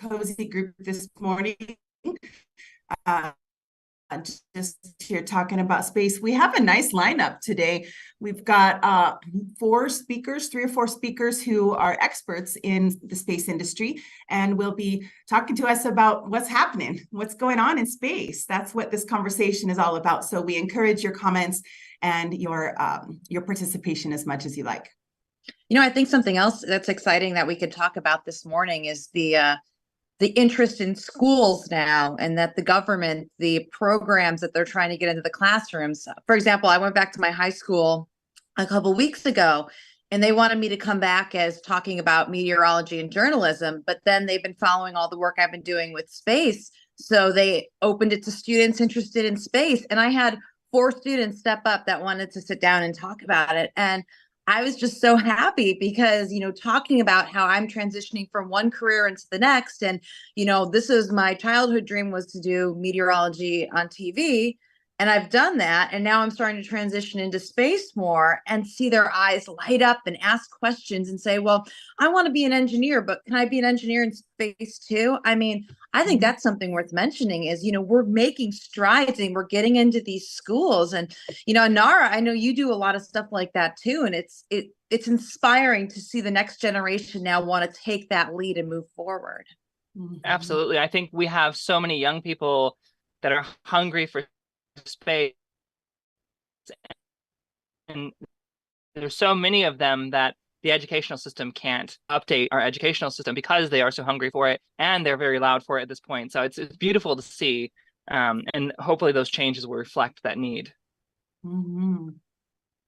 cozy group this morning. Uh, just here talking about space. We have a nice lineup today. We've got three or four speakers who are experts in the space industry, and will be talking to us about what's happening, what's going on in space. That's what this conversation is all about. So we encourage your comments and your participation as much as you like. I think something else that's exciting that we could talk about this morning is the interest in schools now, and that the government, the programs that they're trying to get into the classrooms. For example, I went back to my high school a couple weeks ago, and they wanted me to come back as talking about meteorology and journalism, but then they've been following all the work I've been doing with space. So they opened it to students interested in space. And I had 4 students step up that wanted to sit down and talk about it. And I was just so happy because, talking about how I'm transitioning from one career into the next. And, this is my childhood dream, was to do meteorology on TV. And I've done that. And now I'm starting to transition into space more, and see their eyes light up and ask questions and say, well, I want to be an engineer, but can I be an engineer in space too? I mean, I think that's something worth mentioning is, we're making strides and we're getting into these schools. And, Nara, I know you do a lot of stuff like that too. And it's inspiring to see the next generation now want to take that lead and move forward. Absolutely. I think we have so many young people that are hungry for space, and there's so many of them that the educational system can't update our educational system because they are so hungry for it, and they're very loud for it at this point. So it's beautiful to see, and hopefully those changes will reflect that need. Mm-hmm.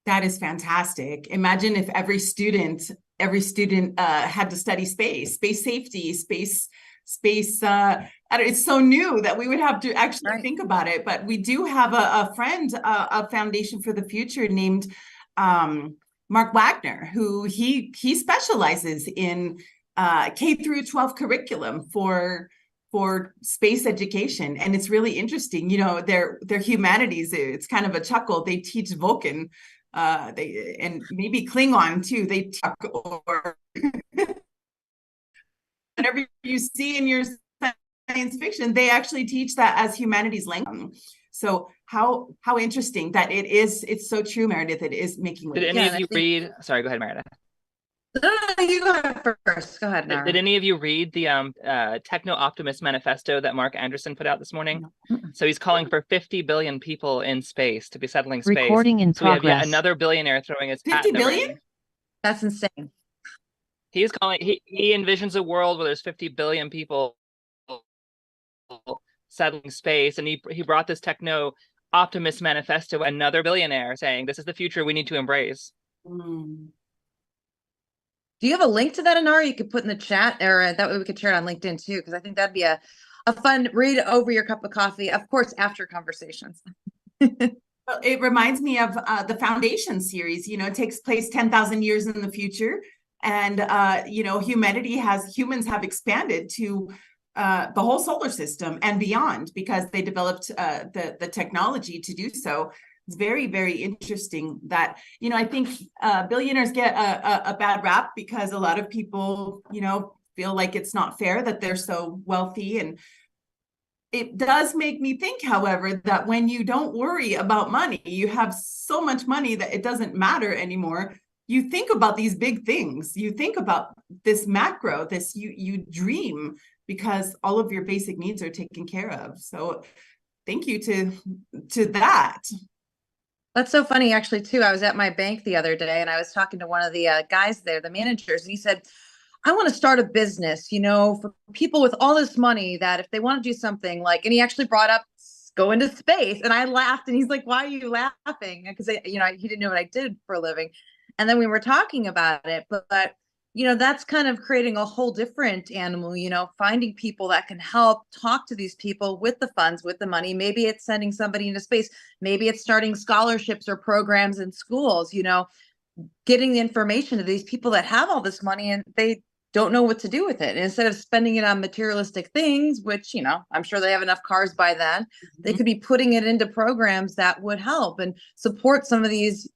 That is fantastic. Imagine if every student had to study space safety, space. It's so new that we would have to actually think about it. But we do have a friend, a Foundation for the Future named Mark Wagner, who he specializes in K through 12 curriculum for space education. And it's really interesting. Their humanities, it's kind of a chuckle. They teach Vulcan, and maybe Klingon too. They talk, or whatever you see in your science fiction, they actually teach that as humanities language. So how interesting that it's so true, Meredith. It is making waves. Did any of you read? Sorry, go ahead, Meredith. No, you go ahead first. Go ahead, Nara. Did any of you read the Techno-Optimist Manifesto that Mark Anderson put out this morning? No. So he's calling for 50 billion people in space to be settling space. Recording in progress. We have yet another billionaire throwing his 50 billion? That's insane. He envisions a world where there's 50 billion people settling space, and he brought this Techno-Optimist Manifesto, another billionaire, saying this is the future we need to embrace. Do you have a link to that, Anara, you could put in the chat, or that way we could share it on LinkedIn too, because I think that'd be a fun read over your cup of coffee, of course, after conversations. Well, it reminds me of the Foundation series. It takes place 10,000 years in the future. And, humans have expanded to the whole solar system and beyond, because they developed the technology to do so. It's very, very interesting that, I think billionaires get a bad rap because a lot of people, feel like it's not fair that they're so wealthy. And it does make me think, however, that when you don't worry about money, you have so much money that it doesn't matter anymore. You think about these big things. You think about this macro, you dream, because all of your basic needs are taken care of. So thank you to that. That's so funny, actually, too. I was at my bank the other day, and I was talking to one of the guys there, the managers, and he said, I want to start a business, for people with all this money, that if they want to do something and he actually brought up go into space. And I laughed, and he's like, why are you laughing? Because, he didn't know what I did for a living. And then we were talking about it, but that's kind of creating a whole different animal, finding people that can help talk to these people with the funds, with the money. Maybe it's sending somebody into space. Maybe it's starting scholarships or programs in schools, getting the information to these people that have all this money and they don't know what to do with it. And instead of spending it on materialistic things, which, I'm sure they have enough cars by then, they could be putting it into programs that would help and support some of these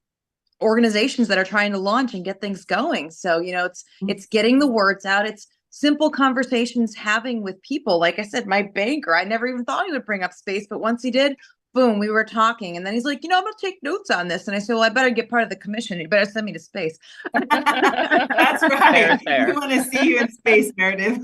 organizations that are trying to launch and get things going. So, it's getting the words out. It's simple conversations having with people. Like I said, my banker, I never even thought he would bring up space, but once he did, boom, we were talking. And then he's like, I'm going to take notes on this. And I said, well, I better get part of the commission. You better send me to space. That's right. Fair. We want to see you in space, Meredith.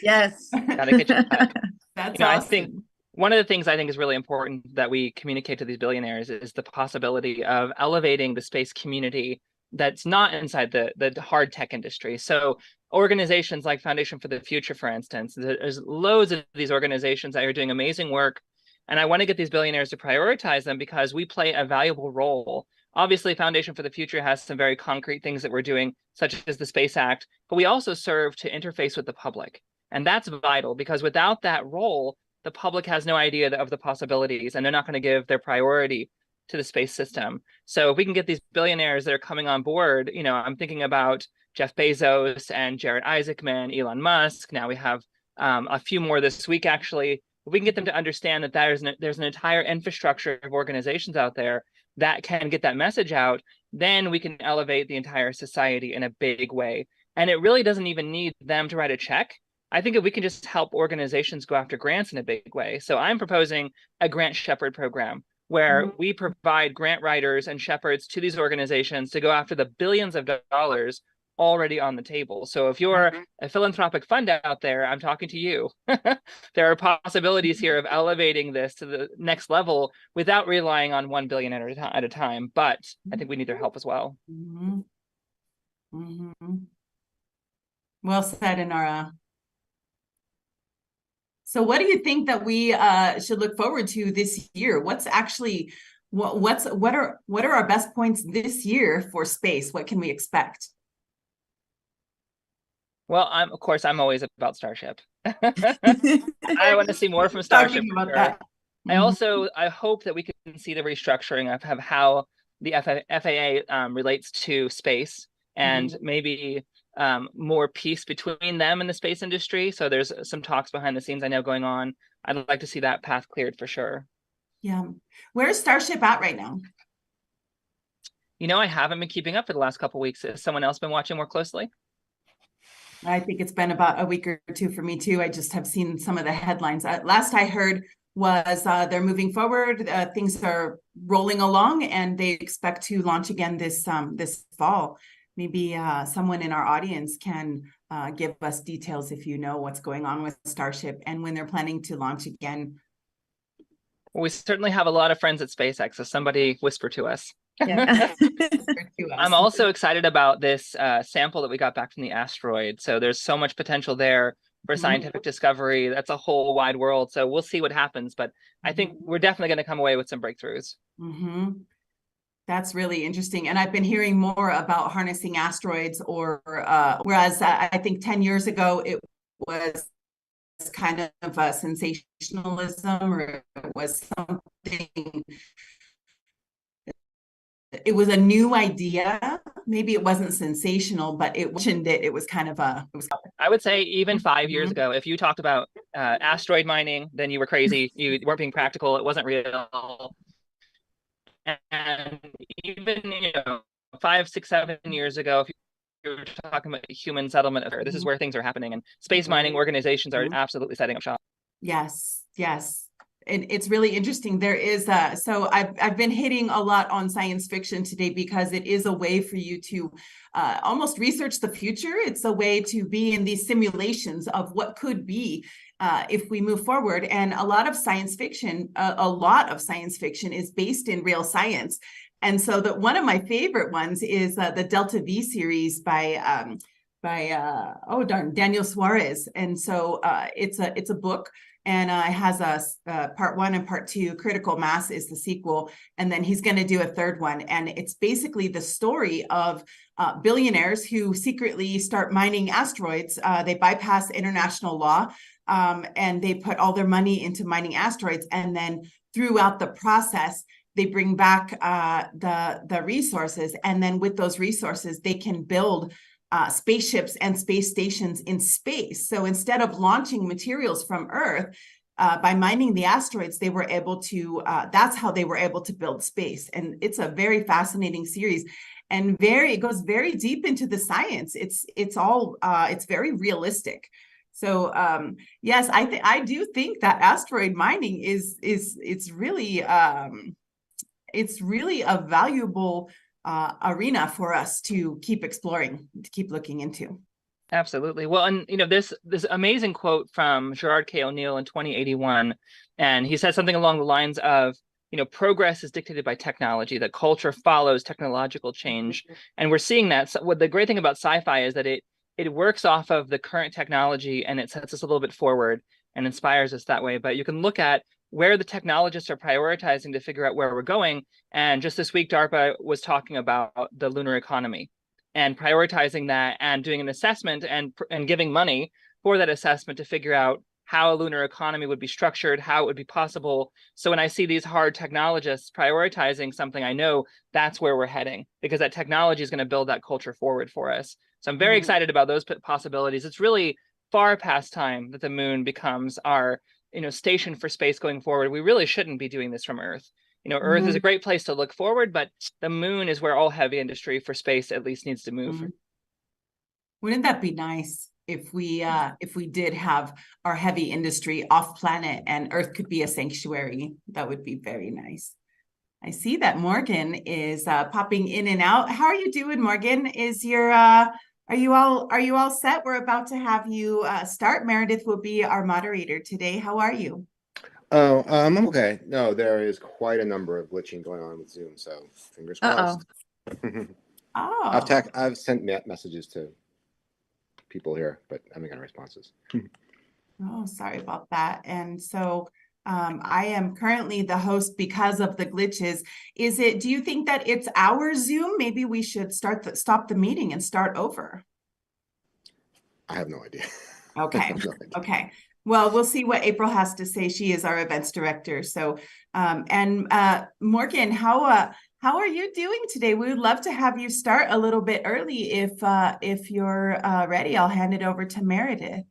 Yes. Gotta get you back. That's I awesome. think one of the things I think is really important that we communicate to these billionaires is the possibility of elevating the space community that's not inside the hard tech industry. So organizations like Foundation for the Future, for instance, there's loads of these organizations that are doing amazing work. And I want to get these billionaires to prioritize them because we play a valuable role. Obviously, Foundation for the Future has some very concrete things that we're doing, such as the Space Act, but we also serve to interface with the public. And that's vital because without that role, the public has no idea of the possibilities and they're not going to give their priority to the space system. So if we can get these billionaires that are coming on board, I'm thinking about Jeff Bezos and Jared Isaacman, Elon Musk. Now we have a few more this week, actually. If we can get them to understand that there's an entire infrastructure of organizations out there that can get that message out, then we can elevate the entire society in a big way. And it really doesn't even need them to write a check. I think if we can just help organizations go after grants in a big way. So I'm proposing a grant shepherd program where we provide grant writers and shepherds to these organizations to go after the billions of dollars already on the table. So if you're a philanthropic fund out there, I'm talking to you. There are possibilities here of elevating this to the next level without relying on 1 billion at a time. But I think we need their help as well. Mm-hmm. Mm-hmm. Well said, Inara. So what do you think that we should look forward to this year? What's actually what are our best points this year for space? What can we expect? Well, I'm always about Starship. I want to see more from Starship. Talking about that. I hope that we can see the restructuring of how the FAA relates to space and maybe more peace between them and the space industry. So there's some talks behind the scenes I know going on. I'd like to see that path cleared for sure. Yeah. Where's Starship at right now? I haven't been keeping up for the last couple of weeks. Has someone else been watching more closely? I think it's been about a week or two for me too. I just have seen some of the headlines. Last I heard was they're moving forward. Things are rolling along and they expect to launch again this fall. Maybe someone in our audience can give us details if you know what's going on with Starship and when they're planning to launch again. Well, we certainly have a lot of friends at SpaceX, so somebody whisper to us. Yeah. I'm also excited about this sample that we got back from the asteroid. So there's so much potential there for scientific discovery. That's a whole wide world. So we'll see what happens. But I think we're definitely going to come away with some breakthroughs. That's really interesting. And I've been hearing more about harnessing asteroids whereas I think 10 years ago, it was kind of a sensationalism or it was something. It was a new idea. Maybe it wasn't sensational, but it was kind of I would say even 5 years ago, if you talked about asteroid mining, then you were crazy. You weren't being practical. It wasn't real. And even 5, 6, 7 years ago, if you were talking about human settlement, this is where things are happening, and space mining organizations are absolutely setting up shop. Yes. And it's really interesting. There is so I've been hitting a lot on science fiction today because it is a way for you to almost research the future. It's a way to be in these simulations of what could be if we move forward. And a lot of science fiction is based in real science. And so one of my favorite ones is the Delta V series by Daniel Suarez. And so it's a book. And it has a part 1 and part 2. Critical Mass is the sequel. And then he's going to do a third one. And it's basically the story of billionaires who secretly start mining asteroids. They bypass international law and they put all their money into mining asteroids. And then throughout the process, they bring back the resources. And then with those resources, they can build spaceships and space stations in space. So instead of launching materials from Earth, by mining the asteroids, they were able to, that's how they were able to build space. And it's a very fascinating series. and it goes very deep into the science. It's all it's very realistic. So yes, I do think that asteroid mining it's really a valuable arena for us to keep exploring, to keep looking into. Absolutely. Well, and this amazing quote from Gerard K. O'Neill in 2081, and he said something along the lines of, progress is dictated by technology, that culture follows technological change. And we're seeing that. So what the great thing about sci-fi is that it works off of the current technology, and it sets us a little bit forward and inspires us that way. But you can look at where the technologists are prioritizing to figure out where we're going. And just this week, DARPA was talking about the lunar economy and prioritizing that and doing an assessment and giving money for that assessment to figure out how a lunar economy would be structured, how it would be possible. So when I see these hard technologists prioritizing something, I know that's where we're heading, because that technology is going to build that culture forward for us. So I'm very excited about those possibilities. It's really far past time that the moon becomes our station for space going forward. We really shouldn't be doing this from Earth. Earth is a great place to look forward, but the moon is where all heavy industry for space at least needs to move. Wouldn't that be nice if we did have our heavy industry off planet and Earth could be a sanctuary? That would be very nice. I see that Morgan is popping in and out. How are you doing, Morgan? Are you all set? We're about to have you start. Meredith will be our moderator today. How are you? Oh, I'm okay. No, there is quite a number of glitching going on with Zoom, so fingers crossed. Oh. I've sent messages to people here, but I haven't gotten responses. Oh, sorry about that. And so I am currently the host because of the glitches. Do you think that it's our Zoom? Maybe we should stop the meeting and start over. I have no idea. Okay. No idea. Okay. Well, we'll see what April has to say. She is our events director. So, Morgan, how are you doing today? We would love to have you start a little bit early if you're ready. I'll hand it over to Meredith.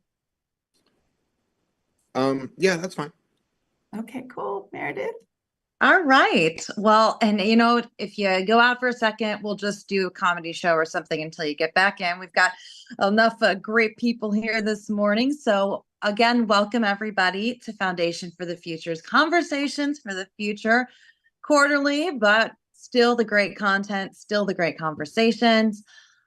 Yeah, that's fine. Okay, cool. Meredith. All right. Well, and if you go out for a second, we'll just do a comedy show or something until you get back in. We've got enough great people here this morning. So again, welcome everybody to Foundation for the Future's Conversations for the Future quarterly, but still the great content, still the great conversations.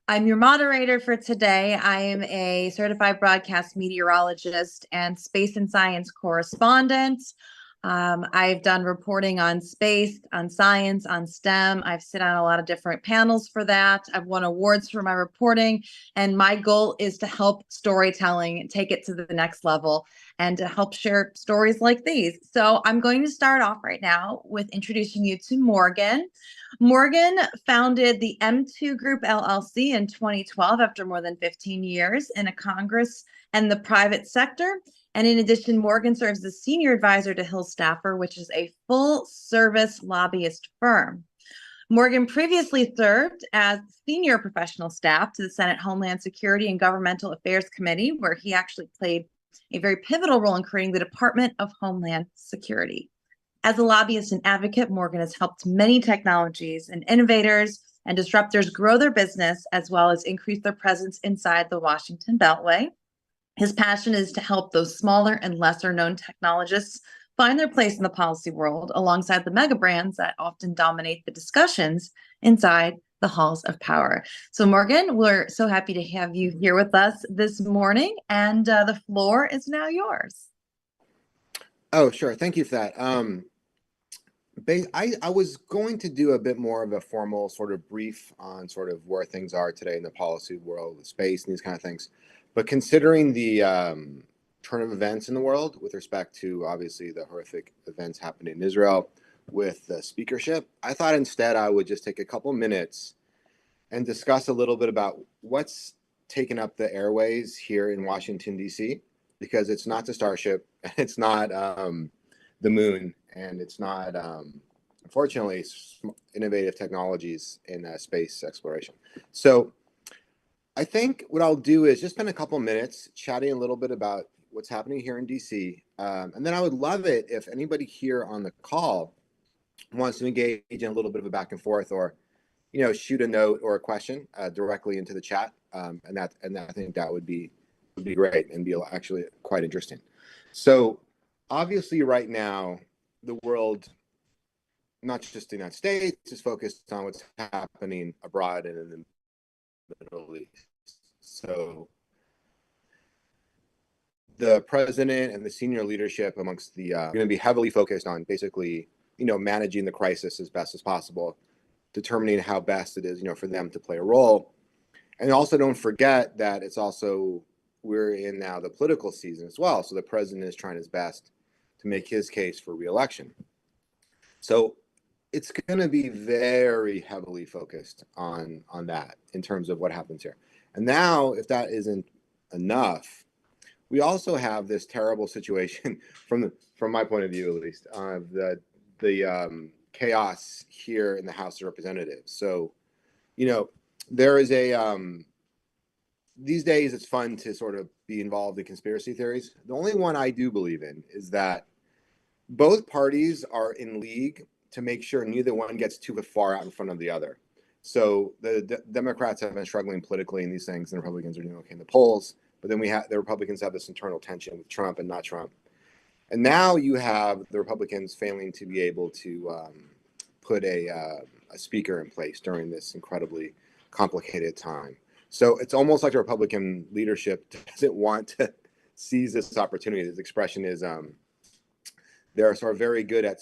I'm your moderator for today. I am a certified broadcast meteorologist and space and science correspondent. I've done reporting on space, on science, on STEM. I've sit on a lot of different panels for that. I've won awards for my reporting, and my goal is to help storytelling take it to the next level and to help share stories like these. So I'm going to start off right now with introducing you to Morgan. Morgan founded the M2 Group LLC in 2012 after more than 15 years in a Congress and the private sector. And in addition, Morgan serves as senior advisor to Hill Staffer, which is a full-service lobbyist firm. Morgan previously served as senior professional staff to the Senate Homeland Security and Governmental Affairs Committee, where he actually played a very pivotal role in creating the Department of Homeland Security. As a lobbyist and advocate, Morgan has helped many technologies and innovators and disruptors grow their business, as well as increase their presence inside the Washington Beltway. His passion is to help those smaller and lesser known technologists find their place in the policy world alongside the mega brands that often dominate the discussions inside the halls of power. So Morgan, we're so happy to have you here with us this morning, and the floor is now yours. Oh, sure. Thank you for that. I was going to do a bit more of a formal sort of brief on sort of where things are today in the policy world with space and these kind of things. But considering the turn of events in the world with respect to obviously the horrific events happening in Israel with the speakership, I thought instead I would just take a couple minutes and discuss a little bit about what's taken up the airways here in Washington, D.C., because it's not the Starship, it's not the moon, and it's not, unfortunately, innovative technologies in space exploration. So I think what I'll do is just spend a couple minutes chatting a little bit about what's happening here in DC. And then I would love it if anybody here on the call wants to engage in a little bit of a back and forth or shoot a note or a question directly into the chat, and I think that would be great and be actually quite interesting. So obviously, right now, the world, not just the United States, is focused on what's happening abroad and in the Middle East. So the president and the senior leadership amongst the going to be heavily focused on basically, managing the crisis as best as possible, determining how best it is, for them to play a role. And also don't forget that we're in now the political season as well. So the president is trying his best to make his case for re-election. So it's going to be very heavily focused on that in terms of what happens here. And now, if that isn't enough, we also have this terrible situation from my point of view, at least, the chaos here in the House of Representatives. So, there is these days it's fun to sort of be involved in conspiracy theories. The only one I do believe in is that both parties are in league to make sure neither one gets too far out in front of the other. So the Democrats have been struggling politically in these things, and the Republicans are doing okay in the polls. But then the Republicans have this internal tension with Trump and not Trump. And now you have the Republicans failing to be able to put a speaker in place during this incredibly complicated time. So it's almost like the Republican leadership doesn't want to seize this opportunity. This expression is they're sort of very good at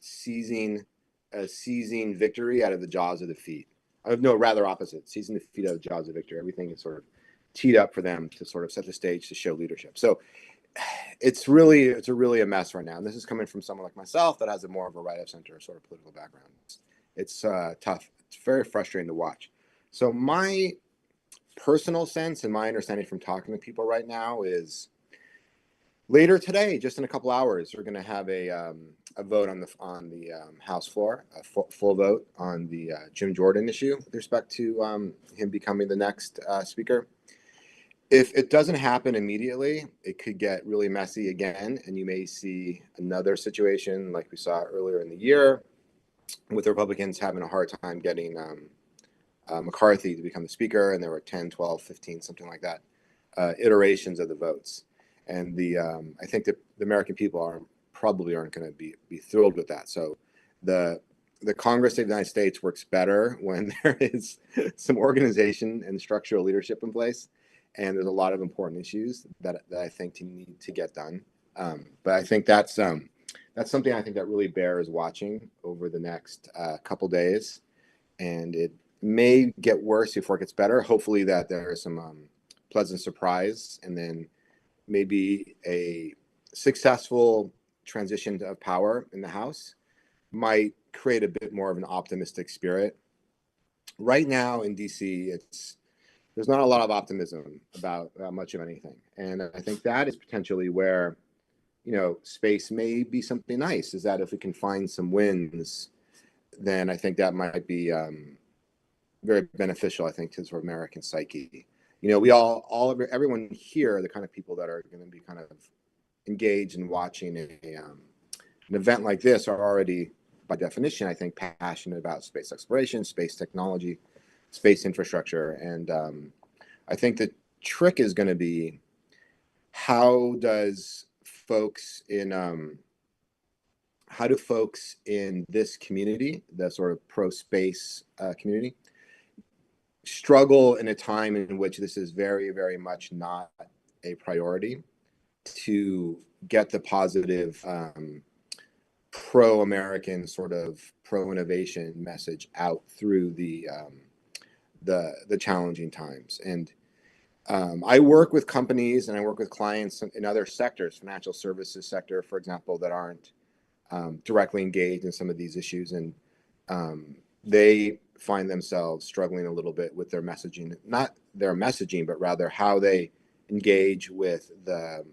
seizing victory out of the jaws of defeat. No, rather opposite, seizing defeat out of the jaws of victory. Everything is sort of teed up for them to sort of set the stage to show leadership. So it's really a mess right now. And this is coming from someone like myself that has more of a right of center sort of political background. It's tough. It's very frustrating to watch. So my personal sense and my understanding from talking to people right now is later today, just in a couple hours, we're going to have a vote on the House floor, a full vote on the Jim Jordan issue with respect to him becoming the next speaker. If it doesn't happen immediately, it could get really messy again, and you may see another situation like we saw earlier in the year with the Republicans having a hard time getting McCarthy to become the speaker, and there were 10, 12, 15, something like that, iterations of the votes. And I think that the American people probably aren't going to be thrilled with that. So the Congress of the United States works better when there is some organization and structural leadership in place, and there's a lot of important issues that I think need to get done. But I think that's something I think that really bears watching over the next couple days, and it may get worse before it gets better. Hopefully that there is some pleasant surprise, and then maybe a successful transition of power in the House might create a bit more of an optimistic spirit. Right now in DC, there's not a lot of optimism about much of anything. And I think that is potentially where, space may be something nice, is that if we can find some wins, then I think that might be very beneficial, I think, to the sort of American psyche. We everyone here are the kind of people that are going to be kind of engaged in watching an event like this are already, by definition, I think, passionate about space exploration, space technology, space infrastructure. And I think the trick is going to be, how do folks in this community, the sort of pro-space community, struggle in a time in which this is very, very much not a priority, to get the positive pro-American sort of pro-innovation message out through the challenging times. And I work with companies and I work with clients in other sectors, financial services sector, for example, that aren't directly engaged in some of these issues, and they find themselves struggling a little bit with their messaging, not their messaging, but rather how they engage with the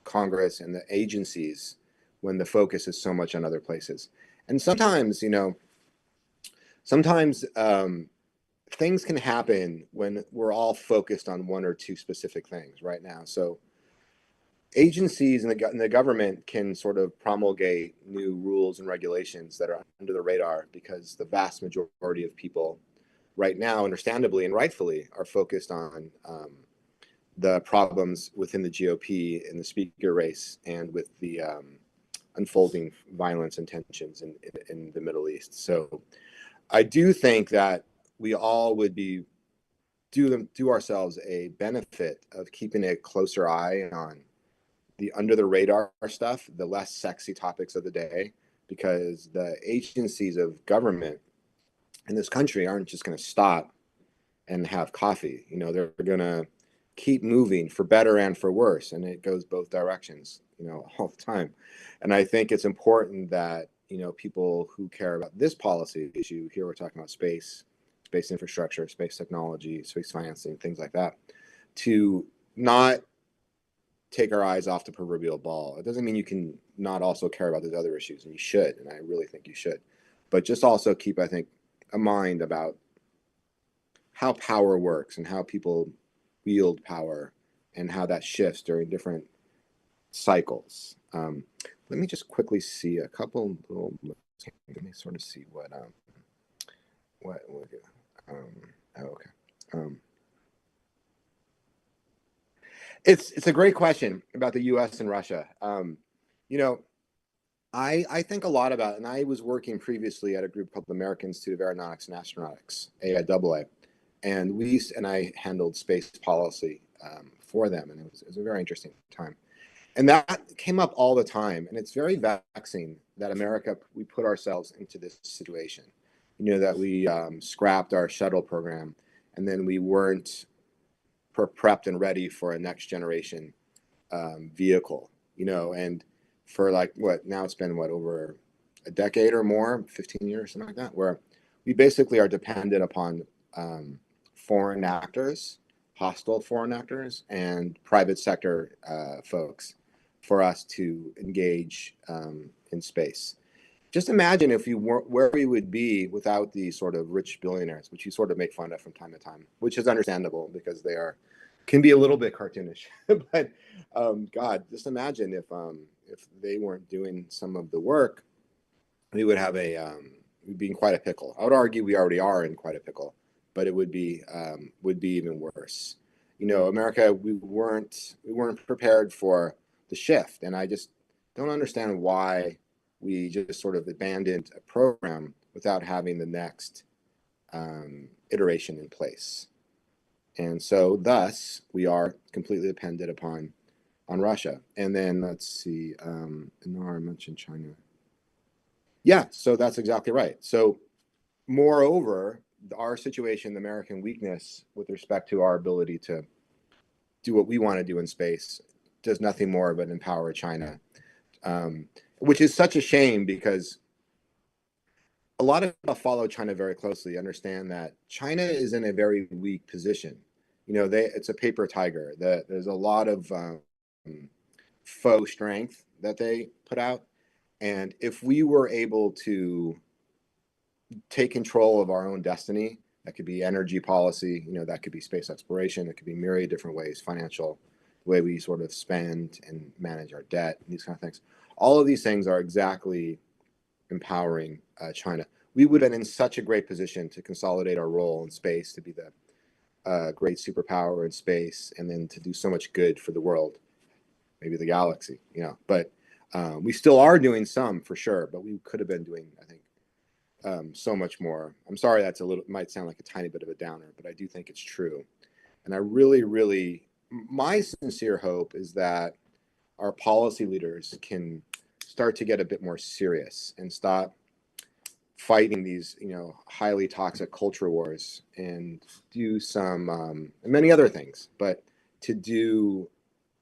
Congress and the agencies when the focus is so much on other places. And sometimes, things can happen when we're all focused on one or two specific things right now. So agencies and the government can sort of promulgate new rules and regulations that are under the radar because the vast majority of people right now, understandably and rightfully, are focused on the problems within the GOP in the speaker race and with the unfolding violence and tensions in the Middle East. So I do think that we all would do ourselves a benefit of keeping a closer eye on the under the radar stuff, the less sexy topics of the day, because the agencies of government in this country aren't just going to stop and have coffee. You know, they're going to keep moving for better and for worse, and it goes both directions, you know, all the time. And I think it's important that, you know, people who care about this policy issue, here we're talking about space infrastructure, space technology, space financing, things like that, to not take our eyes off the proverbial ball. It doesn't mean you can not also care about those other issues, and you should, and I really think you should. But just also keep, I think, a mind about how power works and how people wield power and how that shifts during different cycles. Let me just quickly see a couple little. Let me sort of see what okay. It's a great question about the U.S. and Russia. You know, I think a lot about, and I was working previously at a group called the American Institute of Aeronautics and Astronautics, AIAA, and I handled space policy for them, and it was a very interesting time. And that came up all the time, and it's very vexing that America, we put ourselves into this situation. You know, that we scrapped our shuttle program, and then we weren't prepped and ready for a next generation vehicle, you know, and for like now it's been over a decade or more, 15 years, something like that, where we basically are dependent upon foreign actors, hostile foreign actors, and private sector folks for us to engage in space. Just imagine if you weren't where we would be without the sort of rich billionaires, which you sort of make fun of from time to time, which is understandable because they can be a little bit cartoonish. But God, just imagine if they weren't doing some of the work, we would have we'd be in quite a pickle. I would argue we already are in quite a pickle, but it would be even worse. You know, America, we weren't prepared for the shift, and I just don't understand why we just sort of abandoned a program without having the next iteration in place. And so thus we are completely dependent on Russia. And then let's see, Anar mentioned China. Yeah, so that's exactly right. So moreover, our situation, the American weakness with respect to our ability to do what we want to do in space does nothing more but empower China. Which is such a shame because a lot of people follow China very closely, understand that China is in a very weak position. You know, it's a paper tiger. There's a lot of faux strength that they put out. And if we were able to take control of our own destiny, that could be energy policy, you know, that could be space exploration, it could be myriad different ways, financial, the way we sort of spend and manage our debt, and these kind of things. All of these things are exactly empowering China. We would have been in such a great position to consolidate our role in space, to be the great superpower in space, and then to do so much good for the world, maybe the galaxy, you know. But we still are doing some for sure, but we could have been doing, I think, so much more. I'm sorry that's might sound like a tiny bit of a downer, but I do think it's true. And I really, my sincere hope is that our policy leaders can start to get a bit more serious and stop fighting these, you know, highly toxic culture wars and do some and many other things, but to do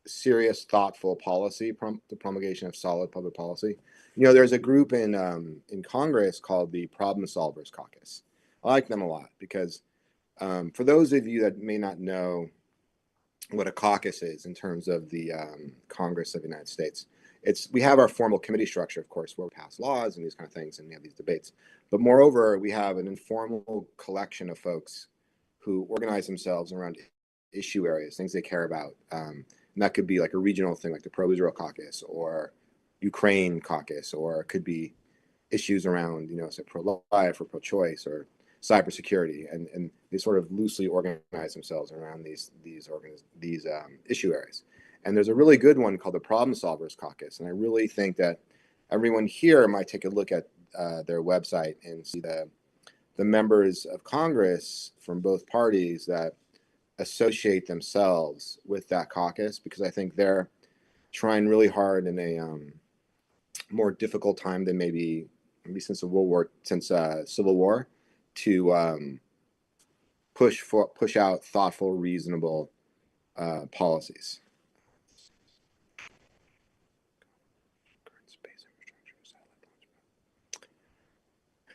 serious, thoughtful policy, the promulgation of solid public policy. You know, there's a group in Congress called the Problem Solvers Caucus. I like them a lot because for those of you that may not know what a caucus is in terms of the Congress of the United States, we have our formal committee structure, of course, where we pass laws and these kind of things, and we have these debates. But moreover, we have an informal collection of folks who organize themselves around issue areas, things they care about. And that could be like a regional thing, like the pro-Israel caucus or Ukraine caucus, or it could be issues around, you know, say pro-life or pro-choice or cybersecurity, and they sort of loosely organize themselves around these issue areas. And there's a really good one called the Problem Solvers Caucus, and I really think that everyone here might take a look at their website and see the members of Congress from both parties that associate themselves with that caucus, because I think they're trying really hard in a more difficult time than maybe since Civil War to push out thoughtful, reasonable policies.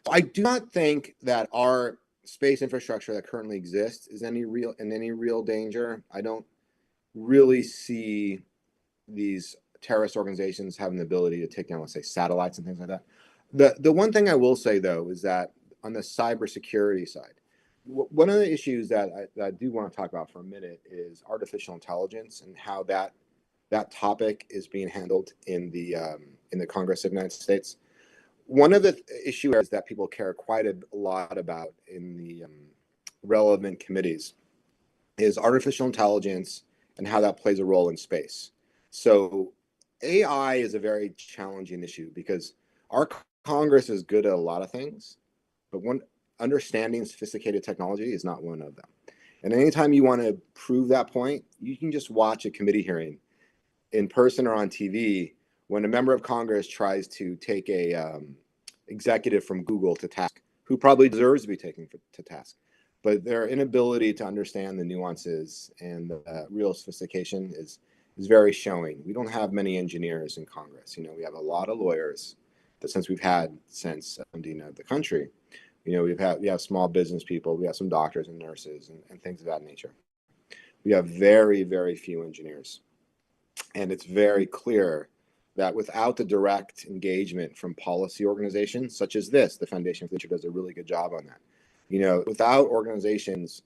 I do not think that our space infrastructure that currently exists is in any real danger. I don't really see these terrorist organizations having the ability to take down, let's say, satellites and things like that. The one thing I will say, though, is that on the cybersecurity side, one of the issues that I do want to talk about for a minute is artificial intelligence and how that topic is being handled in the Congress of the United States. One of the issues that people care quite a lot about in the relevant committees is artificial intelligence and how that plays a role in space. So AI is a very challenging issue because our Congress is good at a lot of things, but understanding sophisticated technology is not one of them. And anytime you want to prove that point, you can just watch a committee hearing in person or on TV when a member of Congress tries to take a executive from Google to task, who probably deserves to be taken to task, but their inability to understand the nuances and the real sophistication is very showing. We don't have many engineers in Congress. You know, we have a lot of lawyers since the founding of the country. You know, we have small business people, we have some doctors and nurses and things of that nature. We have very, very few engineers. And it's very clear that without the direct engagement from policy organizations such as this, the Foundation for the Future does a really good job on that. You know, without organizations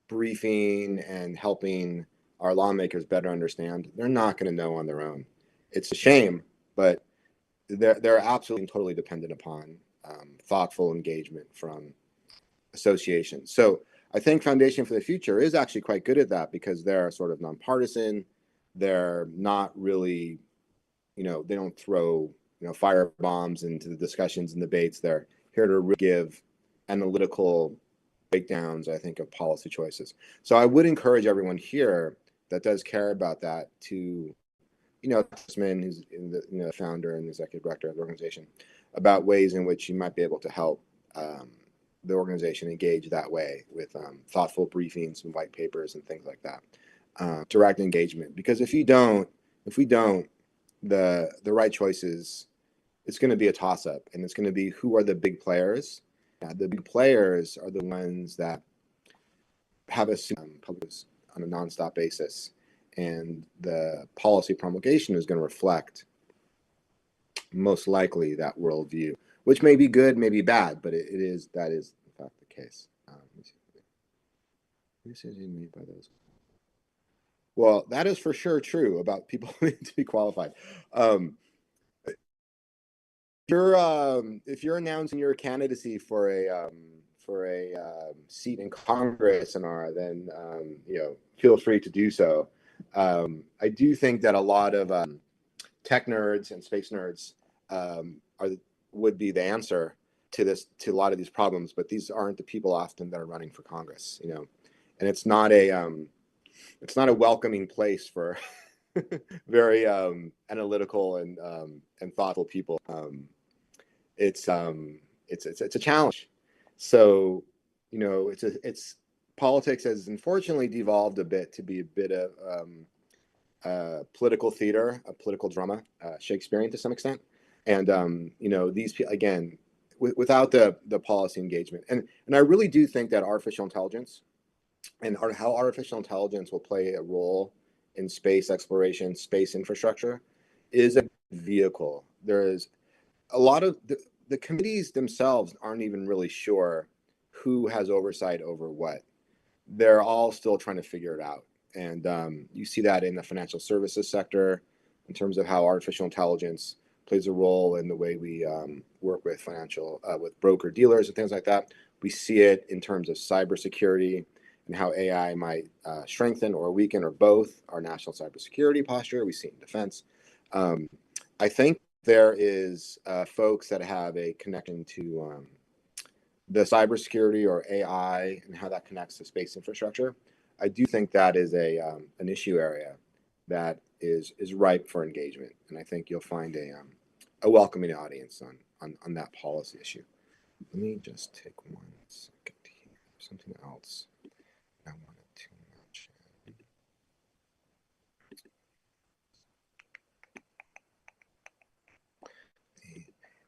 briefing and helping our lawmakers better understand, they're not going to know on their own. It's a shame, but they're absolutely and totally dependent upon thoughtful engagement from associations. So I think Foundation for the Future is actually quite good at that because they're sort of nonpartisan. They're not really, you know, they don't throw, you know, fire bombs into the discussions and debates. They're here to really give analytical breakdowns, I think, of policy choices. So I would encourage everyone here that does care about that to, you know, Tessman, who's the founder and executive director of the organization, about ways in which you might be able to help the organization engage that way with thoughtful briefings and white papers and things like that. Direct engagement, because if we don't, the right choices, it's going to be a toss-up, and it's going to be who are the big players. The big players are the ones that have a public on a nonstop basis, and the policy promulgation is going to reflect most likely that worldview, which may be good, may be bad, but that is in fact the case. Decision made by those. Well, that is for sure true about people needing to be qualified. If you're announcing your candidacy for a seat in Congress, then you know, feel free to do so. I do think that a lot of tech nerds and space nerds would be the answer to a lot of these problems, but these aren't the people often that are running for Congress, you know, and it's not a welcoming place for very analytical and thoughtful people. It's a challenge. So, you know, it's politics has unfortunately devolved a bit to be a bit of political theater, a political drama, Shakespearean to some extent. And you know, these people, again, without the policy engagement, and I really do think that artificial intelligence and how artificial intelligence will play a role in space exploration, space infrastructure, is a vehicle. There is a lot of the committees themselves aren't even really sure who has oversight over what. They're all still trying to figure it out. And you see that in the financial services sector in terms of how artificial intelligence plays a role in the way we work with with broker dealers and things like that. We see it in terms of cybersecurity and how AI might strengthen or weaken or both our national cybersecurity posture. We see it in defense. I think there is folks that have a connection to the cybersecurity or AI and how that connects to space infrastructure. I do think that is an issue area that is ripe for engagement, and I think you'll find a welcoming audience on that policy issue. Let me just take 1 second here. Something else I wanted to mention.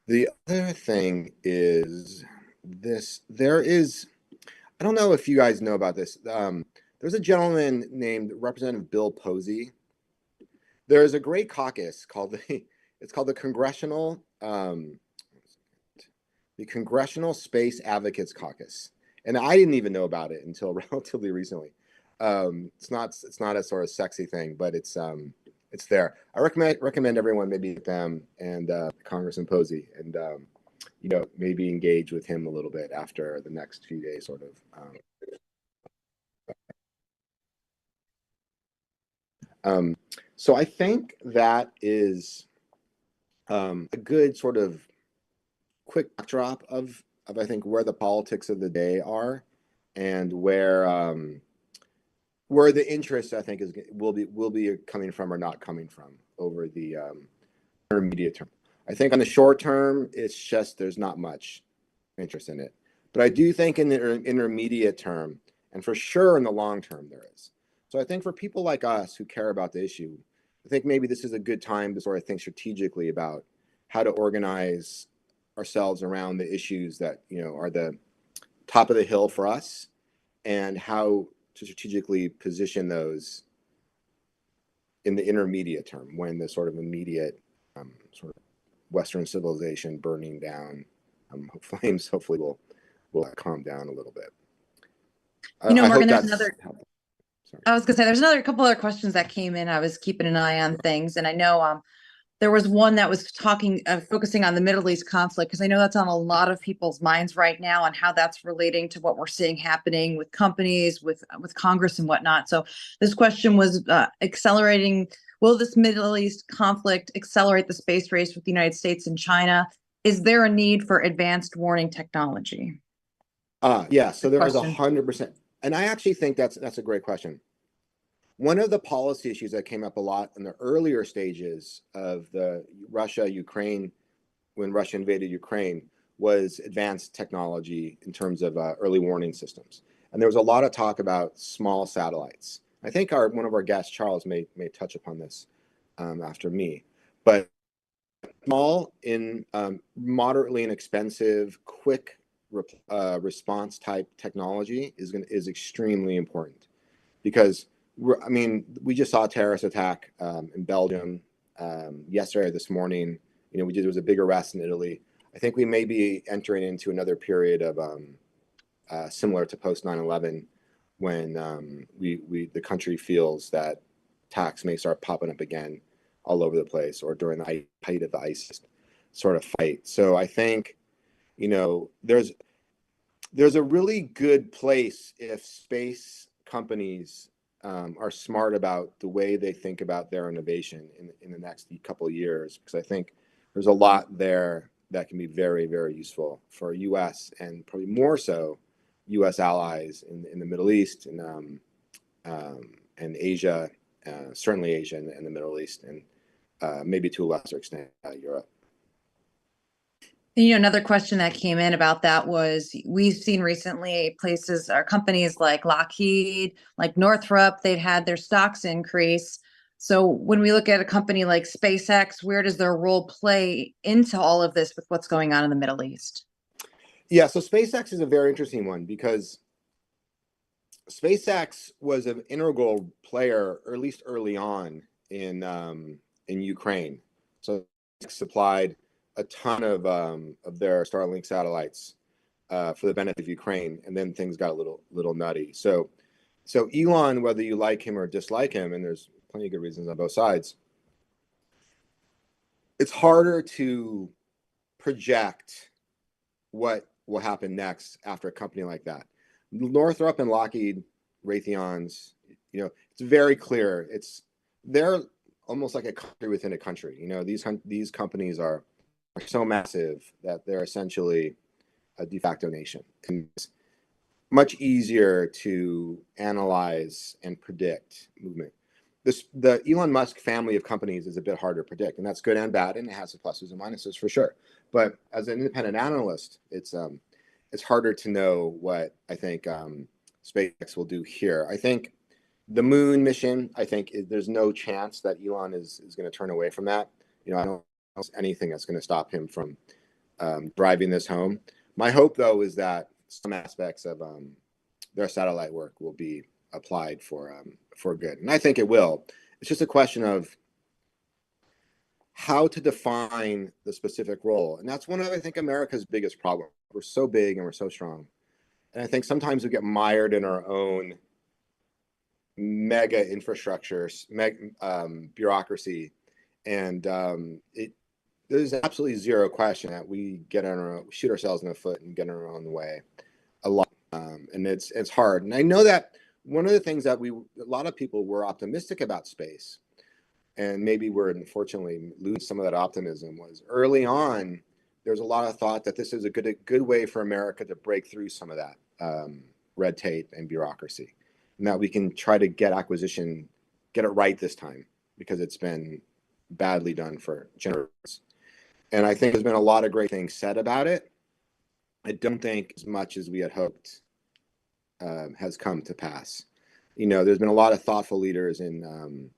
The other thing is this. I don't know if you guys know about this. There's a gentleman named Representative Bill Posey. There is a great caucus called the Congressional Space Advocates Caucus, and I didn't even know about it until relatively recently. It's not a sort of sexy thing, but it's there. I recommend everyone maybe meet them and Congressman Posey, and maybe engage with him a little bit after the next few days, sort of. So I think that is a good sort of quick backdrop of I think where the politics of the day are, and where the interest I think will be coming from or not coming from over the intermediate term. I think on the short term, it's just there's not much interest in it, but I do think in the intermediate term, and for sure in the long term, there is. So I think for people like us who care about the issue, I think maybe this is a good time to sort of think strategically about how to organize ourselves around the issues that are the top of the hill for us, and how to strategically position those in the intermediate term when the sort of immediate sort of Western civilization burning down flames hopefully will calm down a little bit. Morgan, there's another. Sorry. I was gonna say there's a couple other questions that came in. I was keeping an eye on things, and I know there was one that was focusing on the Middle East conflict, because I know that's on a lot of people's minds right now, and how that's relating to what we're seeing happening with companies, with Congress and whatnot. So this question was accelerating. Will this Middle East conflict accelerate the space race with the United States and China? Is there a need for advanced warning technology? Yeah. So there is 100%. And I actually think that's a great question. One of the policy issues that came up a lot in the earlier stages of the Russia-Ukraine, when Russia invaded Ukraine, was advanced technology in terms of early warning systems. And there was a lot of talk about small satellites. I think one of our guests, Charles, may touch upon this after me. But small, moderately inexpensive, quick response type technology is extremely important, because we just saw a terrorist attack in Belgium yesterday or this morning. There was a big arrest in Italy. I think we may be entering into another period of similar to post 9/11, when the country feels that attacks may start popping up again all over the place, or during the height of the ISIS sort of fight. So I think there's a really good place if space companies are smart about the way they think about their innovation in the next couple of years, because I think there's a lot there that can be very, very useful for U.S. and probably more so U.S. allies in the Middle East and Asia, certainly Asia and the Middle East, and maybe to a lesser extent Europe. Another question that came in about that was, we've seen recently places or companies like Lockheed, like Northrop, they've had their stocks increase. So when we look at a company like SpaceX, where does their role play into all of this with what's going on in the Middle East? Yeah, so SpaceX is a very interesting one, because SpaceX was an integral player, or at least early on, in Ukraine. So it supplied a ton of their Starlink satellites for the benefit of Ukraine, and then things got a little nutty. So Elon, whether you like him or dislike him, and there's plenty of good reasons on both sides, it's harder to project what will happen next after a company like that. Northrop and Lockheed, Raytheon's, it's very clear. They're almost like a country within a country. These companies are so massive that they're essentially a de facto nation. And it's much easier to analyze and predict movement. The Elon Musk family of companies is a bit harder to predict, and that's good and bad, and it has the pluses and minuses for sure. But as an independent analyst, it's harder to know what I think SpaceX will do here. I think the moon mission, there's no chance that Elon is going to turn away from that. I don't know anything that's going to stop him from driving this home. My hope, though, is that some aspects of their satellite work will be applied for good, and I think it will. It's just a question of how to define the specific role, and that's one of, I think, America's biggest problem. We're so big and we're so strong, and I think sometimes we get mired in our own mega infrastructure, bureaucracy, and there's absolutely zero question that we shoot ourselves in the foot and get in our own way a lot, and it's hard. And I know that one of the things that a lot of people were optimistic about space, and maybe we're unfortunately losing some of that optimism, was early on there's a lot of thought that this is a good way for America to break through some of that red tape and bureaucracy, and that we can try to get it right this time, because it's been badly done for generations. And I think there's been a lot of great things said about it. I don't think as much as we had hoped has come to pass. There's been a lot of thoughtful leaders in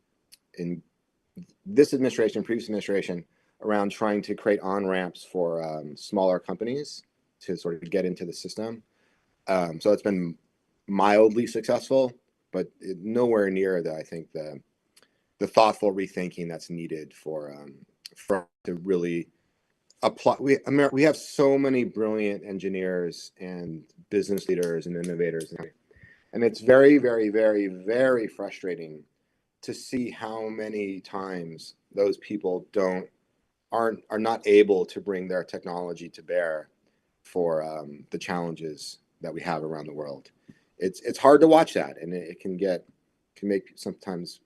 this administration, previous administration, around trying to create on-ramps for smaller companies to sort of get into the system. So it's been mildly successful, but nowhere near I think the thoughtful rethinking that's needed for to really apply. We have so many brilliant engineers and business leaders and innovators, and it's very, very, very, very frustrating to see how many times those people are not able to bring their technology to bear for the challenges that we have around the world. It's hard to watch that, and it can make sometimes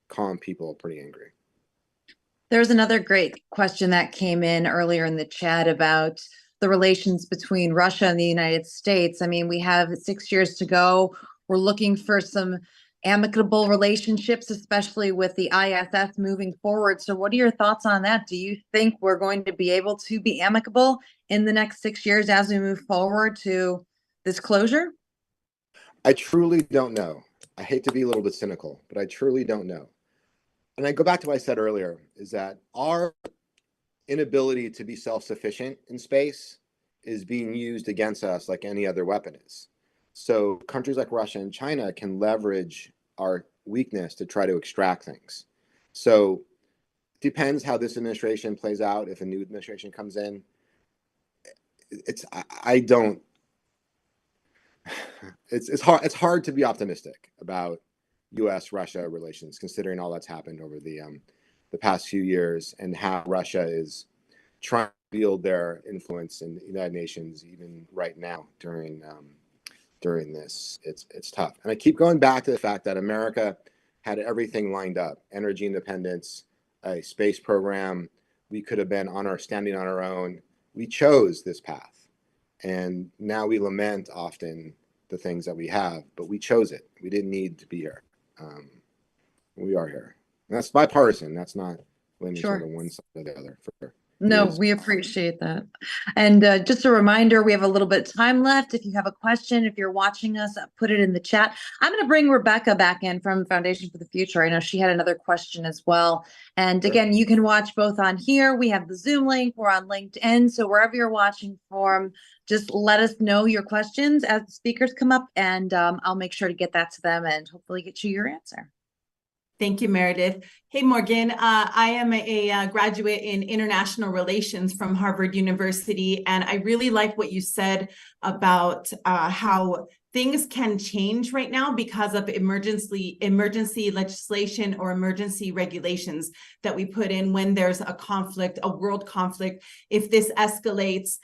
calm people pretty angry. There's another great question that came in earlier in the chat about the relations between Russia and the United States. I mean, we have 6 years to go. We're looking for some amicable relationships, especially with the ISS moving forward. So what are your thoughts on that? Do you think we're going to be able to be amicable in the next 6 years as we move forward to this closure? I truly don't know. I hate to be a little bit cynical, but I truly don't know. And I go back to what I said earlier, is that our inability to be self-sufficient in space is being used against us like any other weapon is. So countries like Russia and China can leverage our weakness to try to extract things. So it depends how this administration plays out. If a new administration comes in, it's hard to be optimistic about U.S.-Russia relations, considering all that's happened over the past few years, and how Russia is trying to wield their influence in the United Nations even right now during this. It's tough. And I keep going back to the fact that America had everything lined up: energy independence, a space program. We could have been standing on our own. We chose this path, and now we lament often the things that we have, but we chose it. We didn't need to be here. We are here. And that's bipartisan. That's not leaning Sure. to one side or the other. For sure. No, we appreciate that. And just a reminder, we have a little bit of time left. If you have a question, if you're watching us, put it in the chat. I'm going to bring Rebecca back in from Foundation for the Future. I know she had another question as well. And again, you can watch both on here. We have the Zoom link. We're on LinkedIn. So wherever you're watching from, just let us know your questions as the speakers come up, and I'll make sure to get that to them and hopefully get you your answer. Thank you, Meredith. Hey, Morgan. I am a graduate in international relations from Harvard University, and I really like what you said about how things can change right now because of emergency legislation or emergency regulations that we put in when there's a conflict, a world conflict. If this escalates,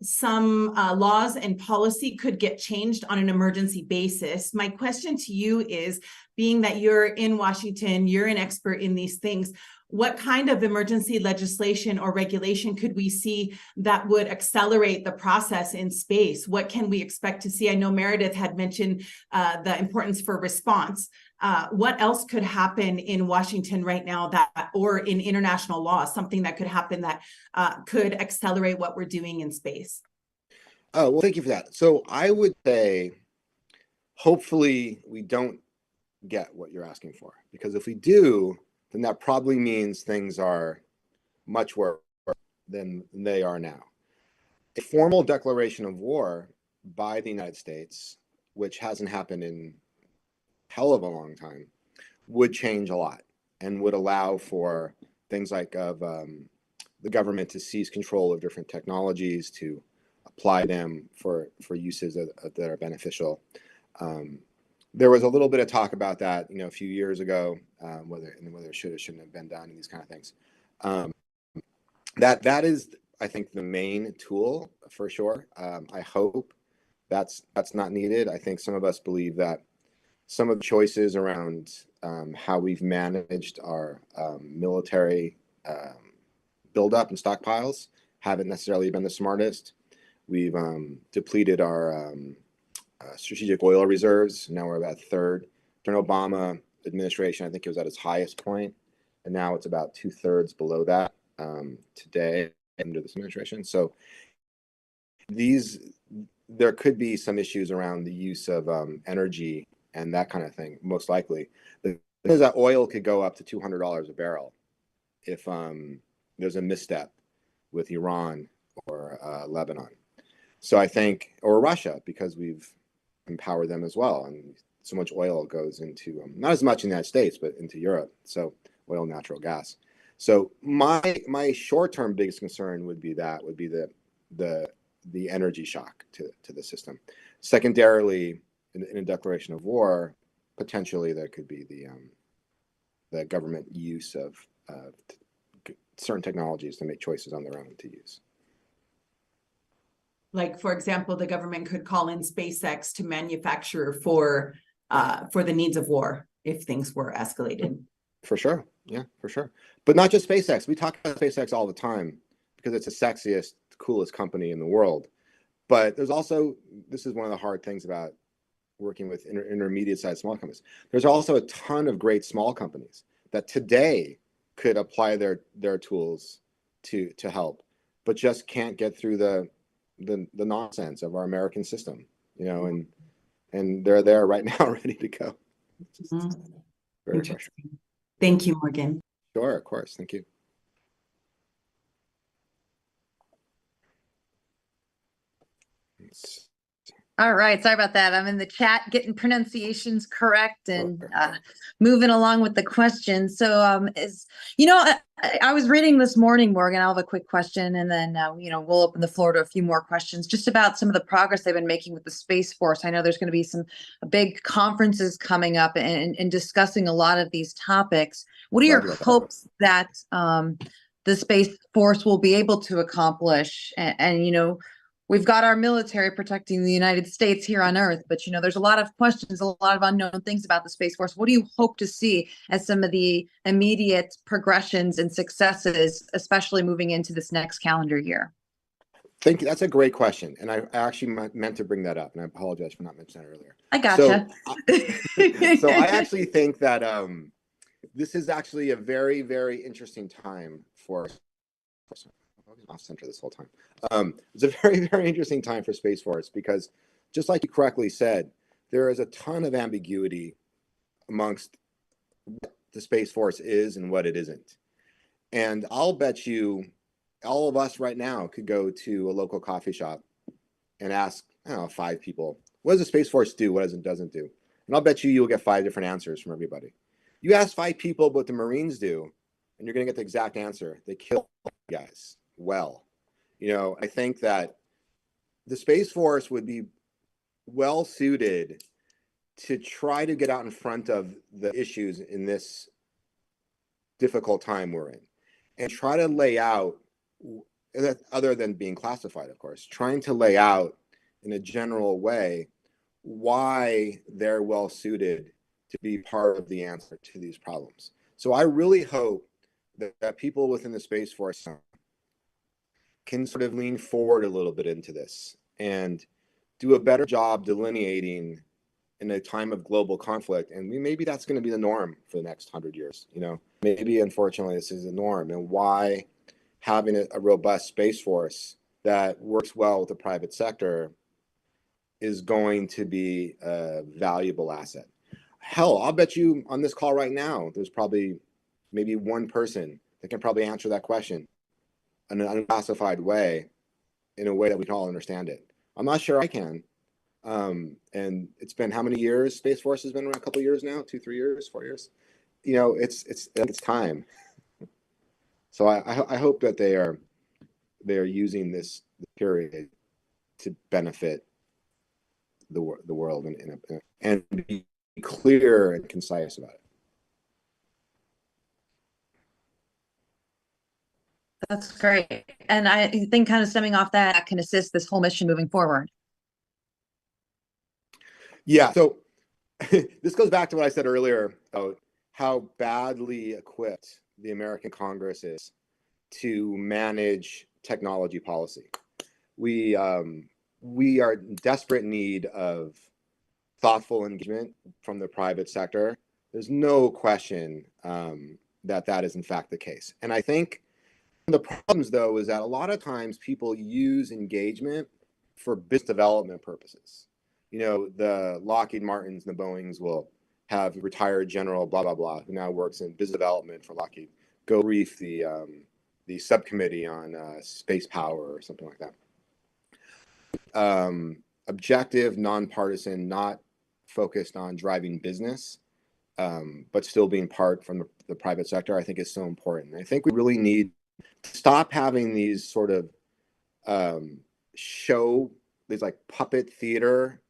some laws and policy could get changed on an emergency basis. My question to you is, being that you're in Washington, you're an expert in these things, what kind of emergency legislation or regulation could we see that would accelerate the process in space? What can we expect to see? I know Meredith had mentioned the importance for response. What else could happen in Washington right now that, or in international law, something that could happen that could accelerate what we're doing in space? Oh, well, thank you for that. So I would say, hopefully we don't get what you're asking for, because if we do, then that probably means things are much worse than they are now. A formal declaration of war by the United States, which hasn't happened in hell of a long time, would change a lot and would allow for things like the government to seize control of different technologies, to apply them for uses that are beneficial. There was a little bit of talk about that, a few years ago, whether it should or shouldn't have been done, and these kind of things. That is, I think, the main tool for sure. I hope that's not needed. I think some of us believe that some of the choices around how we've managed our military buildup and stockpiles haven't necessarily been the smartest. We've depleted our strategic oil reserves. Now we're about a third. During Obama administration, I think it was at its highest point, and now it's about 2/3 below that today under this administration. So there could be some issues around the use of energy and that kind of thing, most likely. The thing is that oil could go up to $200 a barrel if there's a misstep with Iran or Lebanon. So I think, or Russia, because we've empowered them as well, and so much oil goes into not as much in the United States, but into Europe. So oil, natural gas. So my short-term biggest concern would be the energy shock to the system. Secondarily, in a declaration of war, potentially there could be the government use of certain technologies to make choices on their own to use. Like, for example, the government could call in SpaceX to manufacture for the needs of war if things were escalated. For sure. Yeah, for sure. But not just SpaceX. We talk about SpaceX all the time because it's the sexiest, coolest company in the world. But there's also, this is one of the hard things about working with intermediate-sized small companies. There's also a ton of great small companies that today could apply their tools to help, but just can't get through the nonsense of our American system, and they're there right now ready to go. Very frustrating. Thank you, Morgan. Sure, of course. Thank you. All right, sorry about that. I'm in the chat getting pronunciations correct and moving along with the questions. So I was reading this morning, Morgan, I'll have a quick question, and then we'll open the floor to a few more questions just about some of the progress they've been making with the Space Force. I know there's going to be some big conferences coming up and discussing a lot of these topics. What are your hopes that the Space Force will be able to accomplish? And we've got our military protecting the United States here on Earth, but there's a lot of questions, a lot of unknown things about the Space Force. What do you hope to see as some of the immediate progressions and successes, especially moving into this next calendar year? Thank you. That's a great question, and I actually meant to bring that up, and I apologize for not mentioning that earlier. I gotcha. So I actually think that this is actually a very, very interesting time for. Off center this whole time. It's a very, very interesting time for Space Force because, just like you correctly said, there is a ton of ambiguity amongst what the Space Force is and what it isn't. And I'll bet you all of us right now could go to a local coffee shop and ask, 5 people, what does the Space Force do? What doesn't do? And I'll bet you'll get 5 different answers from everybody. You ask 5 people what the Marines do, and you're going to get the exact answer. They kill guys. Well, I think that the Space Force would be well suited to try to get out in front of the issues in this difficult time we're in and try to lay out that other than being classified, of course, trying to lay out in a general way why they're well suited to be part of the answer to these problems. So I really hope that people within the Space Force can sort of lean forward a little bit into this and do a better job delineating in a time of global conflict. And maybe that's going to be the norm for the next 100 years. You know, maybe unfortunately this is the norm, and why having a robust Space Force that works well with the private sector is going to be a valuable asset. Hell, I'll bet you on this call right now, there's probably maybe one person that can probably answer that question in an unclassified way, in a way that we can all understand it. I'm not sure I can. And it's been how many years? Space Force has been around, a couple of years now, 2, 3 years, 4 years. You know, it's time. So I hope that they are using this period to benefit the world and be clear and concise about it. That's great. And I think kind of stemming off that can assist this whole mission moving forward. Yeah. So this goes back to what I said earlier about how badly equipped the American Congress is to manage technology policy. We are in desperate need of thoughtful engagement from the private sector. There's no question that is in fact the case. And I think the problems, though, is that a lot of times people use engagement for business development purposes. You know, the Lockheed Martins and the Boeings will have retired general blah blah blah who now works in business development for Lockheed go brief the subcommittee on space power or something like that. Objective, nonpartisan, not focused on driving business, but still being part from the private sector, I think is so important. I think we really need to stop having these sort of these like puppet theater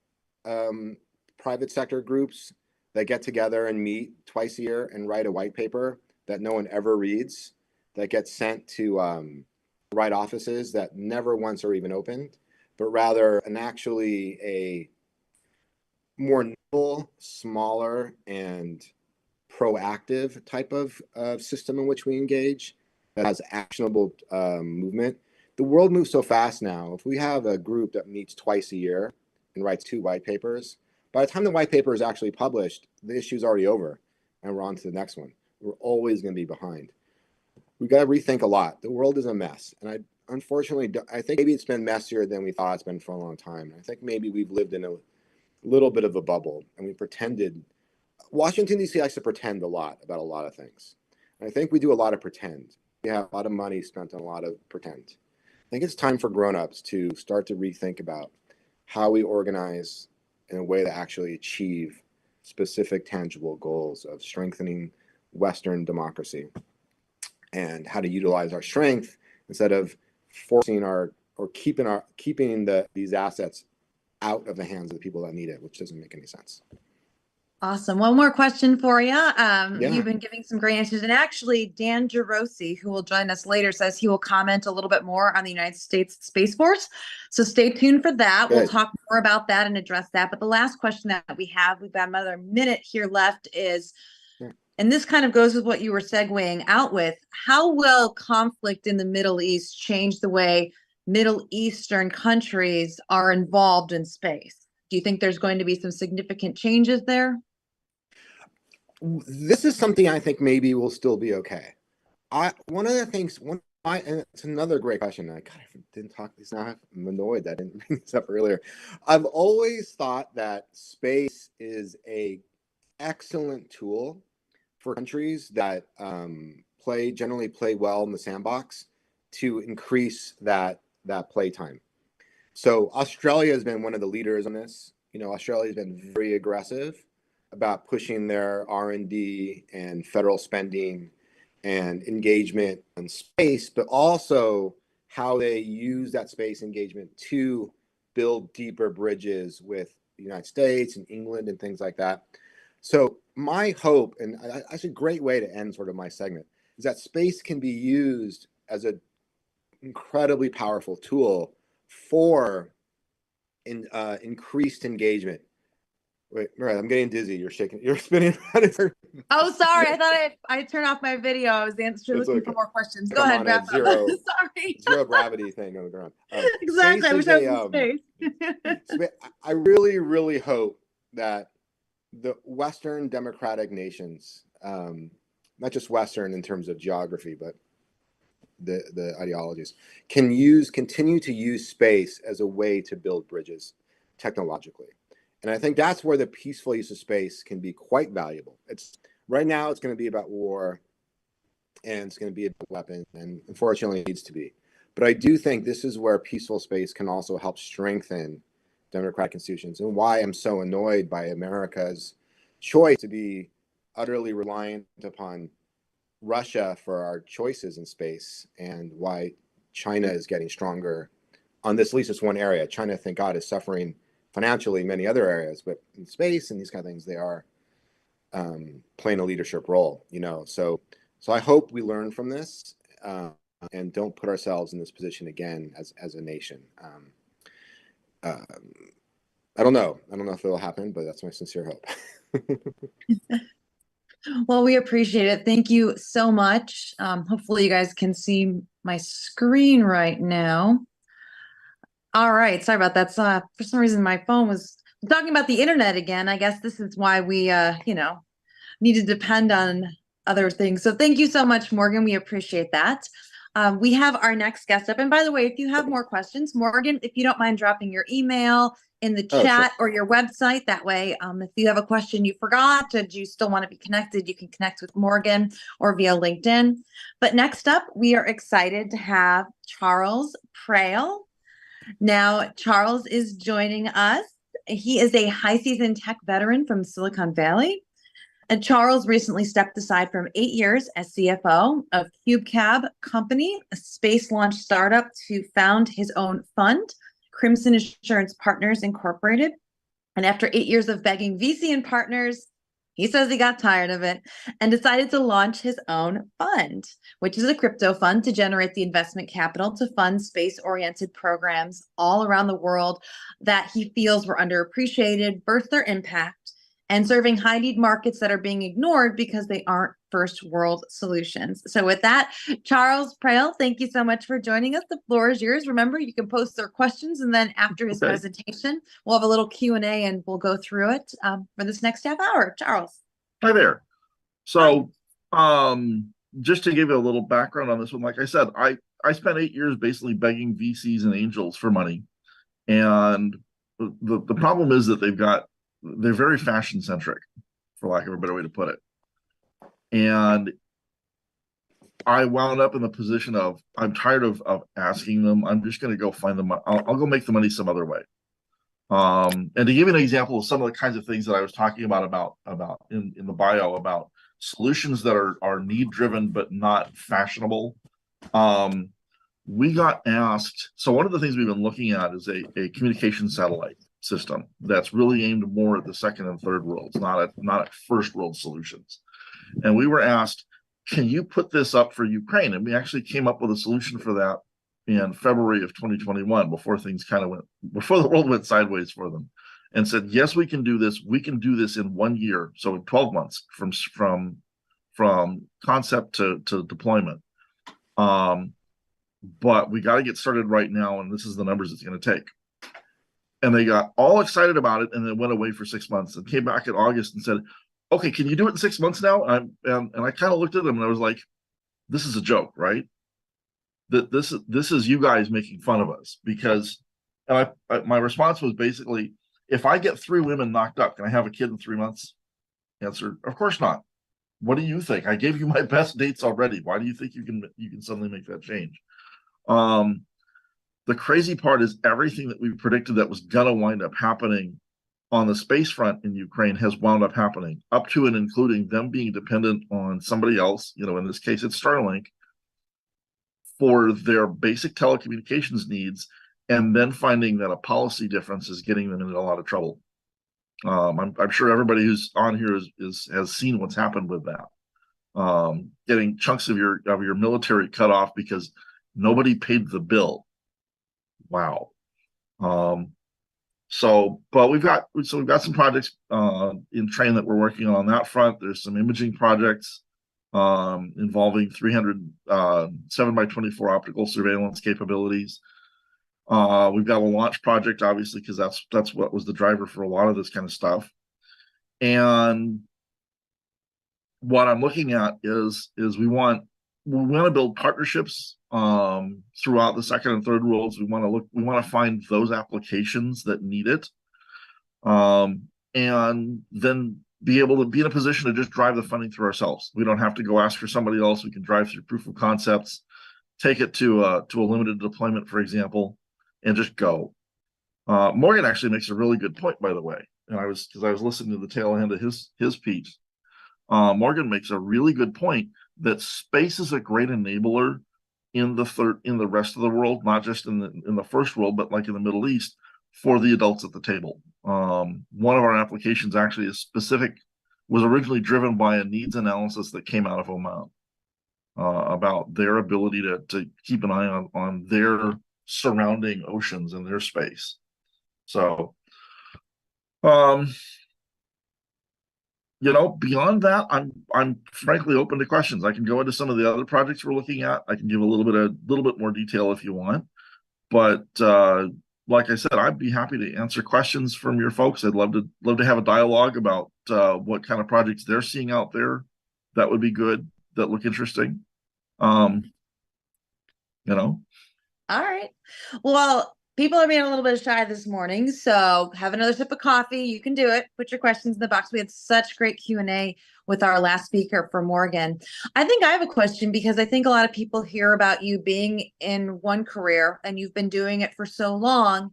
private sector groups that get together and meet twice a year and write a white paper that no one ever reads, that gets sent to right offices that never once are even opened, but rather actually a more nimble, smaller, and proactive type of system in which we engage that has actionable movement. The world moves so fast now. If we have a group that meets twice a year and writes 2 white papers, by the time the white paper is actually published, the issue's already over and we're on to the next one. We're always going to be behind. We've got to rethink a lot. The world is a mess. And unfortunately, I think maybe it's been messier than we thought it's been for a long time. I think maybe we've lived in a little bit of a bubble and we pretended. Washington, D.C. likes to pretend a lot about a lot of things. And I think we do a lot of pretend. We have a lot of money spent on a lot of pretend. I think it's time for grown-ups to start to rethink about how we organize in a way that actually achieve specific, tangible goals of strengthening Western democracy and how to utilize our strength instead of forcing keeping these assets out of the hands of the people that need it, which doesn't make any sense. Awesome. One more question for you. Yeah. You've been giving some great answers. And actually, Dan Gerosi, who will join us later, says he will comment a little bit more on the United States Space Force. So stay tuned for that. Good. We'll talk more about that and address that. But the last question that we've got another minute here left is, and this kind of goes with what you were segueing out with, how will conflict in the Middle East change the way Middle Eastern countries are involved in space? Do you think there's going to be some significant changes there? This is something I think maybe will still be okay. One of the things, and it's another great question. I didn't talk this now. I'm annoyed that I didn't bring this up earlier. I've always thought that space is a excellent tool for countries that generally play well in the sandbox to increase that play time. So Australia has been one of the leaders on this. You know, Australia has been very aggressive about pushing their R&D and federal spending and engagement in space, but also how they use that space engagement to build deeper bridges with the United States and England and things like that. So my hope, and that's a great way to end sort of my segment, is that space can be used as a incredibly powerful tool for increased engagement. Wait, Mariah, I'm getting dizzy. You're shaking. You're spinning around. Oh, sorry. I thought I turned off my video. I was looking okay. for more questions. Like Go I'm ahead, on wrap a up. zero Sorry. zero gravity thing on the ground. Exactly. I wish I was in space. I really, really hope that the Western democratic nations, not just Western in terms of geography, but the ideologies, continue to use space as a way to build bridges technologically. And I think that's where the peaceful use of space can be quite valuable. It's right now it's going to be about war, and it's going to be about weapons, and unfortunately it needs to be. But I do think this is where peaceful space can also help strengthen democratic institutions, and why I'm so annoyed by America's choice to be utterly reliant upon Russia for our choices in space, and why China is getting stronger on this, at least this one area. China, thank God, is suffering financially in many other areas, but in space and these kind of things, they are playing a leadership role, So I hope we learn from this and don't put ourselves in this position again as a nation. I don't know. I don't know if it'll happen, but that's my sincere hope. Well, we appreciate it. Thank you so much. Hopefully you guys can see my screen right now. All right. Sorry about that. So, for some reason, my phone was talking about the internet again. I guess this is why we, need to depend on other things. So thank you so much, Morgan. We appreciate that. We have our next guest up. And by the way, if you have more questions, Morgan, if you don't mind dropping your email in the chat or your website, that way, if you have a question you forgot and you still want to be connected, you can connect with Morgan or via LinkedIn. But next up, we are excited to have Charles Praill. Now, Charles is joining us. He is a high season tech veteran from Silicon Valley. And Charles recently stepped aside from 8 years as CFO of CubeCab Company, a space launch startup, to found his own fund, Crimson Insurance Partners Incorporated. And after 8 years of begging VC and partners, he says he got tired of it and decided to launch his own fund, which is a crypto fund to generate the investment capital to fund space-oriented programs all around the world that he feels were underappreciated, burst their impact, and serving high-need markets that are being ignored because they aren't first-world solutions. So with that, Charles Praill, thank you so much for joining us. The floor is yours. Remember, you can post their questions, and then after his presentation, we'll have a little Q&A, and we'll go through it for this next half hour. Charles. Hi there. So just to give you a little background on this one, like I said, I spent 8 years basically begging VCs and angels for money. And the problem is that they're very fashion centric, for lack of a better way to put it. And I wound up in the position of, I'm tired of asking them. I'm just going to go find them. I'll go make the money some other way. And to give you an example of some of the kinds of things that I was talking about in the bio, about solutions that are need driven but not fashionable. We got asked. So one of the things we've been looking at is a communication satellite system that's really aimed more at the second and third worlds, not at first world solutions. And we were asked, can you put this up for Ukraine? And we actually came up with a solution for that in February of 2021, before the world went sideways for them, and said, yes, we can do this. We can do this in 1 year. So in 12 months from concept to deployment. But we got to get started right now. And this is the numbers it's going to take. And they got all excited about it, and then went away for 6 months and came back in August and said, okay, can you do it in 6 months now? And I kind of looked at them and I was like, this is a joke, right? That this is you guys making fun of us, because my response was basically, if I get 3 women knocked up, can I have a kid in 3 months? Answer, of course not. What do you think? I gave you my best dates already. Why do you think you can suddenly make that change? The crazy part is everything that we predicted that was gonna wind up happening on the space front in Ukraine has wound up happening, up to and including them being dependent on somebody else, in this case it's Starlink, for their basic telecommunications needs, and then finding that a policy difference is getting them into a lot of trouble. I'm sure everybody who's on here has seen what's happened with that. Getting chunks of your military cut off because Nobody paid the bill. Wow. But we've got some projects in train that we're working on that front. There's some imaging projects involving 300 7x24 optical surveillance capabilities. We've got a launch project, obviously, because that's what was the driver for a lot of this kind of stuff. And what I'm looking at is we want to build partnerships throughout the second and third worlds. We want to find those applications that need it, and then be able to be in a position to just drive the funding through ourselves. We don't have to go ask for somebody else. We can drive through proof of concepts, take it to a limited deployment, for example, and just go. Morgan actually makes a really good point, by the way, and I was listening to the tail end of his piece. Morgan makes a really good point that space is a great enabler in the rest of the world, not just in the first world, but like in the Middle East, for the adults at the table. One of our applications actually was originally driven by a needs analysis that came out of Oman about their ability to keep an eye on their surrounding oceans and their space. So, beyond that, I'm frankly open to questions. I can go into some of the other projects we're looking at. I can give a little bit more detail if you want. But like I said, I'd be happy to answer questions from your folks. I'd love to have a dialogue about what kind of projects they're seeing out there that would be good, that look interesting. All right. Well, people are being a little bit shy this morning, so have another sip of coffee. You can do it. Put your questions in the box. We had such great Q&A with our last speaker for Morgan. I think I have a question, because I think a lot of people hear about you being in one career and you've been doing it for so long,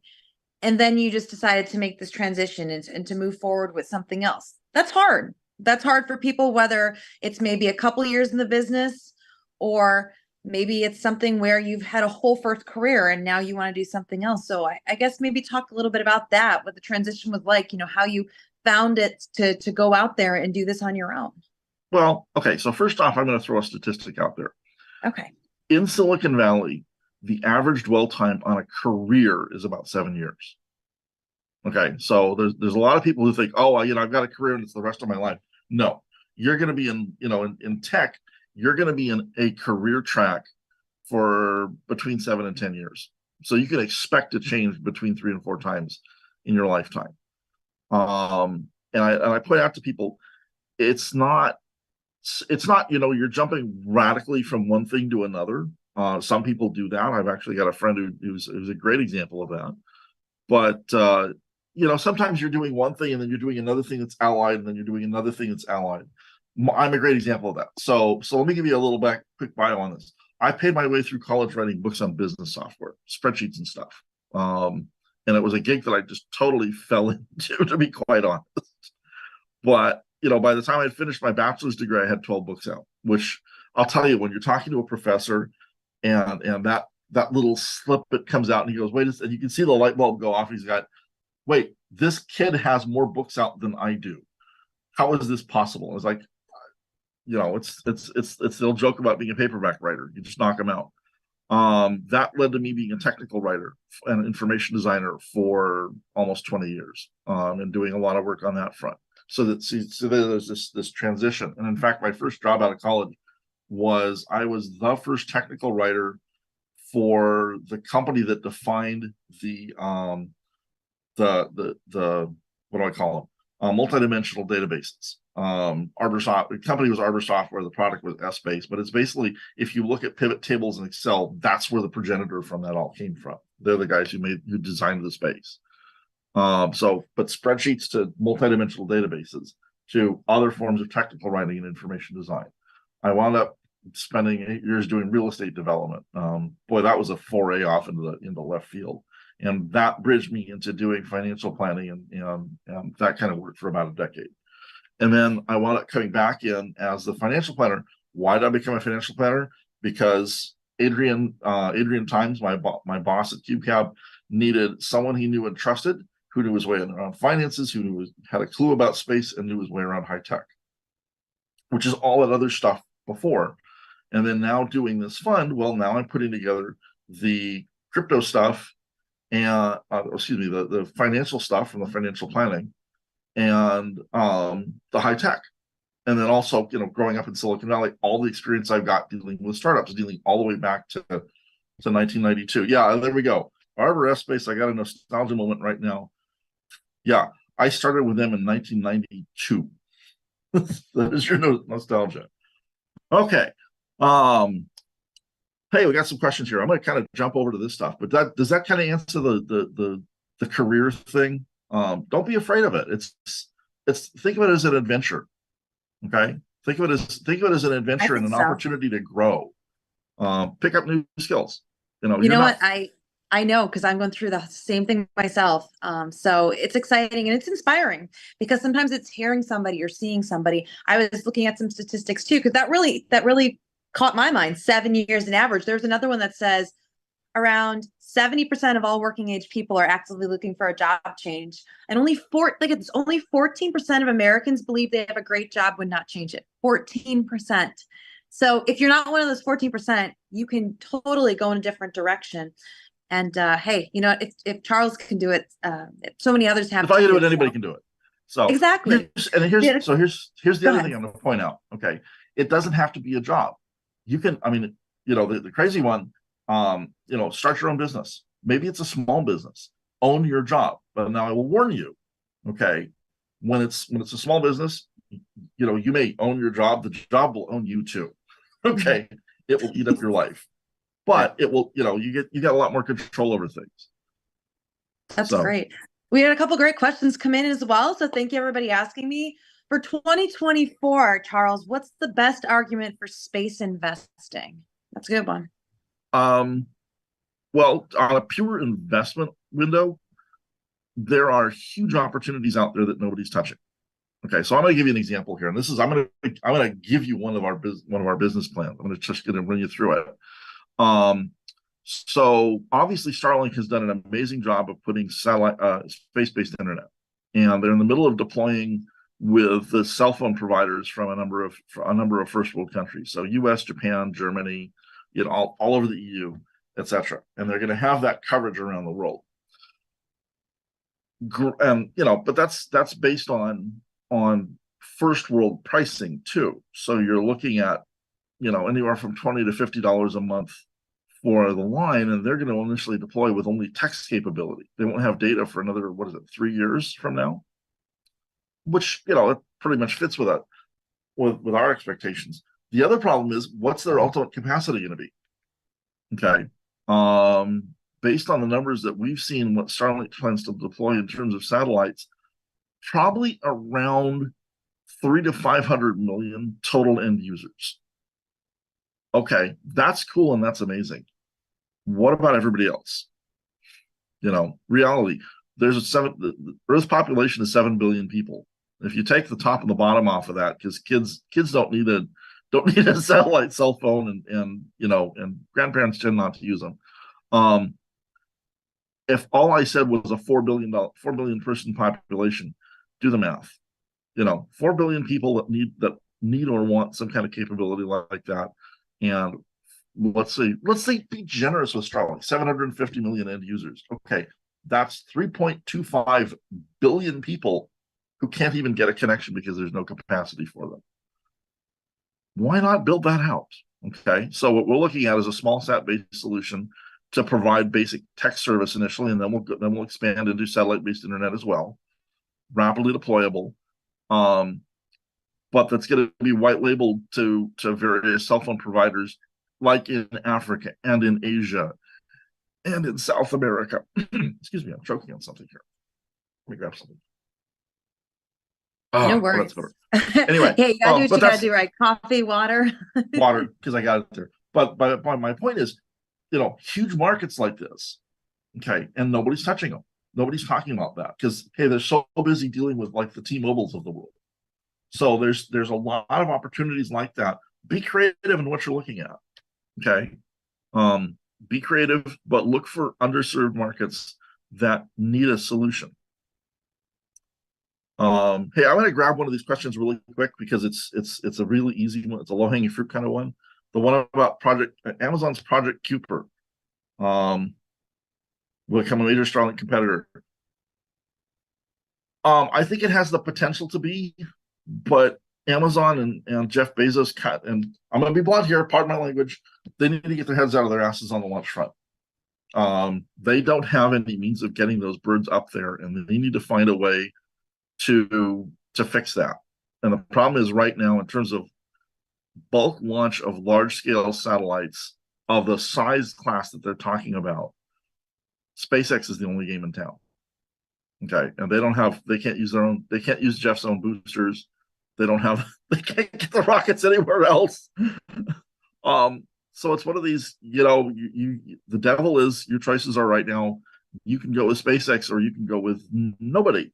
and then you just decided to make this transition and to move forward with something else. That's hard. That's hard for people, whether it's maybe a couple years in the business, or maybe it's something where you've had a whole first career and now you want to do something else. So I guess maybe talk a little bit about that, what the transition was like, how you found it to go out there and do this on your own. Well, okay. So first off, I'm going to throw a statistic out there. Okay. In Silicon Valley, the average dwell time on a career is about 7 years. Okay. So there's a lot of people who think, oh, I've got a career and it's the rest of my life. No, you're going to be in tech, you're going to be in a career track for between 7 and 10 years. So you can expect to change between 3 and 4 times in your lifetime. And I point out to people, it's not, you're jumping radically from one thing to another. Some people do that. I've actually got a friend who's a great example of that. But, sometimes you're doing one thing and then you're doing another thing that's allied, and then you're doing another thing that's allied. I'm a great example of that. So let me give you a little quick bio on this. I paid my way through college writing books on business software, spreadsheets and stuff. And it was a gig that I just totally fell into, to be quite honest. But, by the time I'd finished my bachelor's degree, I had 12 books out, which I'll tell you, when you're talking to a professor and that little snippet comes out and he goes, wait, and you can see the light bulb go off. He's got, wait, this kid has more books out than I do. How is this possible? It's like, it's the old joke about being a paperback writer. You just knock them out. That led to me being a technical writer and information designer for almost 20 years, and doing a lot of work on that front. So there's this transition. And in fact, my first job out of college I was the first technical writer for the company that defined the what do I call them? Multidimensional databases. The company was Arbor Software, the product was Essbase, but it's basically, if you look at pivot tables in Excel, that's where the progenitor from that all came from. They're the guys who designed the space. But spreadsheets to multidimensional databases to other forms of technical writing and information design. I wound up spending 8 years doing real estate development. Boy, that was a foray off into left field. And that bridged me into doing financial planning and that kind of work for about a decade. And then I wound up coming back in as the financial planner. Why did I become a financial planner? Because Adrian Times, my boss at CubeCab, needed someone he knew and trusted, who knew his way around finances, who had a clue about space and knew his way around high tech, which is all that other stuff before. And then now doing this fund, well, now I'm putting together the crypto stuff and excuse me, the financial stuff from the financial planning and the high tech. And then also, growing up in Silicon Valley, all the experience I've got dealing with startups, dealing all the way back to 1992. Yeah, there we go. RBS Space, I got a nostalgia moment right now. Yeah, I started with them in 1992. That is your nostalgia. Okay. Hey, we got some questions here. I'm going to kind of jump over to this stuff, but does that kind of answer the career thing? Don't be afraid of it. It's think of it as an adventure. Okay. Think of it as an adventure and an opportunity to grow. Pick up new skills. What I know, because I'm going through the same thing myself. So it's exciting and it's inspiring because sometimes it's hearing somebody or seeing somebody. I was looking at some statistics too, because that really caught my mind. 7 years in average. There's another one that says around 70% of all working age people are actively looking for a job change. And only 14% of Americans believe they have a great job would not change it. 14%. So if you're not one of those 14%, you can totally go in a different direction. And hey, if Charles can do it, so many others have. If I can do it, anybody can do it. So exactly. Here's the other thing I'm going to point out. Okay, it doesn't have to be a job. You can, the crazy one, start your own business. Maybe it's a small business. Own your job. But now I will warn you. Okay, when it's a small business, you may own your job. The job will own you too. Okay, it will eat up your life. But it will, you get a lot more control over things. That's great. We had a couple great questions come in as well. So thank you everybody asking me. For 2024, Charles, what's the best argument for space investing? That's a good one. Well, on a pure investment window, there are huge opportunities out there that nobody's touching. Okay, so I'm going to give you an example here, and this is I'm going to give you one of our business plans. I'm just going to run you through it. So obviously Starlink has done an amazing job of putting satellite space-based internet, and they're in the middle of deploying with the cell phone providers from a number of first world countries. So US, Japan, Germany, all over the EU, etc. And they're going to have that coverage around the world. But that's based on first world pricing too. So you're looking at anywhere from $20 to $50 a month for the line, and they're going to initially deploy with only text capability. They won't have data for another 3 years from now, which it pretty much fits with our expectations. The other problem is, what's their ultimate capacity going to be? Okay, based on the numbers that we've seen, what Starlink plans to deploy in terms of satellites, probably around 300 to 500 million total end users. Okay, that's cool and that's amazing. What about everybody else? Reality. The Earth's population is 7 billion people. If you take the top and the bottom off of that, because kids don't need a satellite cell phone, and grandparents tend not to use them. If all I said was a 4 billion person population, do the math. 4 billion people that need or want some kind of capability like that. And let's say be generous with Starlink, 750 million end users. Okay, that's 3.25 billion people who can't even get a connection because there's no capacity for them. Why not build that out? Okay, so what we're looking at is a small sat-based solution to provide basic text service initially, and then we'll expand into satellite-based internet as well, rapidly deployable. But that's going to be white labeled to various cell phone providers, like in Africa and in Asia and in South America. Excuse me, I'm choking on something here. Let me grab something. No worries. Anyway, hey, you gotta do what you gotta do, right? Coffee, water. Water, because I got it there. But my point is, huge markets like this, okay, and nobody's touching them. Nobody's talking about that because, hey, they're so busy dealing with like the T-Mobiles of the world. So there's a lot of opportunities like that. Be creative in what you're looking at. Okay. Be creative, but look for underserved markets that need a solution. Hey, I'm going to grab one of these questions really quick because it's a really easy one. It's a low-hanging fruit kind of one. the one about Amazon's Project Kuiper, will become a major Starlink competitor. I think it has the potential to be, but Amazon and Jeff Bezos and I'm going to be blunt here, pardon my language, they need to get their heads out of their asses on the launch front. They don't have any means of getting those birds up there, and they need to find a way to fix that. And the problem is right now, in terms of bulk launch of large scale satellites of the size class that they're talking about, SpaceX is the only game in town. Okay, and they can't use Jeff's own boosters. They can't get the rockets anywhere else. So it's one of these, the devil is, your choices are right now, you can go with SpaceX or you can go with nobody.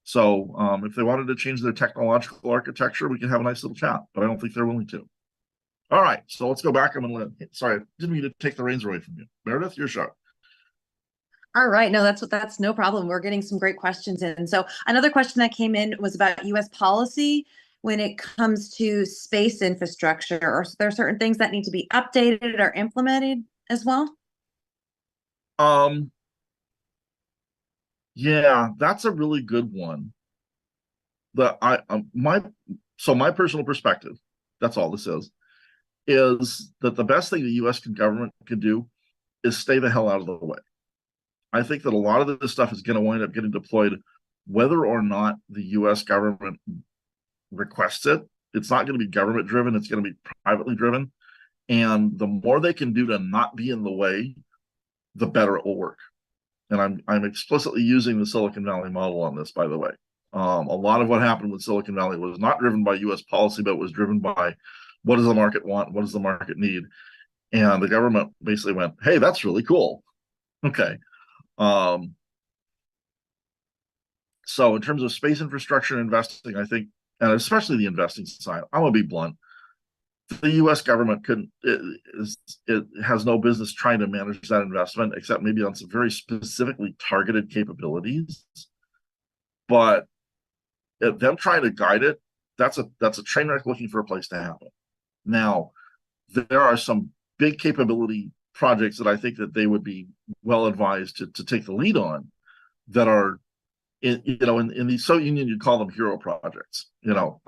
So if they wanted to change their technological architecture, we can have a nice little chat, but I don't think they're willing to. All right, so let's go back. Sorry, I didn't mean to take the reins away from you. Meredith, your show. All right. No, that's no problem. We're getting some great questions in. So another question that came in was about U.S. policy when it comes to space infrastructure. Or there are certain things that need to be updated or implemented as well? Yeah, that's a really good one. My personal perspective, that's all this is that the best thing the U.S. government can do is stay the hell out of the way. I think that a lot of this stuff is going to wind up getting deployed, whether or not the U.S. government requests it. It's not going to be government driven. It's going to be privately driven. And the more they can do to not be in the way, the better it will work. And I'm explicitly using the Silicon Valley model on this, by the way. A lot of what happened with Silicon Valley was not driven by U.S. policy, but was driven by what does the market want? What does the market need? And the government basically went, hey, that's really cool. Okay. So in terms of space infrastructure investing, I think, and especially the investing side, I'm gonna be blunt. The U.S. government it has no business trying to manage that investment, except maybe on some very specifically targeted capabilities. But them trying to guide it, that's a train wreck looking for a place to happen. Now, there are some big capability projects that I think that they would be well advised to take the lead on, that are in the Soviet Union, you'd call them hero projects. The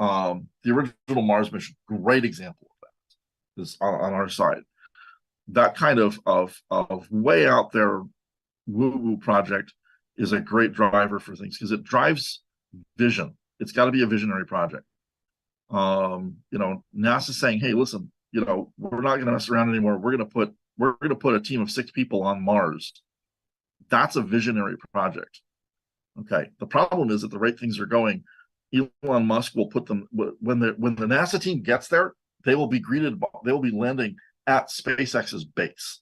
original Mars mission, great example of that is on our side. That kind of way out there woo-woo project is a great driver for things because it drives vision. It's got to be a visionary project. NASA saying, hey, listen, we're not going to mess around anymore. We're going to put a team of 6 people on Mars. That's a visionary project. Okay. The problem is, at the rate things are going, Elon Musk will put them, when the NASA team gets there, they will be landing at SpaceX's base.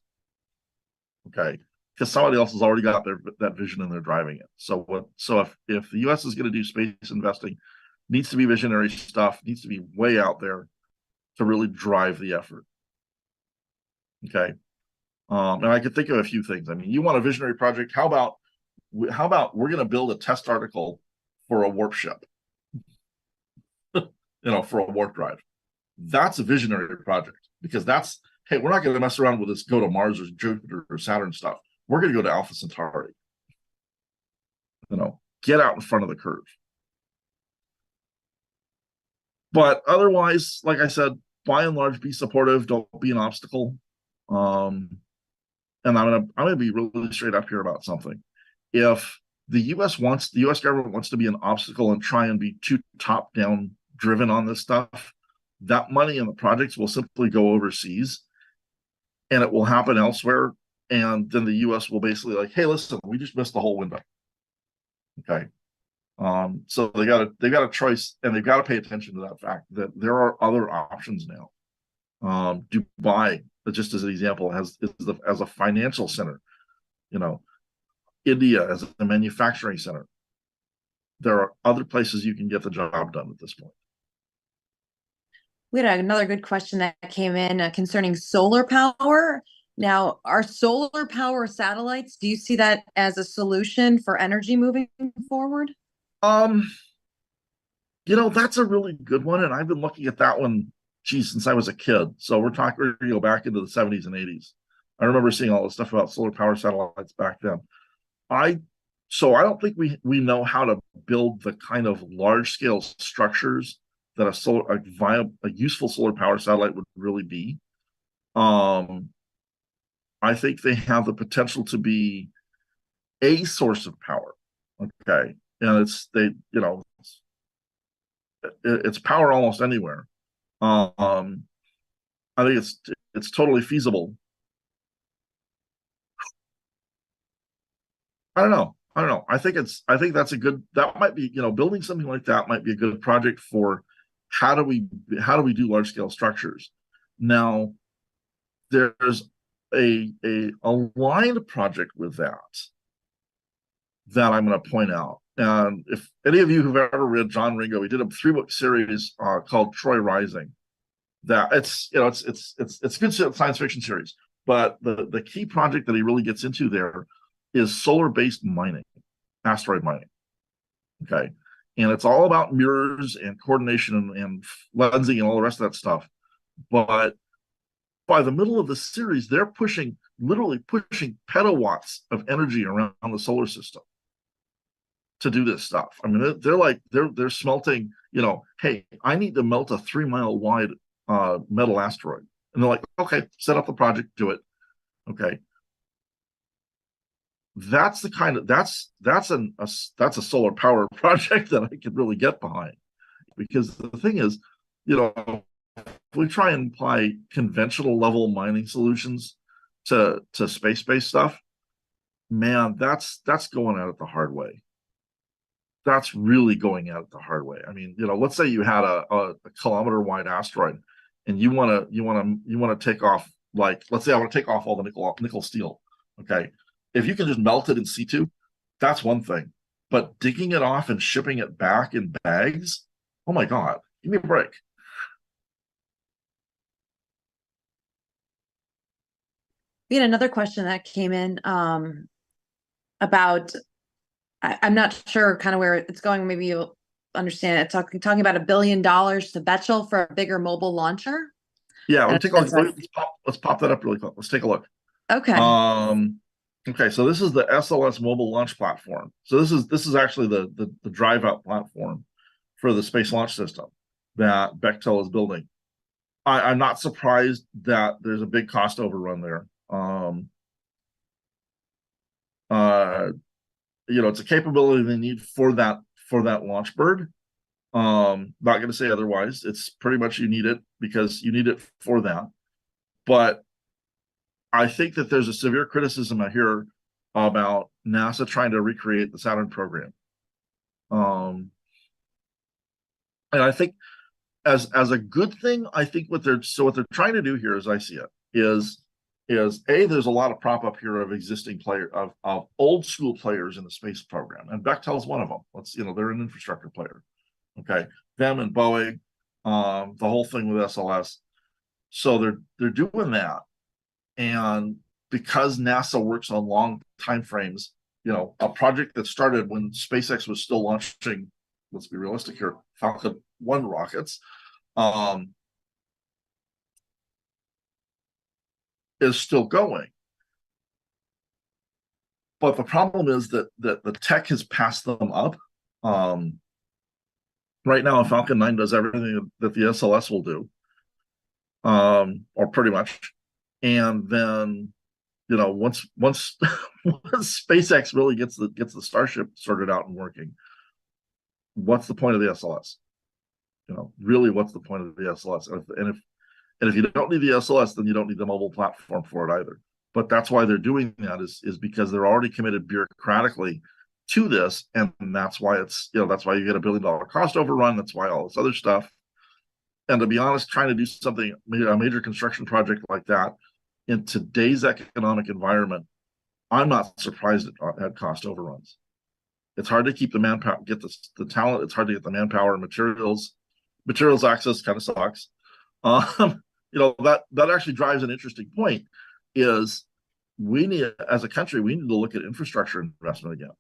Okay. Because somebody else has already got that vision and they're driving it. So if the US is going to do space investing, needs to be visionary stuff, needs to be way out there to really drive the effort. Okay. And I could think of a few things. I mean, you want a visionary project? How about we're going to build a test article for a warp ship, for a warp drive. That's a visionary project, because hey, we're not going to mess around with this go to Mars or Jupiter or Saturn stuff. We're going to go to Alpha Centauri. Get out in front of the curve. But otherwise, like I said, by and large, be supportive. Don't be an obstacle. And I'm gonna be really straight up here about something. If the U.S. government wants to be an obstacle and try and be too top-down driven on this stuff, that money and the projects will simply go overseas, and it will happen elsewhere. And then the U.S. will basically like, hey, listen, we just missed the whole window. Okay. So they've got a choice, and they've got to pay attention to that fact that there are other options now. Dubai, just as an example, as a financial center. India as a manufacturing center. There are other places you can get the job done at this point. We had another good question that came in concerning solar power. Now, are solar power satellites, do you see that as a solution for energy moving forward? That's a really good one, and I've been looking at that one geez, since I was a kid. So we're back into the 70s and 80s. I remember seeing all the stuff about solar power satellites back then. So I don't think we know how to build the kind of large scale structures that a useful solar power satellite would really be. I think they have the potential to be a source of power. Okay. And it's power almost anywhere. I think it's totally feasible. I don't know. I think that might be, building something like that might be a good project for how do we do large scale structures. Now, there's a aligned project with that I'm going to point out. And if any of you who've ever read John Ringo, he did a 3-book series called Troy Rising. That it's a good science fiction series, but the key project that he really gets into there is solar-based mining, asteroid mining. Okay, and it's all about mirrors and coordination and lensing and all the rest of that stuff. But by the middle of the series, they're literally pushing petawatts of energy around the solar system to do this stuff. I mean, they're smelting. Hey, I need to melt a 3-mile wide metal asteroid, and they're like, okay, set up the project, do it. Okay, that's a solar power project that I could really get behind, because the thing is, if we try and apply conventional level mining solutions to space-based stuff, man, that's going at it the hard way. That's really going at it the hard way. I mean, let's say you had a kilometer wide asteroid, and you want to take off, like, let's say I want to take off all the nickel steel. Okay, if you can just melt it in situ, that's one thing. But digging it off and shipping it back in bags, oh my God, give me a break. We had another question that came in about, I'm not sure kind of where it's going. Maybe you'll understand it. Talking about $1 billion to Bechtel for a bigger mobile launcher. Yeah, let's pop that up really quick. Let's take a look. Okay. Okay, so this is the SLS mobile launch platform. So this is actually the drive out platform for the Space Launch System that Bechtel is building. I'm not surprised that there's a big cost overrun there. It's a capability they need for that launch bird. Not going to say otherwise. It's pretty much you need it because you need it for that. But I think that there's a severe criticism I hear about NASA trying to recreate the Saturn program. And I think as a good thing, I think what they're trying to do here, as I see it, is there's a lot of prop up here of existing of old school players in the space program, and Bechtel is one of them. They're an infrastructure player. Okay, them and Boeing, the whole thing with SLS. So they're doing that, and because NASA works on long time frames, a project that started when SpaceX was still launching, let's be realistic here, Falcon 1 rockets, is still going. But the problem is that the tech has passed them up. Right now, a Falcon 9 does everything that the SLS will do, or pretty much. And then, once SpaceX really gets the Starship sorted out and working, what's the point of the SLS? Really, what's the point of the SLS? And if you don't need the SLS, then you don't need the mobile platform for it either. But that's why they're doing that is because they're already committed bureaucratically to this, and that's why that's why you get $1 billion cost overrun. That's why all this other stuff. And to be honest, trying to do something, a major construction project like that in today's economic environment, I'm not surprised at cost overruns. It's hard to keep the manpower, get the talent. It's hard to get the manpower and materials. Materials access kind of sucks. That actually drives an interesting point. Is we need, as a country, we need to look at infrastructure investment again.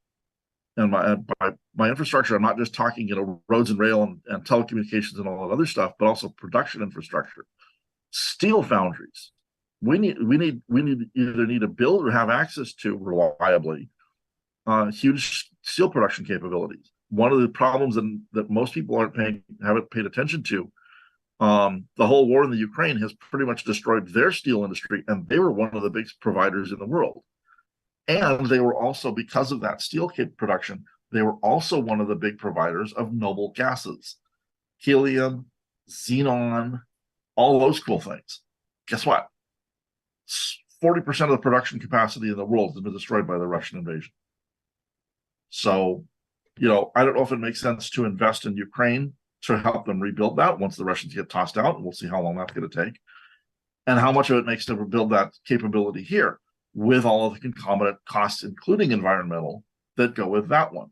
and by my infrastructure, I'm not just talking, roads and rail and telecommunications and all that other stuff, but also production infrastructure, steel foundries. We need either need to build or have access to reliably huge steel production capabilities. One of the problems that most people haven't paid attention to, the whole war in the Ukraine has pretty much destroyed their steel industry, and they were one of the biggest providers in the world. And they were also, because of that steel kit production, they were also one of the big providers of noble gases, helium, xenon, all those cool things. Guess what? 40% of the production capacity in the world has been destroyed by the Russian invasion. So, I don't know if it makes sense to invest in Ukraine to help them rebuild that once the Russians get tossed out, and we'll see how long that's going to take, and how much of it makes to build that capability here with all of the concomitant costs, including environmental, that go with that one.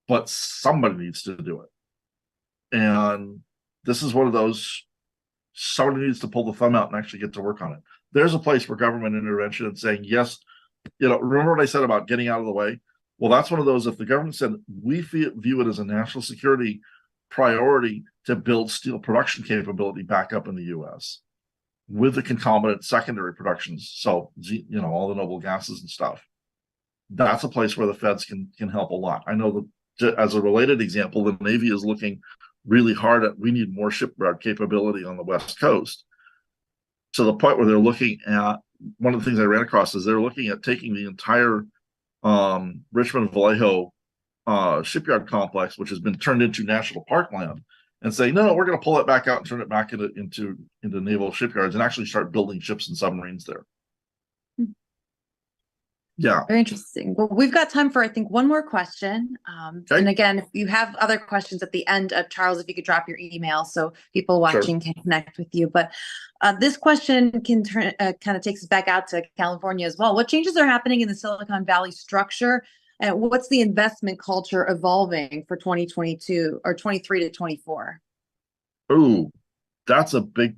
But somebody needs to do it. And this is one of those, somebody needs to pull the thumb out and actually get to work on it. There's a place for government intervention and saying, yes, remember what I said about getting out of the way? Well, that's one of those, if the government said, we view it as a national security priority to build steel production capability back up in the US with the concomitant secondary productions, so, all the noble gases and stuff, that's a place where the feds can help a lot. I know that, as a related example, the Navy is looking really hard at, we need more shipyard capability on the West Coast, to the point where they're looking at, one of the things I ran across is they're looking at taking the entire Richmond Vallejo shipyard complex, which has been turned into national park land, and say, no, we're going to pull it back out and turn it back into naval shipyards and actually start building ships and submarines there. Yeah. Very interesting. Well, we've got time for, I think, one more question. Okay. And again, if you have other questions at the end, Charles, if you could drop your email so people watching can connect with you. But this question can kind of takes us back out to California as well. What changes are happening in the Silicon Valley structure? And what's the investment culture evolving for 2022 or 23 to 24? Ooh, that's a big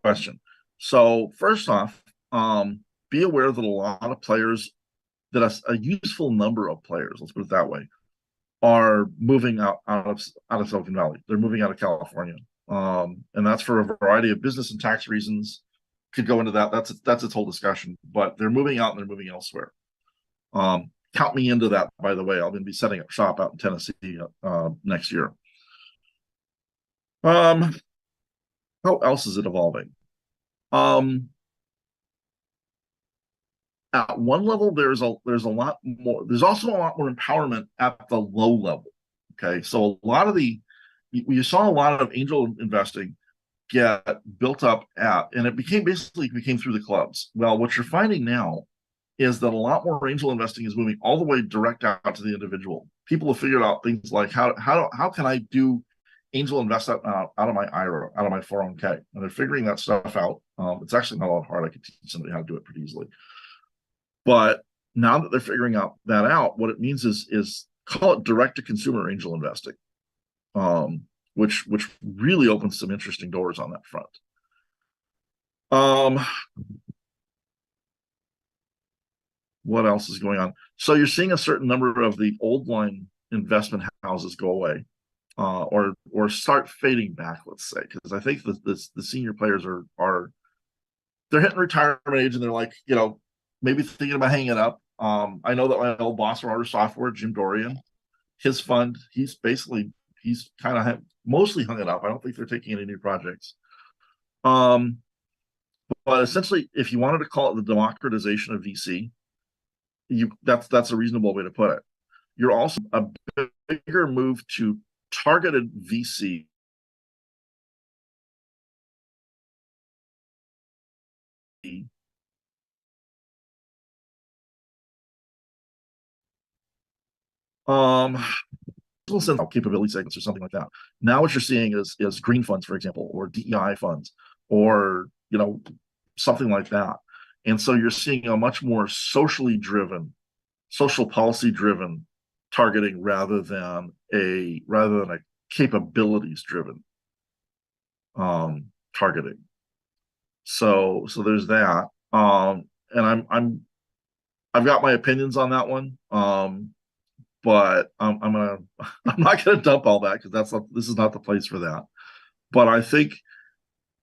question. So first off, be aware that a lot of players, that a useful number of players, let's put it that way, are moving out of Silicon Valley. They're moving out of California, and that's for a variety of business and tax reasons. Could go into that. That's its whole discussion. But they're moving out and they're moving elsewhere. Count me into that, by the way. I'll be setting up shop out in Tennessee next year. How else is it evolving? At one level, there's a lot more. There's also a lot more empowerment at the low level. Okay, so a lot of you saw a lot of angel investing get built up and it became through the clubs. Well, what you're finding now is that a lot more angel investing is moving all the way direct out to the individual. People have figured out things like how can I do angel invest out of my IRA, out of my 401k, and they're figuring that stuff out. It's actually not all hard. I could teach somebody how to do it pretty easily. But now that they're figuring that out, what it means is call it direct to consumer angel investing, which really opens some interesting doors on that front. What else is going on? So you're seeing a certain number of the old line investment houses go away, or start fading back, let's say, because I think the senior players are they're hitting retirement age and they're like, maybe thinking about hanging it up. I know that my old boss from Order Software, Jim Dorian, his fund, he's kind of mostly hung it up. I don't think they're taking any new projects. But essentially, if you wanted to call it the democratization of VC, that's a reasonable way to put it. You're also a bigger move to targeted VC. Capability segments or something like that. Now what you're seeing is green funds, for example, or DEI funds, or something like that. And so you're seeing a much more socially driven, social policy driven targeting rather than a capabilities driven targeting. So there's that. And I've got my opinions on that one. but I'm not gonna dump all that because this is not the place for that. But I think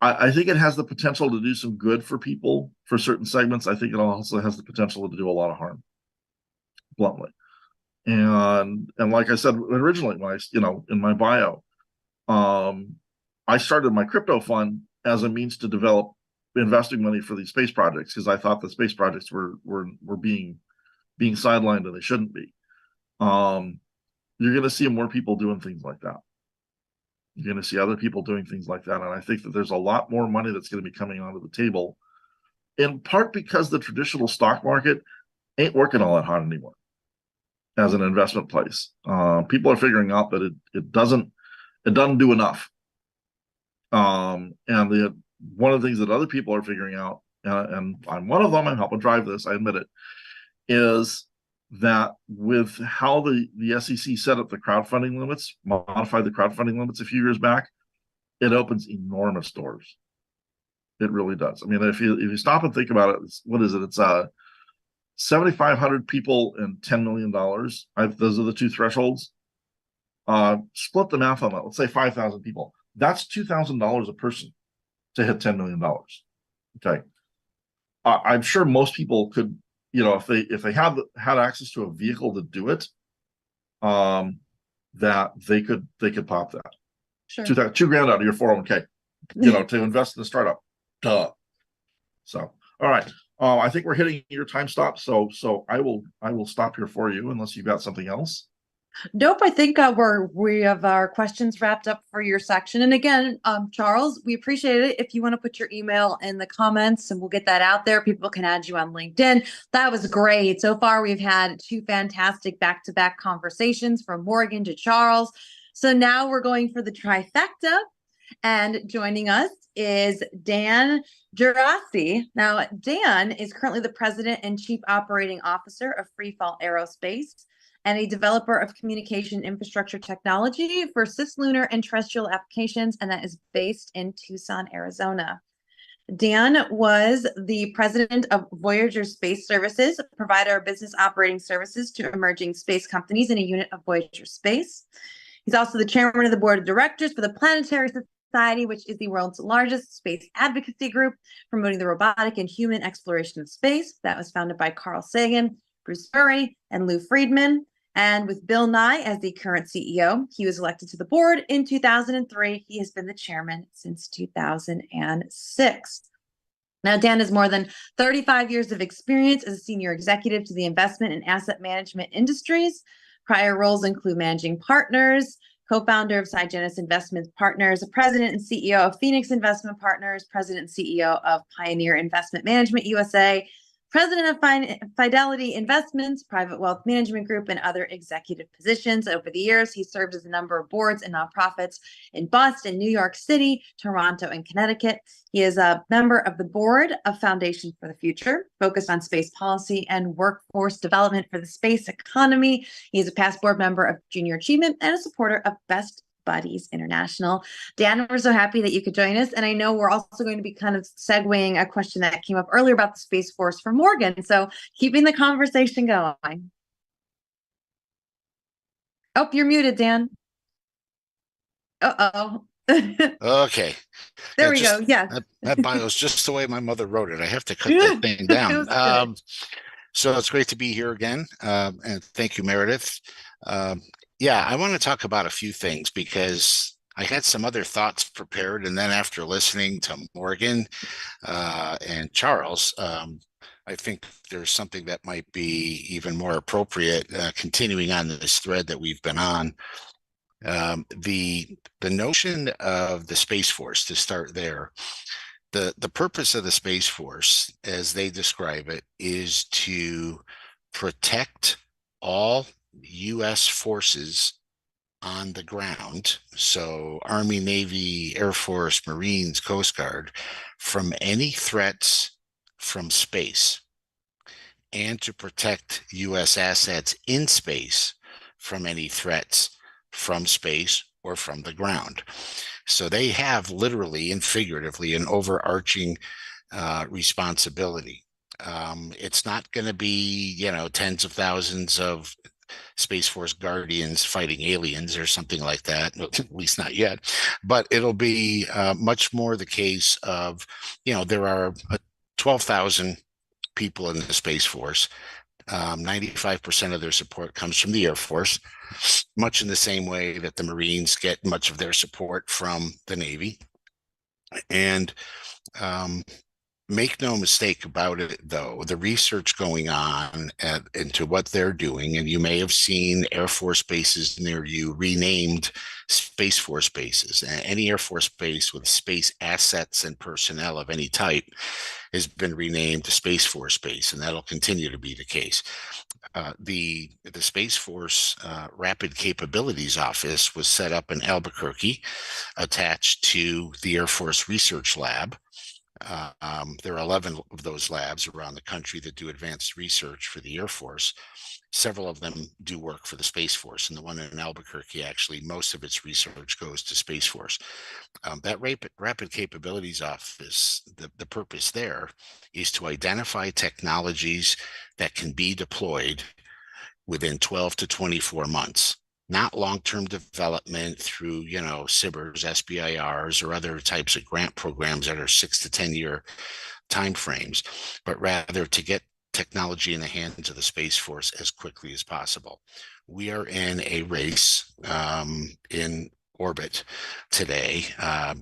it has the potential to do some good for people for certain segments. I think it also has the potential to do a lot of harm, bluntly. And like I said originally, when in my bio, I started my crypto fund as a means to develop investing money for these space projects because I thought the space projects were being sidelined and they shouldn't be. You're going to see more people doing things like that. You're going to see other people doing things like that. And I think that there's a lot more money that's going to be coming onto the table, in part because the traditional stock market ain't working all that hard anymore as an investment place. People are figuring out that it doesn't do enough. And one of the things that other people are figuring out, and I'm one of them, I'm helping drive this, I admit it, is that with how the SEC set up the crowdfunding limits, modified the crowdfunding limits a few years back, it opens enormous doors. It really does. I mean, if you stop and think about it, what is it? It's 7,500 people and $10 million. Those are the two thresholds. Split the math on that. Let's say 5,000 people. That's $2,000 a person to hit $10 million. Okay. I'm sure most people could, if they had access to a vehicle to do it, that they could pop that. Sure. $2,000 out of your 401k, to invest in the startup. Duh. So, all right. I think we're hitting your time stop. So I will stop here for you unless you've got something else. Nope, I think we have our questions wrapped up for your section. And again, Charles, we appreciate it if you want to put your email in the comments and we'll get that out there. People can add you on LinkedIn. That was great. So far, we've had two fantastic back-to-back conversations from Morgan to Charles. So now we're going for the trifecta. And joining us is Dan Gerasi. Now, Dan is currently the president and chief operating officer of Freefall Aerospace and a developer of communication infrastructure technology for cislunar and terrestrial applications, and that is based in Tucson, Arizona. Dan was the president of Voyager Space Services, a provider of business operating services to emerging space companies in a unit of Voyager Space. He's also the chairman of the board of directors for the Planetary Society, which is the world's largest space advocacy group promoting the robotic and human exploration of space. That was founded by Carl Sagan, Bruce Murray, and Lou Friedman. And with Bill Nye as the current CEO, he was elected to the board in 2003. He has been the chairman since 2006. Now, Dan has more than 35 years of experience as a senior executive to the investment and asset management industries. Prior roles include managing partners, co-founder of Cygenus Investment Partners, president and CEO of Phoenix Investment Partners, president and CEO of Pioneer Investment Management USA, president of Fidelity Investments, Private Wealth Management Group, and other executive positions. Over the years, he served as a number of boards and nonprofits in Boston, New York City, Toronto, and Connecticut. He is a member of the board of Foundation for the Future, focused on space policy and workforce development for the space economy. He is a past board member of Junior Achievement and a supporter of Best Buddies International. Dan, we're so happy that you could join us. And I know we're also going to be kind of segueing a question that came up earlier about the Space Force for Morgan. So keeping the conversation going. Oh, you're muted, Dan. Uh-oh. Okay. There we go. Yeah. That bio is just the way my mother wrote it. I have to cut that thing down. So it's great to be here again. And thank you, Meredith. Yeah, I want to talk about a few things because I had some other thoughts prepared. And then after listening to Morgan and Charles, I think there's something that might be even more appropriate continuing on this thread that we've been on. The notion of the Space Force, to start there, the purpose of the Space Force, as they describe it, is to protect all U.S. forces on the ground, so Army, Navy, Air Force, Marines, Coast Guard, from any threats from space, and to protect U.S. assets in space from any threats from space or from the ground. So they have literally and figuratively an overarching responsibility. It's not going to be, tens of thousands of Space Force Guardians fighting aliens or something like that, at least not yet. But it'll be much more the case of, there are 12,000 people in the Space Force. 95% of their support comes from the Air Force, much in the same way that the Marines get much of their support from the Navy. And make no mistake about it, though, the research going on into what they're doing, and you may have seen Air Force bases near you renamed Space Force bases. Any Air Force base with space assets and personnel of any type has been renamed to Space Force Base, and that'll continue to be the case. The Space Force Rapid Capabilities Office was set up in Albuquerque, attached to the Air Force Research Lab. There are 11 of those labs around the country that do advanced research for the Air Force. Several of them do work for the Space Force, and the one in Albuquerque, actually, most of its research goes to Space Force. That Rapid Capabilities Office, the purpose there is to identify technologies that can be deployed within 12 to 24 months. Not long-term development through, SBIRs, SBIRs, or other types of grant programs that are 6 to 10 year timeframes, but rather to get technology in the hands of the Space Force as quickly as possible. We are in a race in orbit today.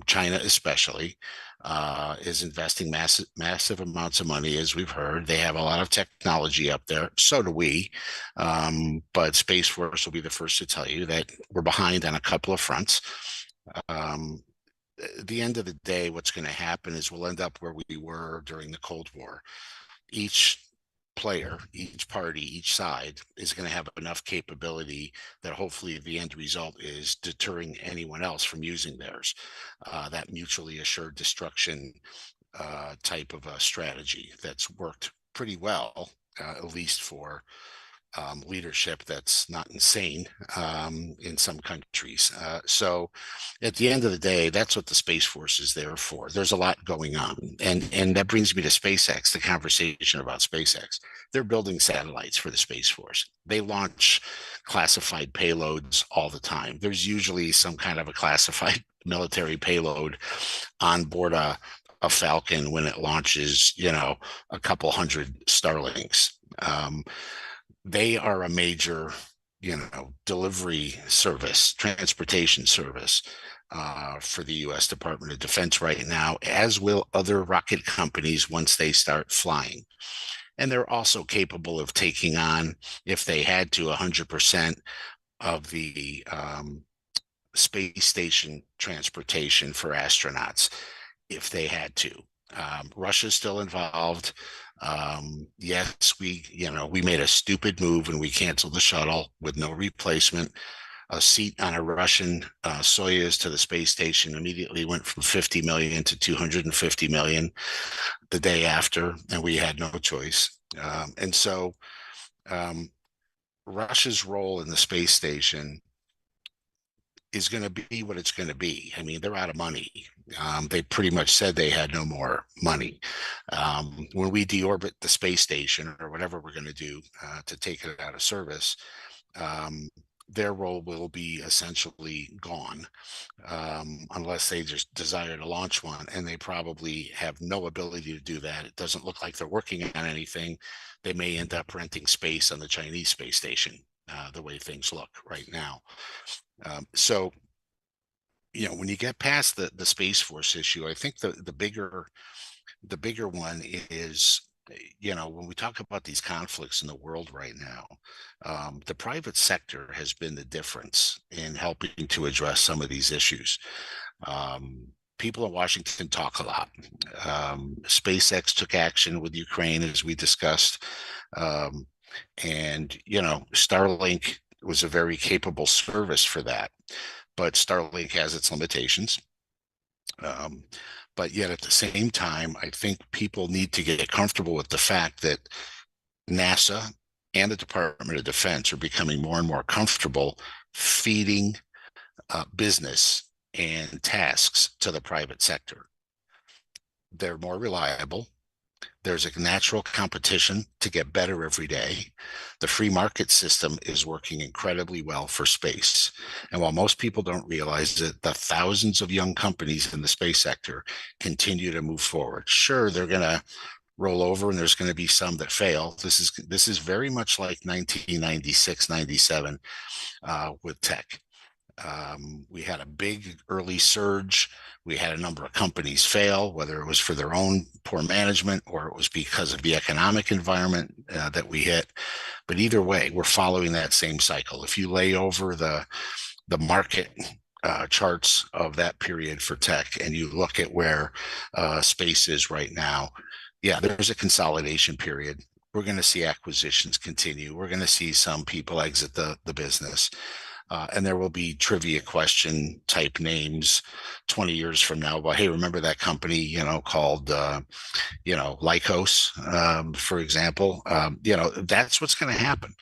China especially is investing massive amounts of money, as we've heard. They have a lot of technology up there. So do we. But Space Force will be the first to tell you that we're behind on a couple of fronts. At the end of the day, what's going to happen is we'll end up where we were during the Cold War. Each player, each party, each side is going to have enough capability that hopefully the end result is deterring anyone else from using theirs. That mutually assured destruction type of a strategy that's worked pretty well, at least for leadership that's not insane in some countries. So at the end of the day, that's what the Space Force is there for. There's a lot going on. And that brings me to SpaceX, the conversation about SpaceX. They're building satellites for the Space Force. They launch classified payloads all the time. There's usually some kind of a classified military payload on board a Falcon when it launches, a couple hundred Starlinks. They are a major, delivery service, transportation service for the U.S. Department of Defense right now, as will other rocket companies once they start flying. And they're also capable of taking on, if they had to, 100% of the space station transportation for astronauts, if they had to. Russia's still involved. Yes, we made a stupid move when we canceled the shuttle with no replacement. A seat on a Russian Soyuz to the space station immediately went from 50 million to 250 million the day after, and we had no choice. And so Russia's role in the space station is going to be what it's going to be. I mean, they're out of money. They pretty much said they had no more money. When we deorbit the space station or whatever we're going to do to take it out of service, their role will be essentially gone unless they just desire to launch one, and they probably have no ability to do that. It doesn't look like they're working on anything. They may end up renting space on the Chinese space station, the way things look right now. So, when you get past the Space Force issue, I think the bigger one is, when we talk about these conflicts in the world right now, the private sector has been the difference in helping to address some of these issues. People in Washington talk a lot. SpaceX took action with Ukraine, as we discussed. And, Starlink was a very capable service for that, but Starlink has its limitations. But yet at the same time, I think people need to get comfortable with the fact that NASA and the Department of Defense are becoming more and more comfortable feeding business and tasks to the private sector. They're more reliable. There's a natural competition to get better every day. The free market system is working incredibly well for space. And while most people don't realize it, the thousands of young companies in the space sector continue to move forward. Sure, they're going to roll over and there's going to be some that fail. This is very much like 1996, 97 with tech. We had a big early surge. We had a number of companies fail, whether it was for their own poor management or it was because of the economic environment that we hit. But either way, we're following that same cycle. If you lay over the market charts of that period for tech and you look at where space is right now, yeah, there's a consolidation period. We're going to see acquisitions continue. We're going to see some people exit the business. And there will be trivia question type names 20 years from now. But hey, remember that company, called, Lycos, for example? That's what's going to happen.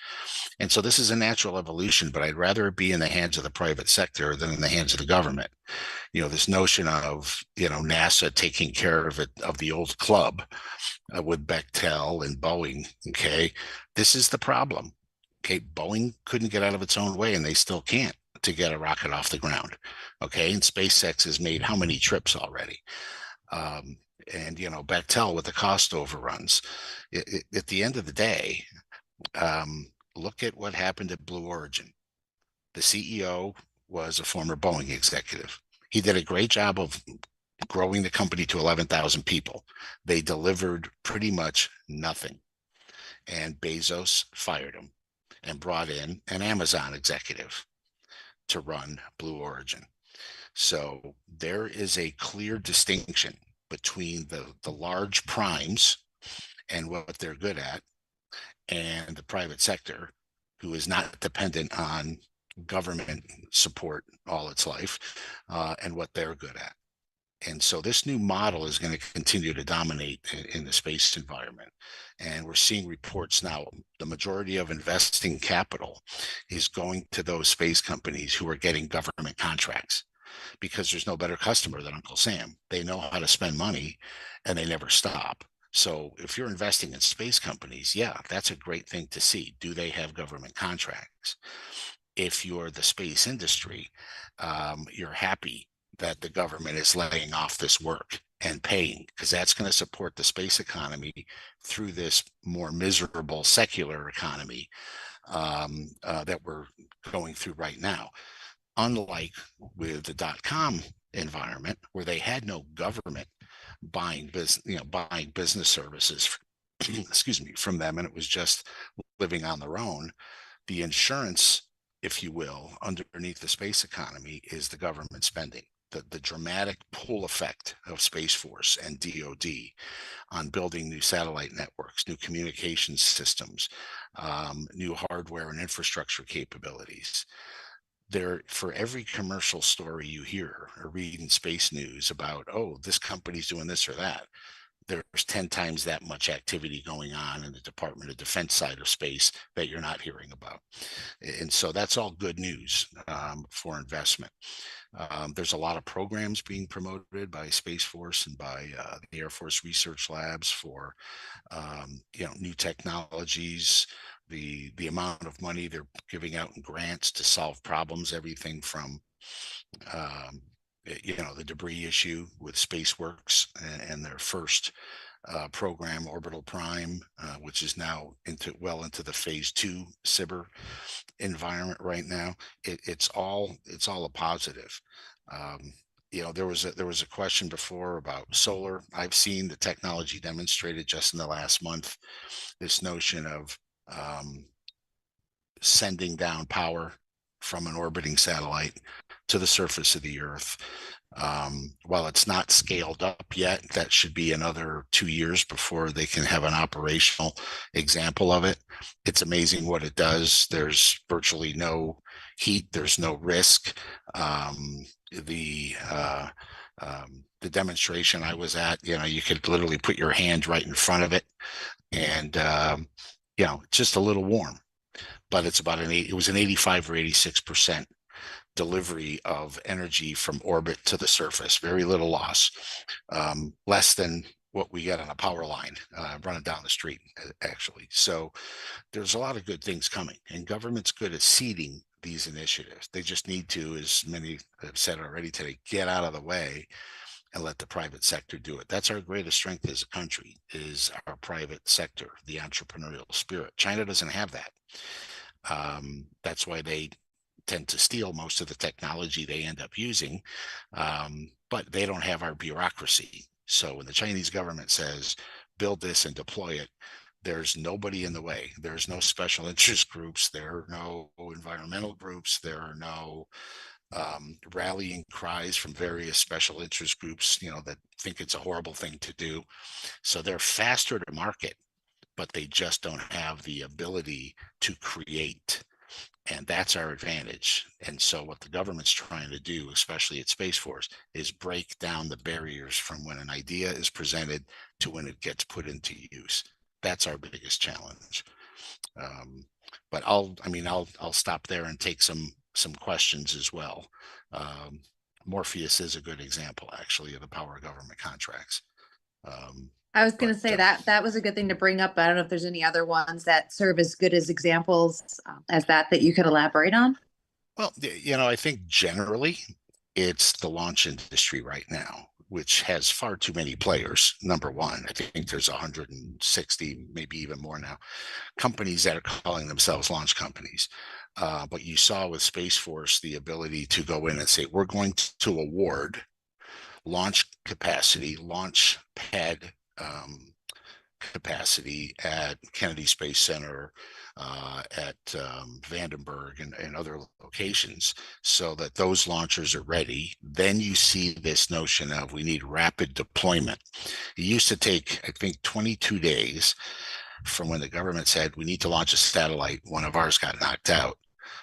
And so this is a natural evolution, but I'd rather it be in the hands of the private sector than in the hands of the government. This notion of, NASA taking care of it, of the old club with Bechtel and Boeing. Okay. This is the problem. Okay, Boeing couldn't get out of its own way, and they still can't to get a rocket off the ground. Okay, and SpaceX has made how many trips already? And Bechtel with the cost overruns. At the end of the day, look at what happened at Blue Origin. The CEO was a former Boeing executive. He did a great job of growing the company to 11,000 people. They delivered pretty much nothing, and Bezos fired him and brought in an Amazon executive to run Blue Origin. So there is a clear distinction between the large primes and what they're good at and the private sector, who is not dependent on government support all its life, and what they're good at. And so this new model is going to continue to dominate in the space environment. And we're seeing reports now, the majority of investing capital is going to those space companies who are getting government contracts, because there's no better customer than Uncle Sam. They know how to spend money and they never stop. So if you're investing in space companies, yeah, that's a great thing to see. Do they have government contracts? If you're the space industry, you're happy that the government is laying off this work and paying, because that's going to support the space economy through this more miserable secular economy that we're going through right now. Unlike with the .com environment, where they had no government buying business services, excuse me, from them, and it was just living on their own. The insurance, if you will, underneath the space economy is the government spending. The dramatic pull effect of Space Force and DoD on building new satellite networks, new communications systems, new hardware and infrastructure capabilities. There, for every commercial story you hear or read in space news about, oh, this company's doing this or that, there's 10 times that much activity going on in the Department of Defense side of space that you're not hearing about. And so that's all good news for investment. There's a lot of programs being promoted by Space Force and by the Air Force Research Labs for new technologies. The amount of money they're giving out in grants to solve problems, everything from the debris issue with SpaceWorks and their first program, Orbital Prime, which is now well into the phase 2 SBIR environment right now. It's all a positive. There was a question before about solar. I've seen the technology demonstrated just in the last month. This notion of sending down power from an orbiting satellite to the surface of the Earth. While it's not scaled up yet, that should be another 2 years before they can have an operational example of it. It's amazing what it does. There's virtually no heat. There's no risk. The demonstration I was at, you could literally put your hand right in front of it, and just a little warm. But it's about it was an 85 or 86% delivery of energy from orbit to the surface, very little loss, less than what we get on a power line running down the street, actually. So there's a lot of good things coming, and government's good at seeding these initiatives. They just need to, as many have said already today, get out of the way and let the private sector do it. That's our greatest strength as a country, is our private sector, the entrepreneurial spirit. China doesn't have that. That's why they tend to steal most of the technology they end up using, but they don't have our bureaucracy. So when the Chinese government says, build this and deploy it, there's nobody in the way. There's no special interest groups. There are no environmental groups. There are no rallying cries from various special interest groups, that think it's a horrible thing to do. So they're faster to market, but they just don't have the ability to create. And that's our advantage. And so what the government's trying to do, especially at Space Force, is break down the barriers from when an idea is presented to when it gets put into use. That's our biggest challenge. But I'll stop there and take some questions as well. Morpheus is a good example, actually, of the power of government contracts. I was going to say that was a good thing to bring up. I don't know if there's any other ones that serve as good as examples as that you could elaborate on. Well, I think generally it's the launch industry right now, which has far too many players. Number one, I think there's 160, maybe even more now, companies that are calling themselves launch companies. But you saw with Space Force the ability to go in and say, we're going to award launch capacity, launch pad capacity at Kennedy Space Center, at Vandenberg and other locations, so that those launchers are ready. Then you see this notion of, we need rapid deployment. It used to take, I think, 22 days from when the government said we need to launch a satellite. One of ours got knocked out.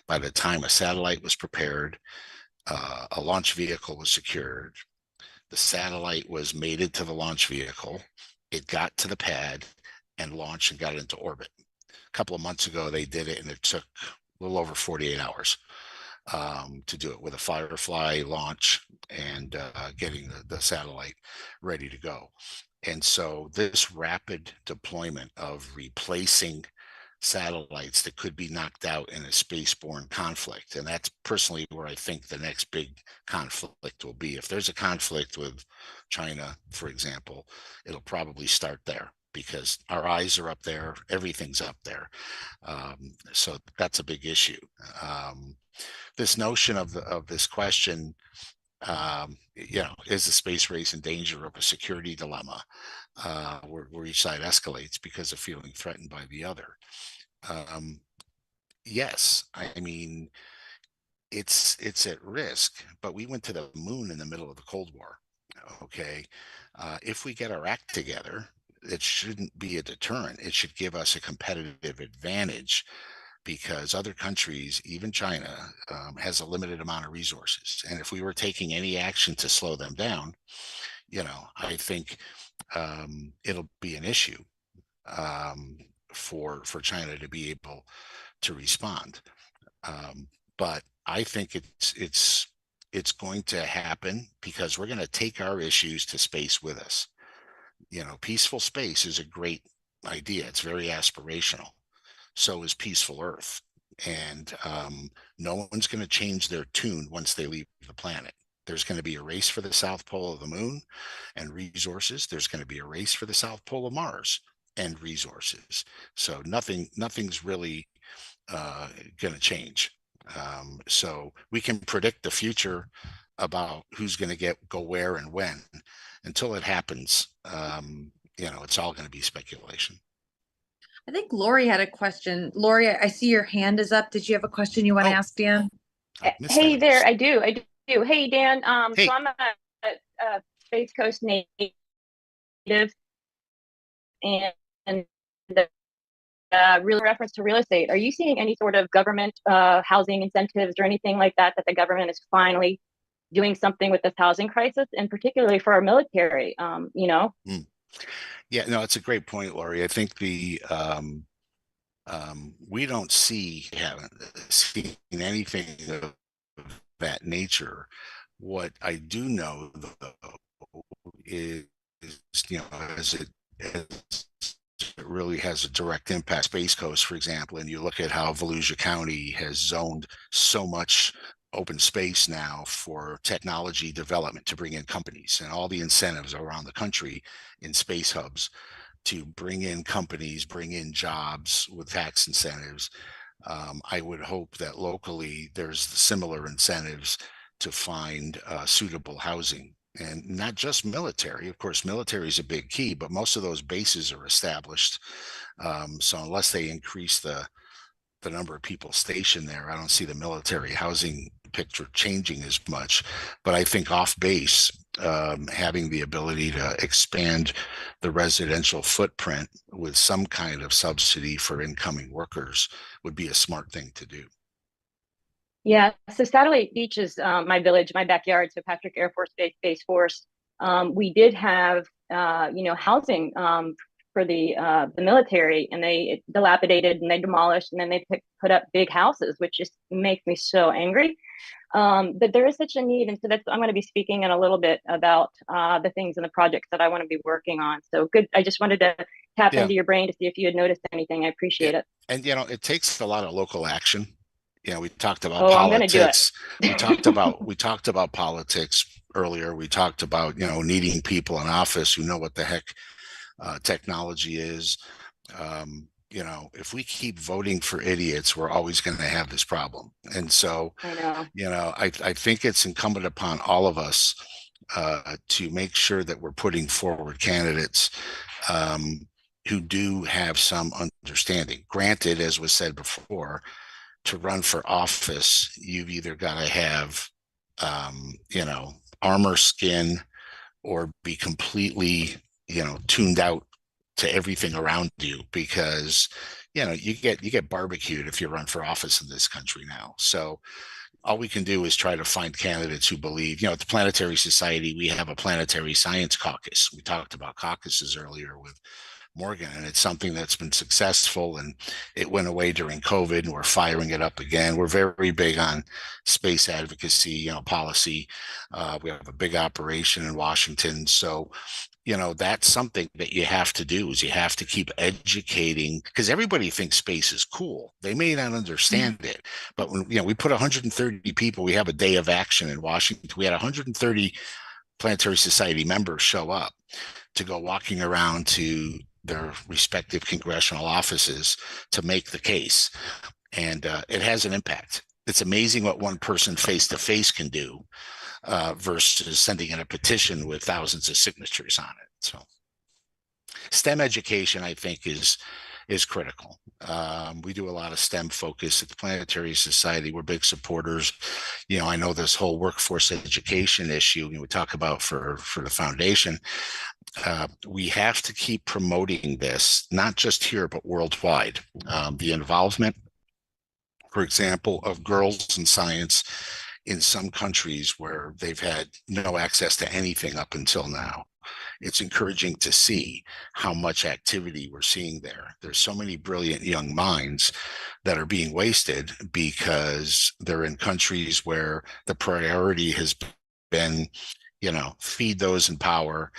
By the time a satellite was prepared, a launch vehicle was secured, the satellite was mated to the launch vehicle, it got to the pad and launched and got into orbit. A couple of months ago, they did it, and it took a little over 48 hours to do it with a Firefly launch and getting the satellite ready to go. And so this rapid deployment of replacing satellites that could be knocked out in a spaceborne conflict, and that's personally where I think the next big conflict will be. If there's a conflict with China, for example, it'll probably start there, because our eyes are up there, everything's up there. So that's a big issue. This notion of this question, is the space race in danger of a security dilemma, where each side escalates because of feeling threatened by the other? Yes, I mean, it's at risk, but we went to the moon in the middle of the Cold War. Okay, if we get our act together, it shouldn't be a deterrent. It should give us a competitive advantage, because other countries, even China, has a limited amount of resources. And if we were taking any action to slow them down, I think it'll be an issue for China to be able to respond. But I think it's going to happen, because we're going to take our issues to space with us. Peaceful space is a great idea. It's very aspirational. So is peaceful Earth. And no one's going to change their tune once they leave the planet. There's going to be a race for the South Pole of the moon and resources. There's going to be a race for the South Pole of Mars and resources. So nothing's really going to change. So we can predict the future about who's going to go where and when. Until it happens, it's all going to be speculation. I think Lori had a question. Lori, I see your hand is up. Did you have a question you want to ask Dan? Hey there, I do. Hey, Dan. Hey. So I'm a Space Coast native, and the real reference to real estate. Are you seeing any sort of government housing incentives or anything like that the government is finally doing something with this housing crisis, and particularly for our military? Yeah, no, it's a great point, Lori. I think we haven't seen anything of that nature. What I do know, though, is you know, as it really has a direct impact. Space Coast, for example, and you look at how Volusia County has zoned so much open space now for technology development to bring in companies, and all the incentives around the country in space hubs to bring in companies, bring in jobs with tax incentives. I would hope that locally there's similar incentives to find suitable housing, and not just military. Of course, military is a big key, but most of those bases are established. So unless they increase the number of people stationed there, I don't see the military housing picture changing as much. But I think off base, having the ability to expand the residential footprint with some kind of subsidy for incoming workers would be a smart thing to do. Yeah, so Satellite Beach is my village, my backyard. So Patrick Air Force Base, Base Force. We did have, housing for the military, and they dilapidated and they demolished, and then they put up big houses, which just makes me so angry. But there is such a need, and so I'm going to be speaking in a little bit about the things and the projects that I want to be working on. So good. I just wanted to tap into your brain to see if you had noticed anything. I appreciate it. And it takes a lot of local action. We talked about politics. we talked about politics earlier. We talked about needing people in office who know what the heck technology is. If we keep voting for idiots, we're always going to have this problem. And so, I know. I think it's incumbent upon all of us to make sure that we're putting forward candidates who do have some understanding. Granted, as was said before, to run for office, you've either got to have, armor skin, or be completely, tuned out to everything around you, because, you get barbecued if you run for office in this country now. So all we can do is try to find candidates who believe, at the Planetary Society, we have a planetary science caucus. We talked about caucuses earlier with Morgan, and it's something that's been successful, and it went away during COVID, and we're firing it up again. We're very big on space advocacy, policy. We have a big operation in Washington. So, that's something that you have to do, is you have to keep educating, because everybody thinks space is cool. They may not understand it, but when, we put 130 people, we have a day of action in Washington. We had 130 Planetary Society members show up to go walking around to their respective congressional offices to make the case. And it has an impact. It's amazing what one person face to face can do versus sending in a petition with thousands of signatures on it. So STEM education, I think, is critical. We do a lot of STEM focus at the Planetary Society. We're big supporters. I know this whole workforce education issue we talk about for the foundation. We have to keep promoting this, not just here, but worldwide. The involvement, for example, of girls in science in some countries where they've had no access to anything up until now. It's encouraging to see how much activity we're seeing there. There's so many brilliant young minds that are being wasted because they're in countries where the priority has been, feed those in power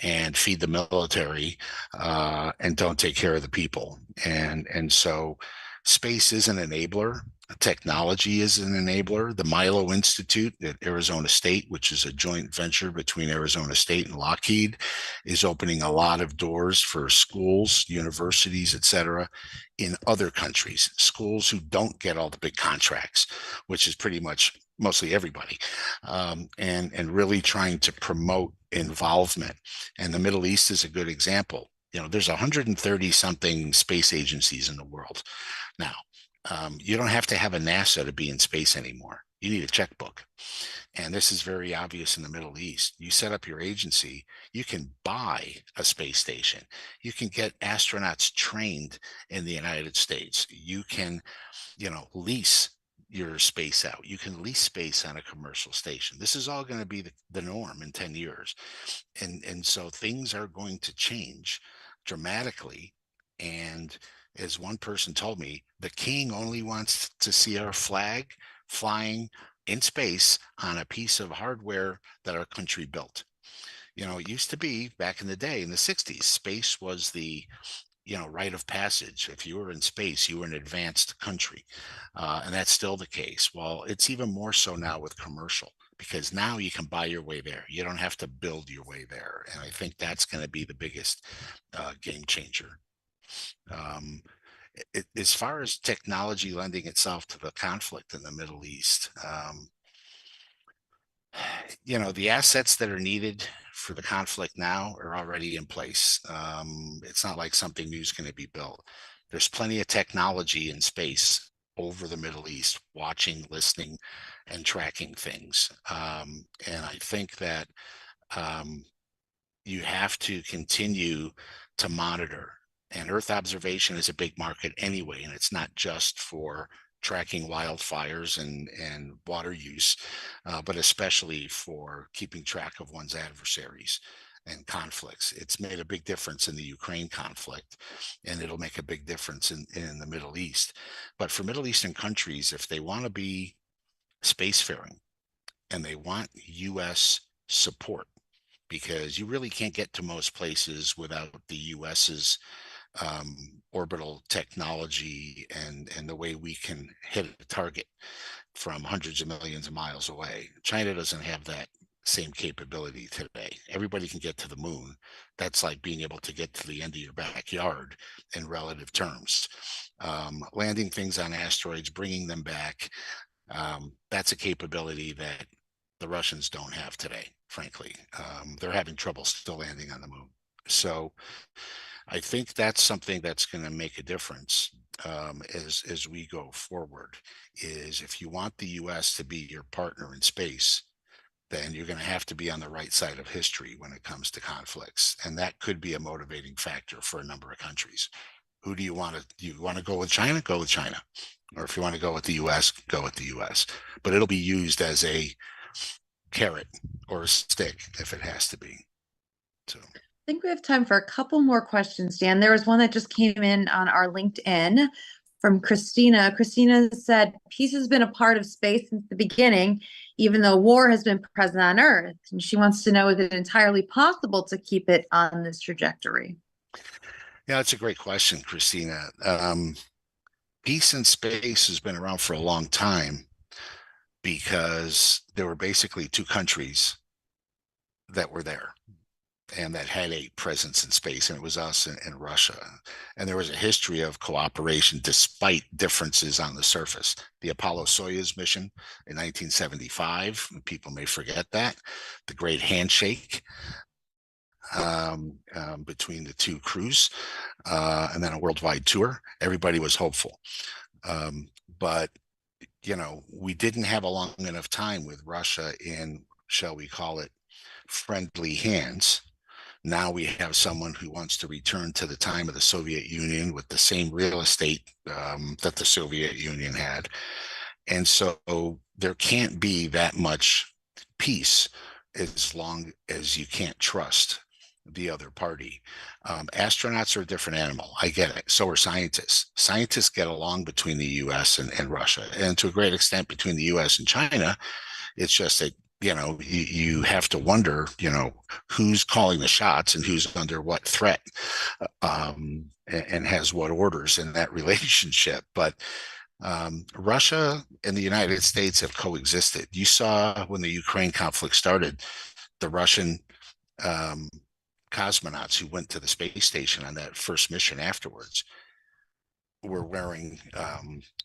and feed the military, and don't take care of the people. And so space is an enabler. Technology is an enabler. The Milo Institute at Arizona State, which is a joint venture between Arizona State and Lockheed, is opening a lot of doors for schools, universities, et cetera, in other countries, schools who don't get all the big contracts, which is pretty much mostly everybody, and really trying to promote involvement. And the Middle East is a good example. There's 130 something space agencies in the world now. You don't have to have a NASA to be in space anymore. You need a checkbook. And this is very obvious in the Middle East. You set up your agency, you can buy a space station. You can get astronauts trained in the United States. You can, lease your space out. You can lease space on a commercial station. This is all going to be the norm in 10 years. And so things are going to change dramatically. And as one person told me, the king only wants to see our flag flying in space on a piece of hardware that our country built. You know, it used to be back in the day in the 60s, space was the, rite of passage. If you were in space, you were an advanced country. And that's still the case. Well, it's even more so now with commercial, because now you can buy your way there. You don't have to build your way there. And I think that's going to be the biggest game changer. As far as technology lending itself to the conflict in the Middle East, the assets that are needed for the conflict now are already in place. It's not like something new is going to be built. There's plenty of technology in space over the Middle East, watching, listening, and tracking things. And I think that you have to continue to monitor. And Earth observation is a big market anyway, and it's not just for tracking wildfires and water use, but especially for keeping track of one's adversaries and conflicts. It's made a big difference in the Ukraine conflict, and it'll make a big difference in the Middle East. But for Middle Eastern countries, if they want to be spacefaring and they want US support, because you really can't get to most places without the US's orbital technology and the way we can hit a target from hundreds of millions of miles away. China doesn't have that same capability today. Everybody can get to the moon. That's like being able to get to the end of your backyard in relative terms. Landing things on asteroids, bringing them back, that's a capability that the Russians don't have today, frankly. They're having trouble still landing on the moon. So I think that's something that's going to make a difference as we go forward, is if you want the US to be your partner in space, then you're going to have to be on the right side of history when it comes to conflicts. And that could be a motivating factor for a number of countries. Who do you want to go with China? Go with China. Or if you want to go with the US, go with the US. But it'll be used as a carrot or a stick if it has to be. So I think we have time for a couple more questions, Dan. There was one that just came in on our LinkedIn from Christina. Christina said, peace has been a part of space since the beginning, even though war has been present on Earth. And she wants to know, is it entirely possible to keep it on this trajectory? Yeah, that's a great question, Christina. Peace in space has been around for a long time because there were basically two countries that were there and that had a presence in space, and it was us and Russia. And there was a history of cooperation despite differences on the surface. The Apollo-Soyuz mission in 1975, people may forget that, the great handshake between the two crews, and then a worldwide tour. Everybody was hopeful. But, we didn't have a long enough time with Russia in, shall we call it, friendly hands. Now we have someone who wants to return to the time of the Soviet Union with the same real estate that the Soviet Union had. And so there can't be that much peace as long as you can't trust the other party. Astronauts are a different animal. I get it. So are scientists. Scientists get along between the US and Russia, and to a great extent between the US and China. It's just that you have to wonder, who's calling the shots and who's under what threat, and has what orders in that relationship. But Russia and the United States have coexisted. You saw when the Ukraine conflict started, the Russian cosmonauts who went to the space station on that first mission afterwards were wearing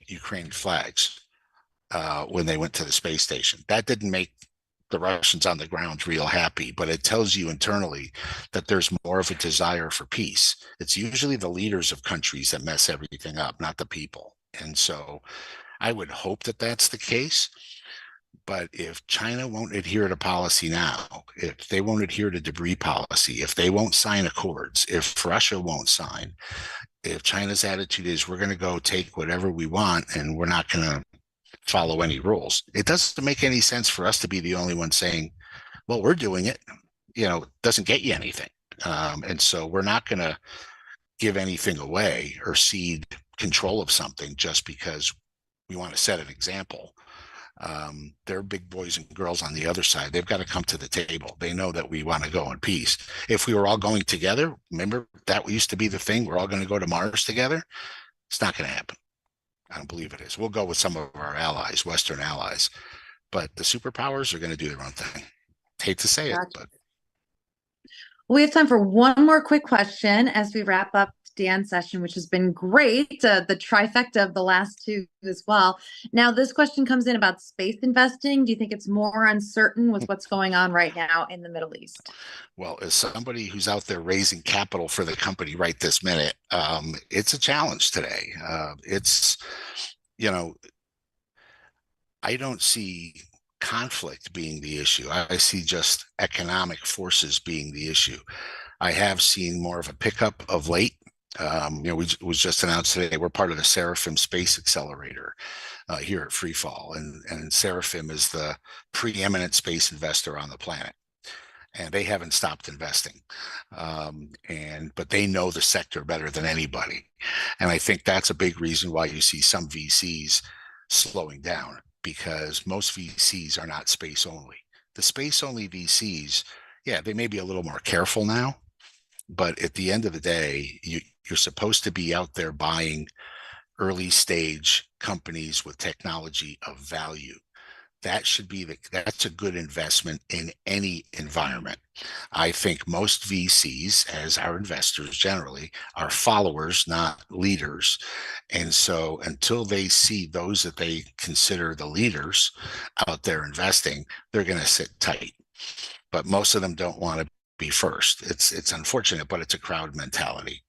Ukrainian flags when they went to the space station. That didn't make the Russians on the ground real happy, but it tells you internally that there's more of a desire for peace. It's usually the leaders of countries that mess everything up, not the people. And so I would hope that that's the case. But if China won't adhere to policy now, if they won't adhere to debris policy, if they won't sign accords, if Russia won't sign, if China's attitude is we're going to go take whatever we want and we're not going to follow any rules, it doesn't make any sense for us to be the only one saying, well, we're doing it. It doesn't get you anything. And so we're not going to give anything away or cede control of something just because we want to set an example. They're big boys and girls on the other side. They've got to come to the table. They know that we want to go in peace. If we were all going together, remember that used to be the thing. We're all going to go to Mars together. It's not going to happen. I don't believe it is. We'll go with some of our allies, Western allies, but the superpowers are going to do their own thing. Hate to say it, but we have time for one more quick question as we wrap up Dan's session, which has been great. The trifecta of the last two as well. Now, this question comes in about space investing. Do you think it's more uncertain with what's going on right now in the Middle East? Well, as somebody who's out there raising capital for the company right this minute, it's a challenge today. I don't see conflict being the issue. I see just economic forces being the issue. I have seen more of a pickup of late. It was just announced today we're part of the Seraphim Space Accelerator here at Freefall, and Seraphim is the preeminent space investor on the planet, and they haven't stopped investing. But they know the sector better than anybody, and I think that's a big reason why you see some VCs slowing down, because most VCs are not space only. The space only VCs, yeah, they may be a little more careful now, but at the end of the day, you're supposed to be out there buying early stage companies with technology of value. That's a good investment in any environment. I think most VCs, as our investors generally, are followers, not leaders. And so until they see those that they consider the leaders out there investing, they're going to sit tight. But most of them don't want to be first. It's unfortunate, but it's a crowd mentality.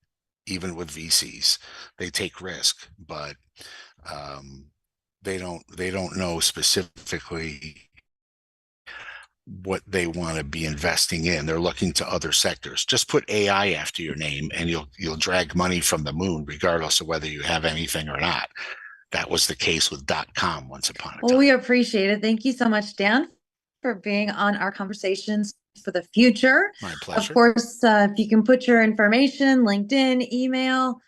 Even with VCs, they take risk, but they don't know specifically what they want to be investing in. They're looking to other sectors. Just put AI after your name and you'll drag money from the moon, regardless of whether you have anything or not. That was the case with .com once upon a time. Well, we appreciate it. Thank you so much, Dan, for being on our Conversations for the Future. My pleasure. Of course, if you can put your information, LinkedIn, email,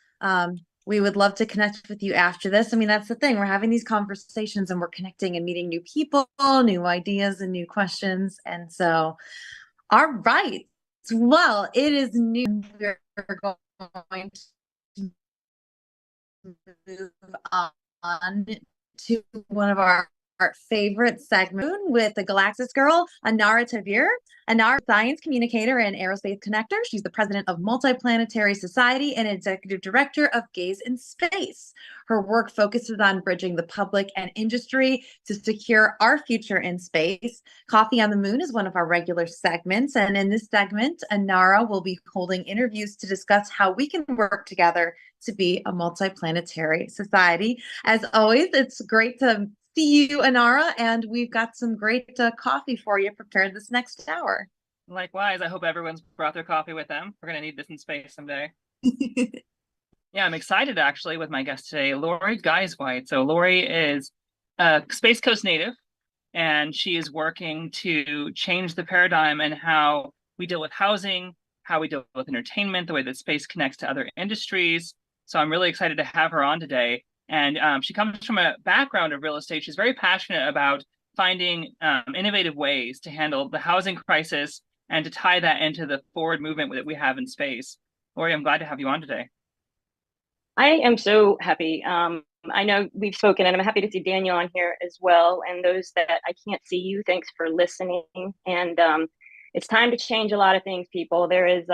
we would love to connect with you after this. I mean, that's the thing. We're having these conversations and we're connecting and meeting new people, new ideas and new questions. And so, all right. Well, it is new. We're going to move on to one of our favorite segment with the Galaxis girl, Anara Tavir. Anara, science communicator and aerospace connector. She's the president of Multiplanetary Society and executive director of Gaze in Space. Her work focuses on bridging the public and industry to secure our future in space. Coffee on the Moon is one of our regular segments. And in this segment, Anara will be holding interviews to discuss how we can work together to be a multiplanetary society. As always, it's great to see you, Anara, and we've got some great coffee for you prepared this next hour. Likewise, I hope everyone's brought their coffee with them. We're going to need this in space someday. Yeah, I'm excited actually with my guest today, Lori Geisweit. So Lori is a Space Coast native, and she is working to change the paradigm and how we deal with housing, how we deal with entertainment, the way that space connects to other industries. So I'm really excited to have her on today. And she comes from a background of real estate. She's very passionate about finding innovative ways to handle the housing crisis and to tie that into the forward movement that we have in space. Lori, I'm glad to have you on today. I am so happy. I know we've spoken, and I'm happy to see Daniel on here as well. And those that I can't see you, thanks for listening. And it's time to change a lot of things, people. There's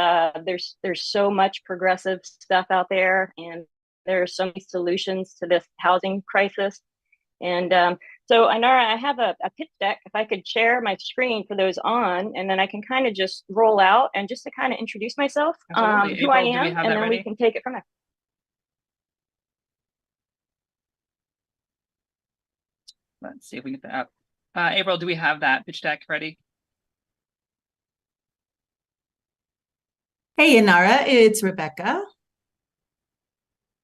so much progressive stuff out there, and there are so many solutions to this housing crisis. And so, Anara, I have a pitch deck. If I could share my screen for those on, and then I can kind of just roll out and just to kind of introduce myself, who April, I am, and then ready? we can take it from there. Let's see if we can get that up. April, do we have that pitch deck ready? Hey, Anara, it's Rebecca.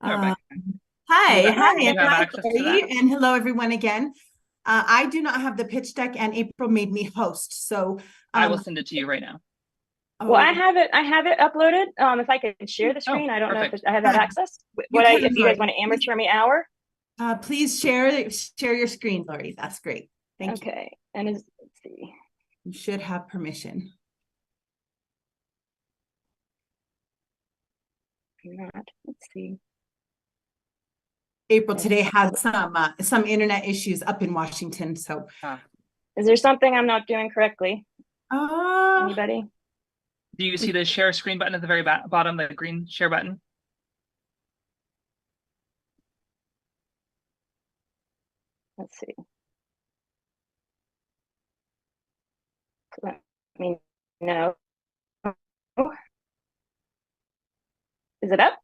Hi, Rebecca. Hi, Rebecca, hi, do you and have hi, access to Lori, that? and hello, everyone again. I do not have the pitch deck, and April made me host, so I will send it to you right now. Well, I have it uploaded. If I could share the screen, I don't know if perfect. I have that access. You can If you do guys it. want to amateur me hour. Please share your screen, Lori. That's great. Thank you. Okay, and let's see. You should have permission. Not, let's see. April today has some internet issues up in Washington, so. Is there something I'm not doing correctly? Uh, Anybody? Do you see the share screen button at the very bottom, the green share button? Let's see. Let me know. Is it up?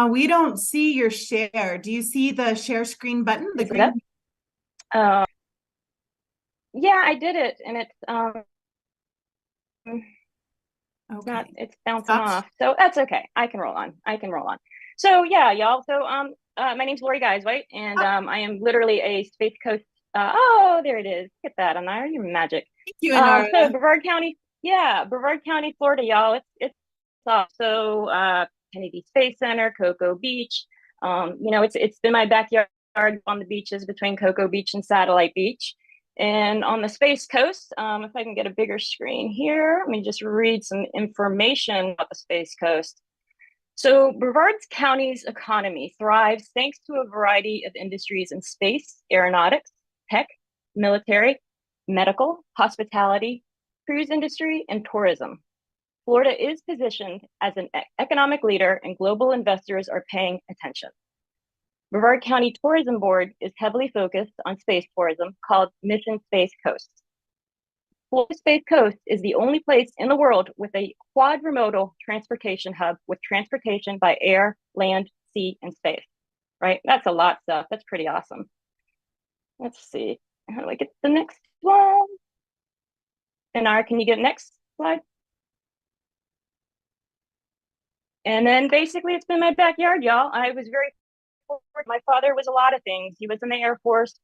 we don't see your share. Do you see the share screen button? The Is it up? green. Yeah, I did it, and it's Okay. it's bouncing Stops. off. So that's okay. I can roll on. So yeah, y'all. So my name's Lori Geiswhite, and I am literally a Space Coast. Oh, there it is. Look at that, Anara. You're magic. Thank you, Anara. So Brevard County, yeah, Brevard County, Florida, y'all. It's also Kennedy Space Center, Cocoa Beach. You know, it's been my backyard on the beaches between Cocoa Beach and Satellite Beach. And on the Space Coast, if I can get a bigger screen here, let me just read some information about the Space Coast. So Brevard County's economy thrives thanks to a variety of industries in space, aeronautics, tech, military, medical, hospitality, cruise industry, and tourism. Florida is positioned as an economic leader and global investors are paying attention. Brevard County Tourism Board is heavily focused on space tourism called Mission Space Coast. Florida Space Coast is the only place in the world with a quadrimodal transportation hub with transportation by air, land, sea, and space, right? That's a lot of stuff. That's pretty awesome. Let's see. How do I get the next one? Anara, can you get next slide? And then basically it's been my backyard, y'all. I was very forward. My father was a lot of things. He was in the Air Force.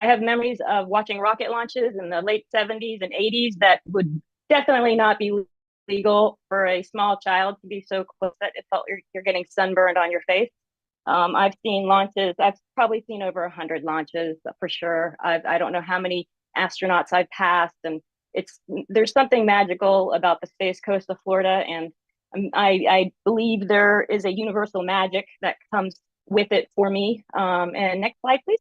I have memories of watching rocket launches in the late 70s and 80s that would definitely not be legal for a small child to be so close that it felt you're getting sunburned on your face. I've seen launches. I've probably seen over 100 launches for sure. I don't know how many astronauts I've passed, and there's something magical about the Space Coast of Florida, and I believe there is a universal magic that comes with it for me. And next slide, please.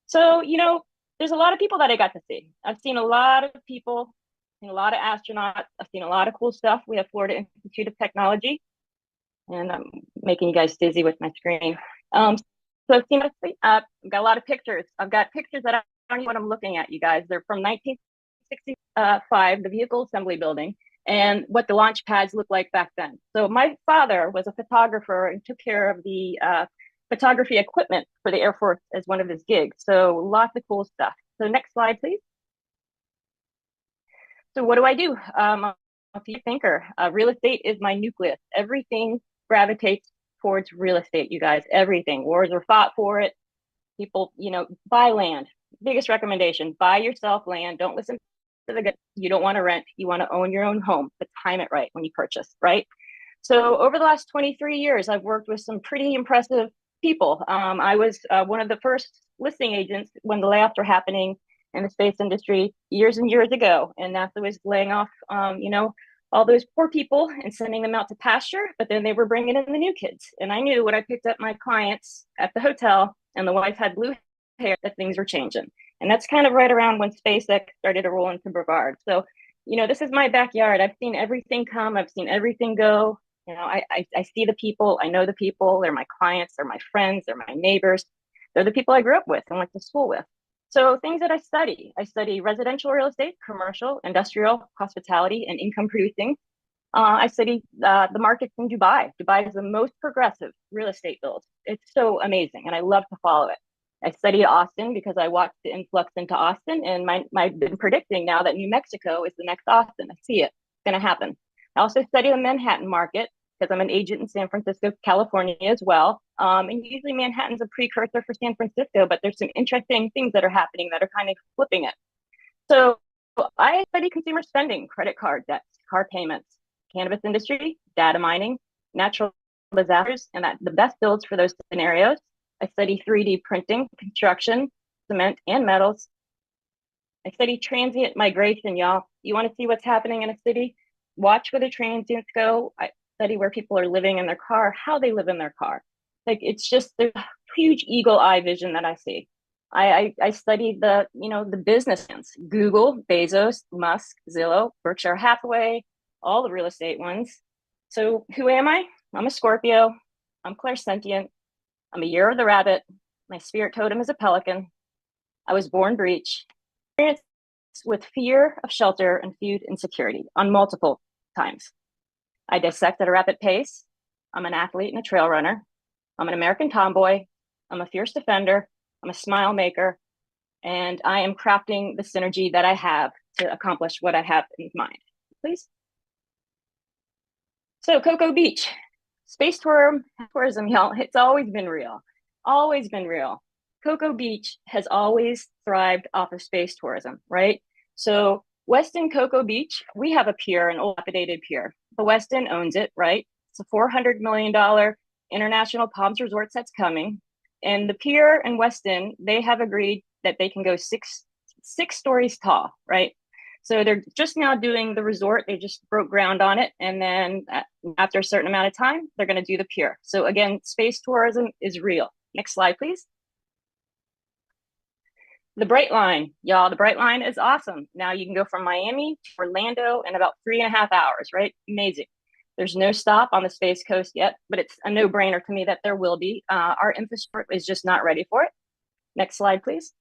So, you know, there's a lot of people that I got to see. I've seen a lot of people, seen a lot of astronauts. I've seen a lot of cool stuff. We have Florida Institute of Technology, and I'm making you guys dizzy with my screen. So I've seen, I've got a lot of pictures. I've got pictures that I don't know what I'm looking at, you guys. They're from 1965, the Vehicle Assembly Building, and what the launch pads looked like back then. So my father was a photographer and took care of the photography equipment for the Air Force as one of his gigs. So lots of cool stuff. So next slide, please. So what do I do? I'm a thinker. Real estate is my nucleus. Everything gravitates towards real estate, you guys. Everything. Wars are fought for it. People, you know, buy land. Biggest recommendation: buy yourself land. Don't listen to the good. You don't want to rent. You want to own your own home, but time it right when you purchase, right? So over the last 23 years, I've worked with some pretty impressive people. I was one of the first listing agents when the layoffs were happening in the space industry years and years ago, and NASA was laying off, you know, all those poor people and sending them out to pasture, but then they were bringing in the new kids. And I knew when I picked up my clients at the hotel and the wife had blue hair that things were changing. And that's kind of right around when SpaceX started to roll into Brevard. So, you know, this is my backyard. I've seen everything come. I've seen everything go. You know, I see the people. I know the people. They're my clients. They're my friends. They're my neighbors. They're the people I grew up with and went to school with. So things that I study residential real estate, commercial, industrial, hospitality, and income producing. I study the markets in Dubai. Dubai is the most progressive real estate build. It's so amazing, and I love to follow it. I studied Austin because I watched the influx into Austin, and I've been predicting now that New Mexico is the next Austin. I see it. It's going to happen. I also study the Manhattan market because I'm an agent in San Francisco, California as well. And usually Manhattan's a precursor for San Francisco, but there's some interesting things that are happening that are kind of flipping it. So I study consumer spending, credit card debts, car payments, cannabis industry, data mining, natural disasters, and that the best builds for those scenarios. I study 3D printing, construction, cement, and metals. I study transient migration, y'all. You want to see what's happening in a city? Watch where the transients go. I study where people are living in their car, how they live in their car. Like, it's just the huge eagle eye vision that I see. I studied the, the business ones, Google, Bezos, Musk, Zillow, Berkshire Hathaway, all the real estate ones. So who am I? I'm a Scorpio. I'm clairsentient. I'm a year of the rabbit. My spirit totem is a pelican. I was born breech. Experience with fear of shelter and food insecurity on multiple times. I dissect at a rapid pace. I'm an athlete and a trail runner. I'm an American tomboy. I'm a fierce defender. I'm a smile maker, and I am crafting the synergy that I have to accomplish what I have in mind. Please. So Cocoa Beach, space tourism, y'all, it's always been real. Always been real. Cocoa Beach has always thrived off of space tourism, right? So Westin Cocoa Beach, we have a pier, an old dilapidated pier. The Westin owns it, right? It's a $400 million international Palms Resort that's coming. And the pier and Westin, they have agreed that they can go six stories tall, right? So they're just now doing the resort. They just broke ground on it. And then after a certain amount of time, they're going to do the pier. So again, space tourism is real. Next slide, please. The Brightline, y'all, the Brightline is awesome. Now you can go from Miami to Orlando in about 3.5 hours, right? Amazing. There's no stop on the Space Coast yet, but it's a no-brainer to me that there will be. Our infrastructure is just not ready for it. Next slide, please.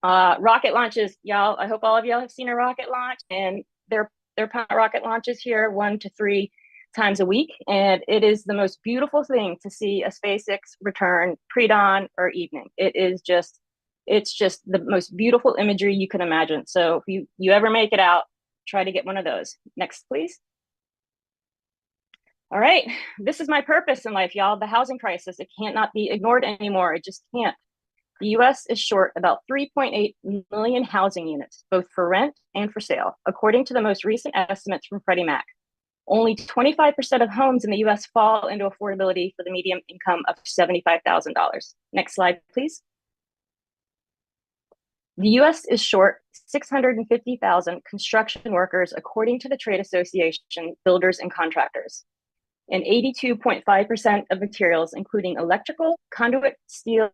Rocket launches, y'all. I hope all of y'all have seen a rocket launch, and they're rocket launches here 1 to 3 times a week, and it is the most beautiful thing to see a SpaceX return pre-dawn or evening. It's just the most beautiful imagery you can imagine. So if you ever make it out, try to get one of those. Next, please. All right, this is my purpose in life, y'all. The housing crisis, it cannot be ignored anymore. It just can't. The US is short about 3.8 million housing units, both for rent and for sale, according to the most recent estimates from Freddie Mac. Only 25% of homes in the US fall into affordability for the median income of $75,000. Next slide, please. The US is short 650,000 construction workers, according to the trade association, builders and contractors. And 82.5% of materials, including electrical, conduit, steel,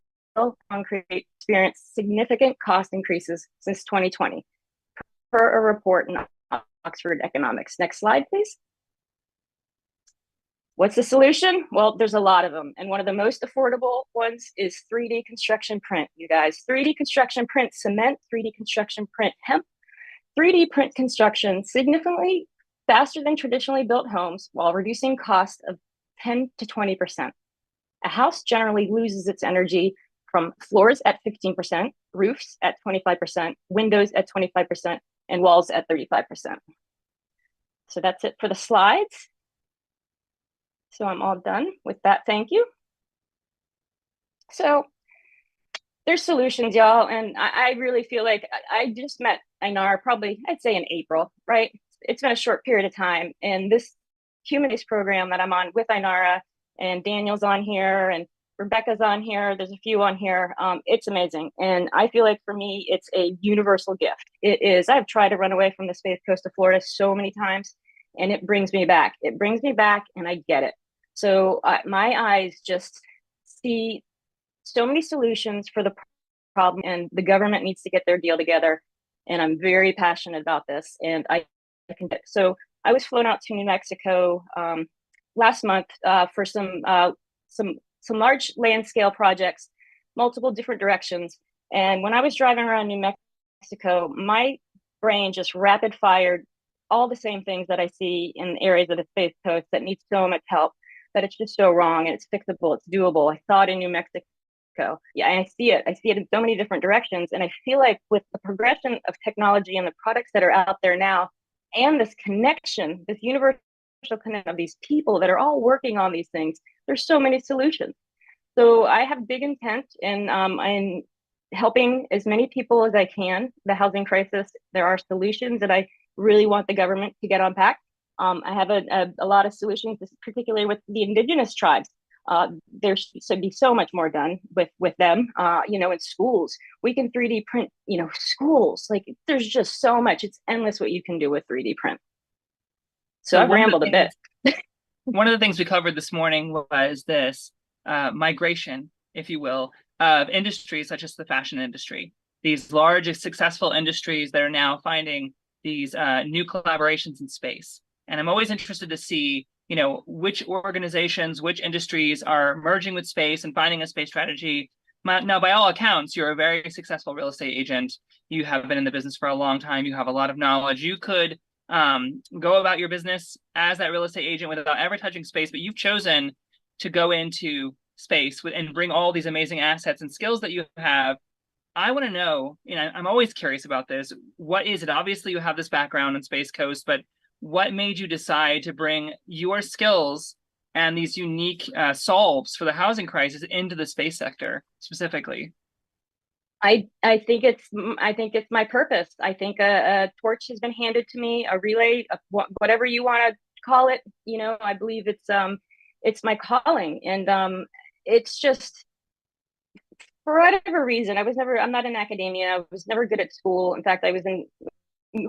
concrete, experienced significant cost increases since 2020, per a report in Oxford Economics. Next slide, please. What's the solution? Well, there's a lot of them. And one of the most affordable ones is 3D construction print, you guys. 3D construction print cement, 3D construction print hemp, 3D print construction significantly faster than traditionally built homes while reducing cost of 10 to 20%. A house generally loses its energy from floors at 15%, roofs at 25%, windows at 25%, and walls at 35%. So that's it for the slides. So I'm all done with that. Thank you. So there's solutions, y'all. And I really feel like I just met Ainara probably, I'd say in April, right? It's been a short period of time. And this human-based program that I'm on with Ainara, and Daniel's on here, and Rebecca's on here, there's a few on here. It's amazing. And I feel like for me, it's a universal gift. It is. I've tried to run away from the Space Coast of Florida so many times, and it brings me back. It brings me back, and I get it. So my eyes just see so many solutions for the problem, and the government needs to get their deal together. And I'm very passionate about this. And so I was flown out to New Mexico last month for some large land scale projects, multiple different directions. And when I was driving around New Mexico, my brain just rapid fired all the same things that I see in areas of the Space Coast that need so much help, that it's just so wrong, and it's fixable, it's doable. I saw it in New Mexico. Yeah, and I see it in so many different directions. And I feel like with the progression of technology and the products that are out there now, and this connection, this universal connection of these people that are all working on these things, there's so many solutions. So I have big intent in helping as many people as I can. The housing crisis, there are solutions that I really want the government to get on pack. I have a lot of solutions, particularly with the indigenous tribes. There should be so much more done with them. In schools, we can 3D print, schools. Like, there's just so much. It's endless what you can do with 3D print. So I've rambled a bit. One of the things we covered this morning was this migration, if you will, of industries such as the fashion industry. These large, successful industries that are now finding these new collaborations in space. And I'm always interested to see, which organizations, which industries are merging with space and finding a space strategy. Now, by all accounts, you're a very successful real estate agent. You have been in the business for a long time. You have a lot of knowledge. You could go about your business as that real estate agent without ever touching space, but you've chosen to go into space and bring all these amazing assets and skills that you have. I want to know, I'm always curious about this. What is it? Obviously, you have this background in Space Coast, but what made you decide to bring your skills and these unique solves for the housing crisis into the space sector specifically? I think it's my purpose. I think a torch has been handed to me, a relay, whatever you want to call it. I believe it's my calling, and it's just, for whatever reason, I'm not in academia. I was never good at school. In fact, I was in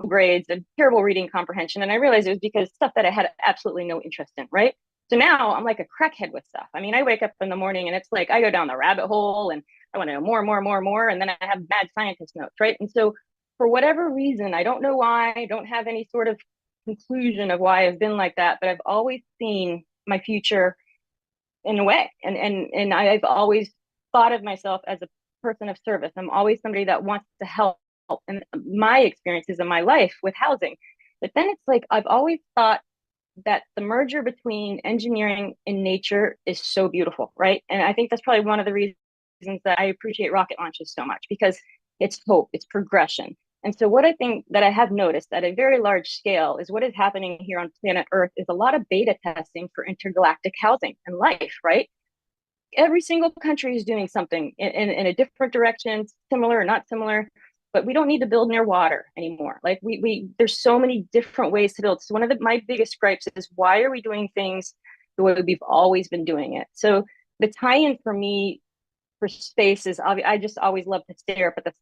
grades, a terrible reading comprehension, and I realized it was because stuff that I had absolutely no interest in, right? So now I'm like a crackhead with stuff. I mean, I wake up in the morning and it's like I go down the rabbit hole and I want to know more, and then I have mad scientist notes, right? And so for whatever reason, I don't know why, I don't have any sort of conclusion of why I've been like that, but I've always seen my future in a way. And I've always thought of myself as a person of service. I'm always somebody that wants to help. And my experiences in my life with housing. But then it's like, I've always thought that the merger between engineering and nature is so beautiful, right? And I think that's probably one of the reasons that I appreciate rocket launches so much, because it's hope, it's progression. And so what I think that I have noticed at a very large scale is what is happening here on planet Earth is a lot of beta testing for intergalactic housing and life, right? Every single country is doing something in a different direction, similar or not similar. But we don't need to build near water anymore. Like there's so many different ways to build. So one of my biggest gripes is, why are we doing things the way we've always been doing it? So the tie-in for me for space is, I just always love to stare up at the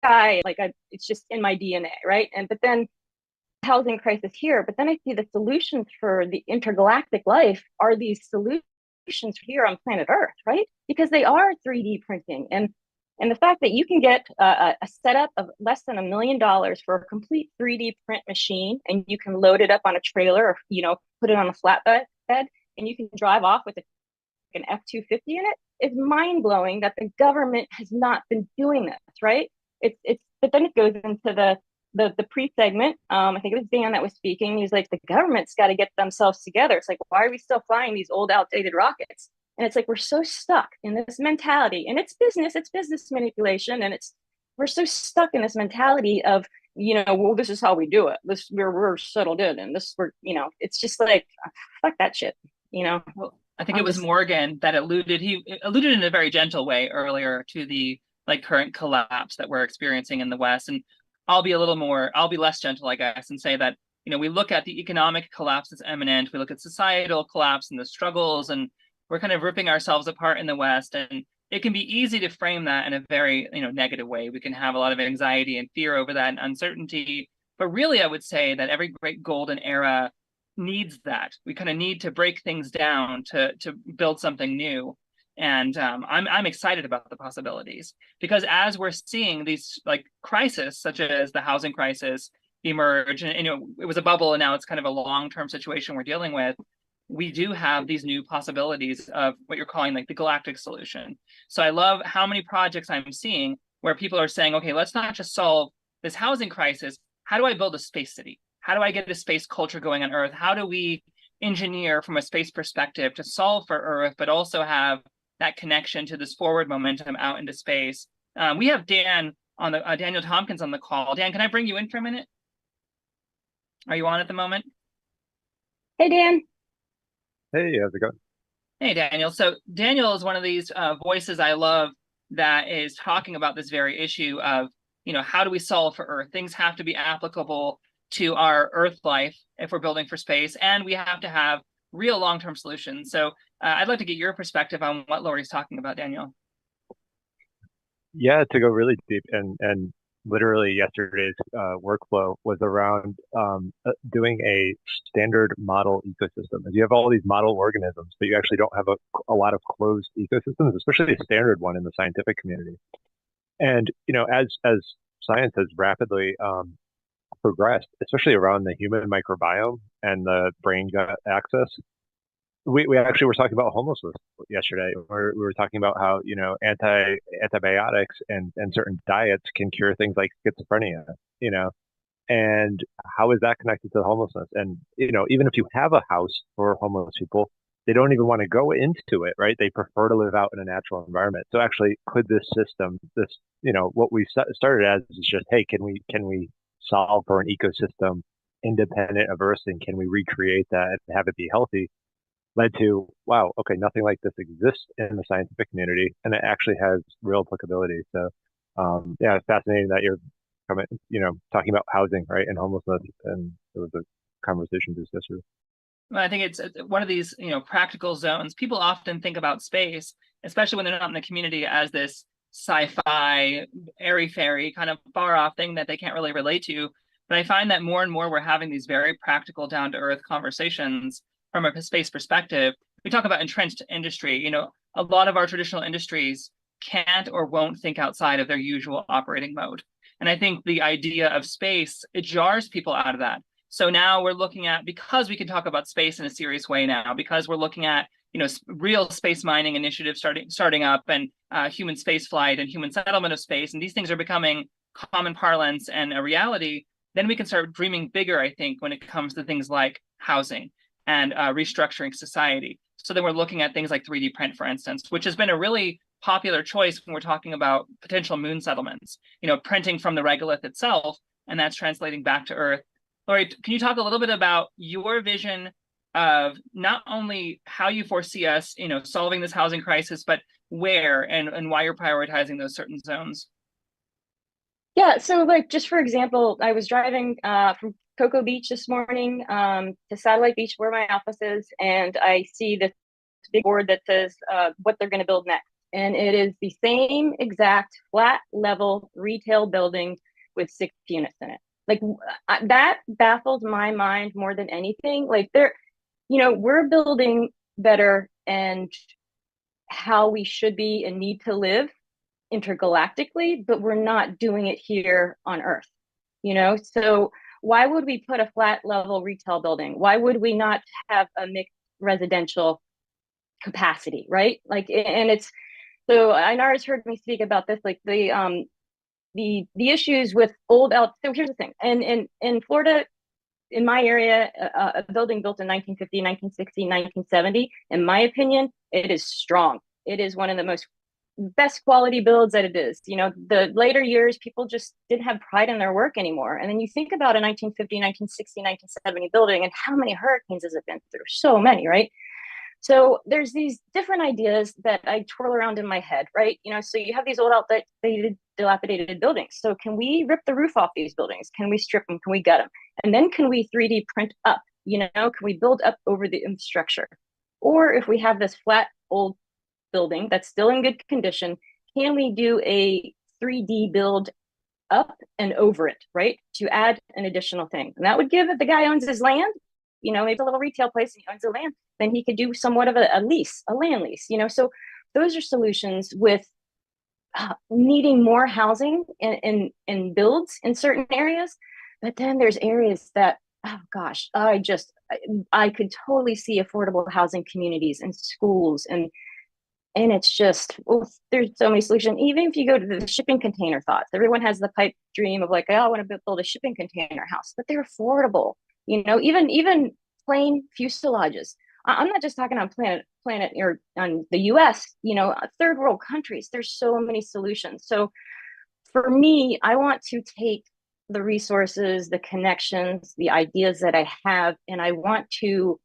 sky. It's just in my DNA, right? But then housing crisis here, but then I see the solutions for the intergalactic life are these solutions here on planet Earth, right? Because they are 3D printing. And the fact that you can get a setup of less than $1 million for a complete 3D print machine, and you can load it up on a trailer or, put it on a flatbed, and you can drive off with an F-250 in it, is mind-blowing that the government has not been doing this, right? But then it goes into the pre-segment. I think it was Dan that was speaking. He's like, the government's got to get themselves together. It's like, why are we still flying these old outdated rockets? And it's like, we're so stuck in this mentality, and it's business manipulation. And we're so stuck in this mentality of, well, this is how we do it. We're settled in, and it's just like, fuck that shit, Well, I think it was Morgan that alluded in a very gentle way earlier to the current collapse that we're experiencing in the West. And I'll be less gentle, I guess, and say that, we look at the economic collapse that's imminent. We look at societal collapse and the struggles, and we're kind of ripping ourselves apart in the West. And it can be easy to frame that in a very, negative way. We can have a lot of anxiety and fear over that and uncertainty. But really, I would say that every great golden era needs that. We kind of need to break things down to build something new. And I'm excited about the possibilities, because as we're seeing these crises, such as the housing crisis, emerge, and it was a bubble, and now it's kind of a long-term situation we're dealing with. We do have these new possibilities of what you're calling the galactic solution. So I love how many projects I'm seeing where people are saying, okay, let's not just solve this housing crisis. How do I build a space city? How do I get a space culture going on Earth? How do we engineer from a space perspective to solve for Earth, but also have that connection to this forward momentum out into space? We have Dan on Daniel Tompkins on the call. Dan, can I bring you in for a minute? Are you on at the moment? Hey, Dan. Hey, how's it going? Hey, Daniel. So Daniel is one of these voices I love that is talking about this very issue of, how do we solve for Earth? Things have to be applicable to our Earth life if we're building for space, and we have to have real long-term solutions. So I'd like to get your perspective on what Lori's talking about, Daniel. Yeah, to go really deep, and literally yesterday's workflow was around doing a standard model ecosystem. You have all these model organisms, but you actually don't have a lot of closed ecosystems, especially a standard one in the scientific community. And as science has rapidly progressed, especially around the human microbiome and the brain-gut axis, we actually were talking about homelessness yesterday. We were talking about how antibiotics and certain diets can cure things like schizophrenia, and how is that connected to homelessness? And even if you have a house for homeless people, they don't even want to go into it, right? They prefer to live out in a natural environment. So actually, could this system, what we started as is just, hey, can we solve for an ecosystem independent of Earth, and can we recreate that and have it be healthy? Led to, wow, okay, nothing like this exists in the scientific community, and it actually has real applicability. So, yeah, it's fascinating that you're coming, talking about housing, right, and homelessness, and it was a conversation just yesterday. Well, I think it's one of these, practical zones. People often think about space, especially when they're not in the community, as this sci-fi, airy-fairy kind of far-off thing that they can't really relate to. But I find that more and more we're having these very practical, down-to-earth conversations from a space perspective. We talk about entrenched industry. A lot of our traditional industries can't or won't think outside of their usual operating mode. And I think the idea of space, it jars people out of that. So now we're looking at, because we can talk about space in a serious way now, because we're looking at, real space mining initiatives starting up, and human space flight and human settlement of space, and these things are becoming common parlance and a reality, then we can start dreaming bigger, I think, when it comes to things like housing and restructuring society. So then we're looking at things like 3D print, for instance, which has been a really popular choice when we're talking about potential moon settlements, printing from the regolith itself, and that's translating back to Earth. Lori, can you talk a little bit about your vision of not only how you foresee us, solving this housing crisis, but where and why you're prioritizing those certain zones? Yeah, so just for example, I was driving from Cocoa Beach this morning to Satellite Beach, where my office is, and I see this big board that says what they're going to build next. And it is the same exact flat level retail building with 6 units in it. That baffled my mind more than anything. We're building better and how we should be and need to live intergalactically, but we're not doing it here on Earth. So why would we put a flat level retail building? Why would we not have a mixed residential capacity, right? And it's, so Ainara's heard me speak about this, the issues with old so here's the thing, and in Florida, in my area, a building built in 1950, 1960, 1970, in my opinion, it is strong. It is one of the best quality builds that it is. The later years, people just didn't have pride in their work anymore. And then you think about a 1950, 1960, 1970 building, and how many hurricanes has it been through? So many, right? So there's these different ideas that I twirl around in my head, right? So you have these old outdated, dilapidated buildings. So can we rip the roof off these buildings? Can we strip them? Can we gut them? And then can we 3D print up? Can we build up over the infrastructure? Or if we have this flat old building that's still in good condition, can we do a 3D build up and over it, right? To add an additional thing. And that would give, if the guy owns his land, maybe a little retail place and he owns the land, then he could do somewhat of a lease, a land lease, So those are solutions with needing more housing and builds in certain areas. But then there's areas that, oh gosh, I could totally see affordable housing communities and schools, and it's just, there's so many solutions. Even if you go to the shipping container thoughts, everyone has the pipe dream of I want to build a shipping container house, but they're affordable. Even plain fuselages. I'm not just talking on planet or on the US, third world countries. There's so many solutions. So for me, I want to take the resources, the connections, the ideas that I have, and I want to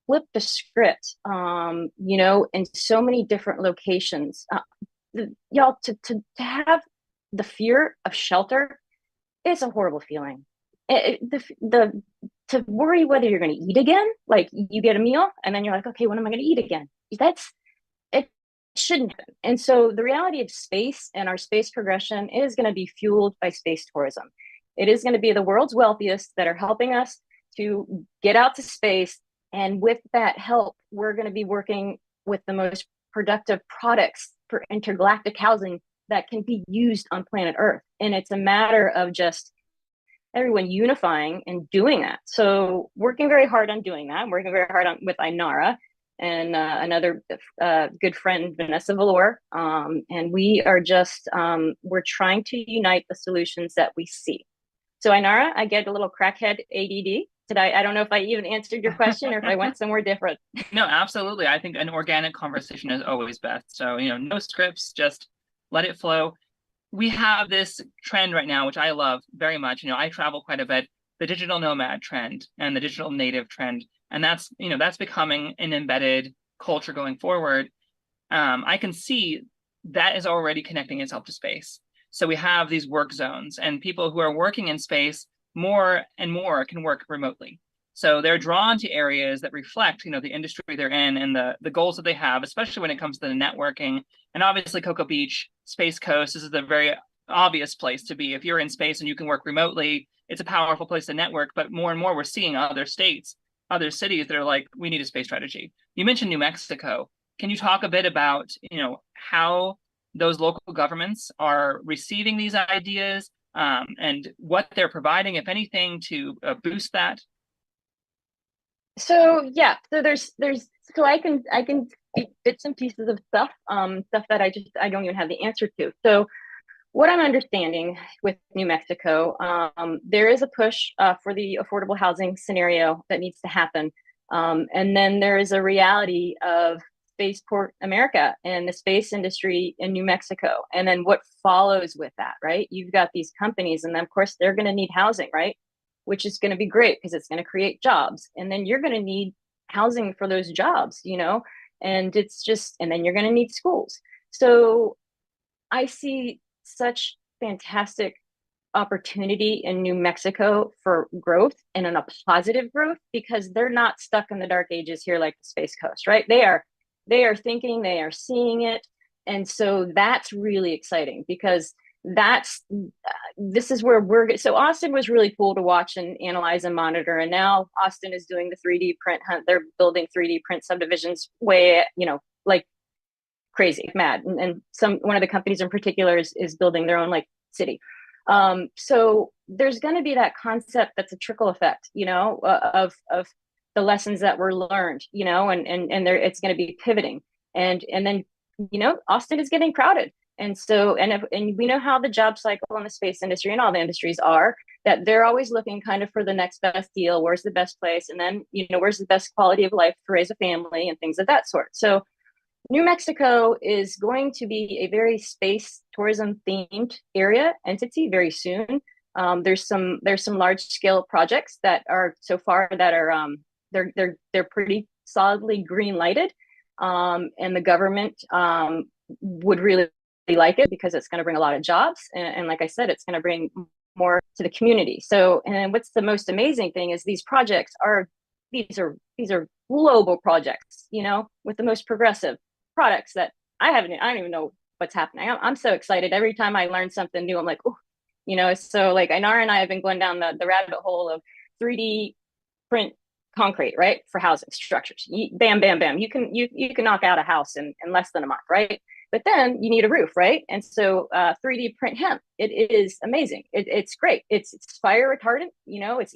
flip the script, in so many different locations. Y'all, to have the fear of shelter, it's a horrible feeling. the to worry whether you're going to eat again, like you get a meal and then you're like, okay, when am I going to eat again? That's it shouldn't happen. And so the reality of space and our space progression is going to be fueled by space tourism. It is going to be the world's wealthiest that are helping us to get out to space. And with that help, we're going to be working with the most productive products for intergalactic housing that can be used on planet Earth. And it's a matter of just everyone unifying and doing that. So working very hard on doing that, working very hard on with Inara and another good friend, Vanessa Valor. And we are just, we're trying to unite the solutions that we see. So Inara, I get a little crackhead ADD. I don't know if I even answered your question or if I went somewhere different. No, absolutely. I think an organic conversation is always best. So, no scripts, just let it flow. We have this trend right now, which I love very much. I travel quite a bit, the digital nomad trend and the digital native trend. And that's becoming an embedded culture going forward. I can see that is already connecting itself to space. So we have these work zones, and people who are working in space more and more can work remotely. So they're drawn to areas that reflect, the industry they're in and the goals that they have, especially when it comes to the networking. And obviously Cocoa Beach, Space Coast, this is a very obvious place to be. If you're in space and you can work remotely, it's a powerful place to network. But more and more, we're seeing other states, other cities that are like, we need a space strategy. You mentioned New Mexico. Can you talk a bit about, how those local governments are receiving these ideas and what they're providing, if anything, to boost that? So yeah, so so I can speak bits and pieces of stuff that I don't even have the answer to. So what I'm understanding with New Mexico, there is a push for the affordable housing scenario that needs to happen. And then there is a reality of Spaceport America and the space industry in New Mexico. And then what follows with that, right? You've got these companies, and then of course they're going to need housing, right? Which is going to be great because it's going to create jobs. And then you're going to need housing for those jobs, and and then you're going to need schools. So I see such fantastic opportunity in New Mexico for growth and in a positive growth, because they're not stuck in the dark ages here like the Space Coast, right? They are thinking, they are seeing it. And so that's really exciting, because this is where so Austin was really cool to watch and analyze and monitor. And now Austin is doing the 3D print hunt. They're building 3D print subdivisions way, like crazy, mad. And one of the companies in particular is building their own like city. So there's going to be that concept that's a trickle effect, of the lessons that were learned, and it's going to be pivoting. And then, Austin is getting crowded. And so, and we know how the job cycle in the space industry and all the industries are, that they're always looking kind of for the next best deal. Where's the best place? And then, where's the best quality of life to raise a family and things of that sort. So New Mexico is going to be a very space tourism themed entity very soon. There's some large scale projects that are so far that are they're pretty solidly green lighted, and the government would really like it because it's going to bring a lot of jobs, and like I said, it's going to bring more to the community. So, and what's the most amazing thing is these projects are global projects, with the most progressive products that I don't even know what's happening. I'm so excited every time I learn something new. I'm like, oh, so like Inara and I have been going down the rabbit hole of 3D print concrete, right, for housing structures. Bam, bam, bam. You can knock out a house in less than a month, right? But then you need a roof, right? And so 3D print hemp, it is amazing. It's great. It's fire retardant, it's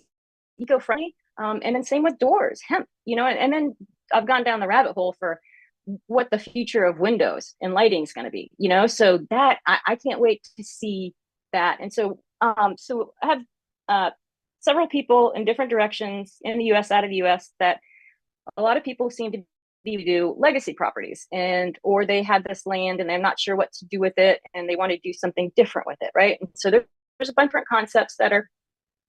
eco-friendly. And then same with doors, hemp, and then I've gone down the rabbit hole for what the future of windows and lighting is going to be, so that I can't wait to see that. And so, so I have several people in different directions in the US, out of the US, that a lot of people seem to do legacy properties, or they had this land and they're not sure what to do with it and they want to do something different with it, right? And so there's a bunch of different concepts that are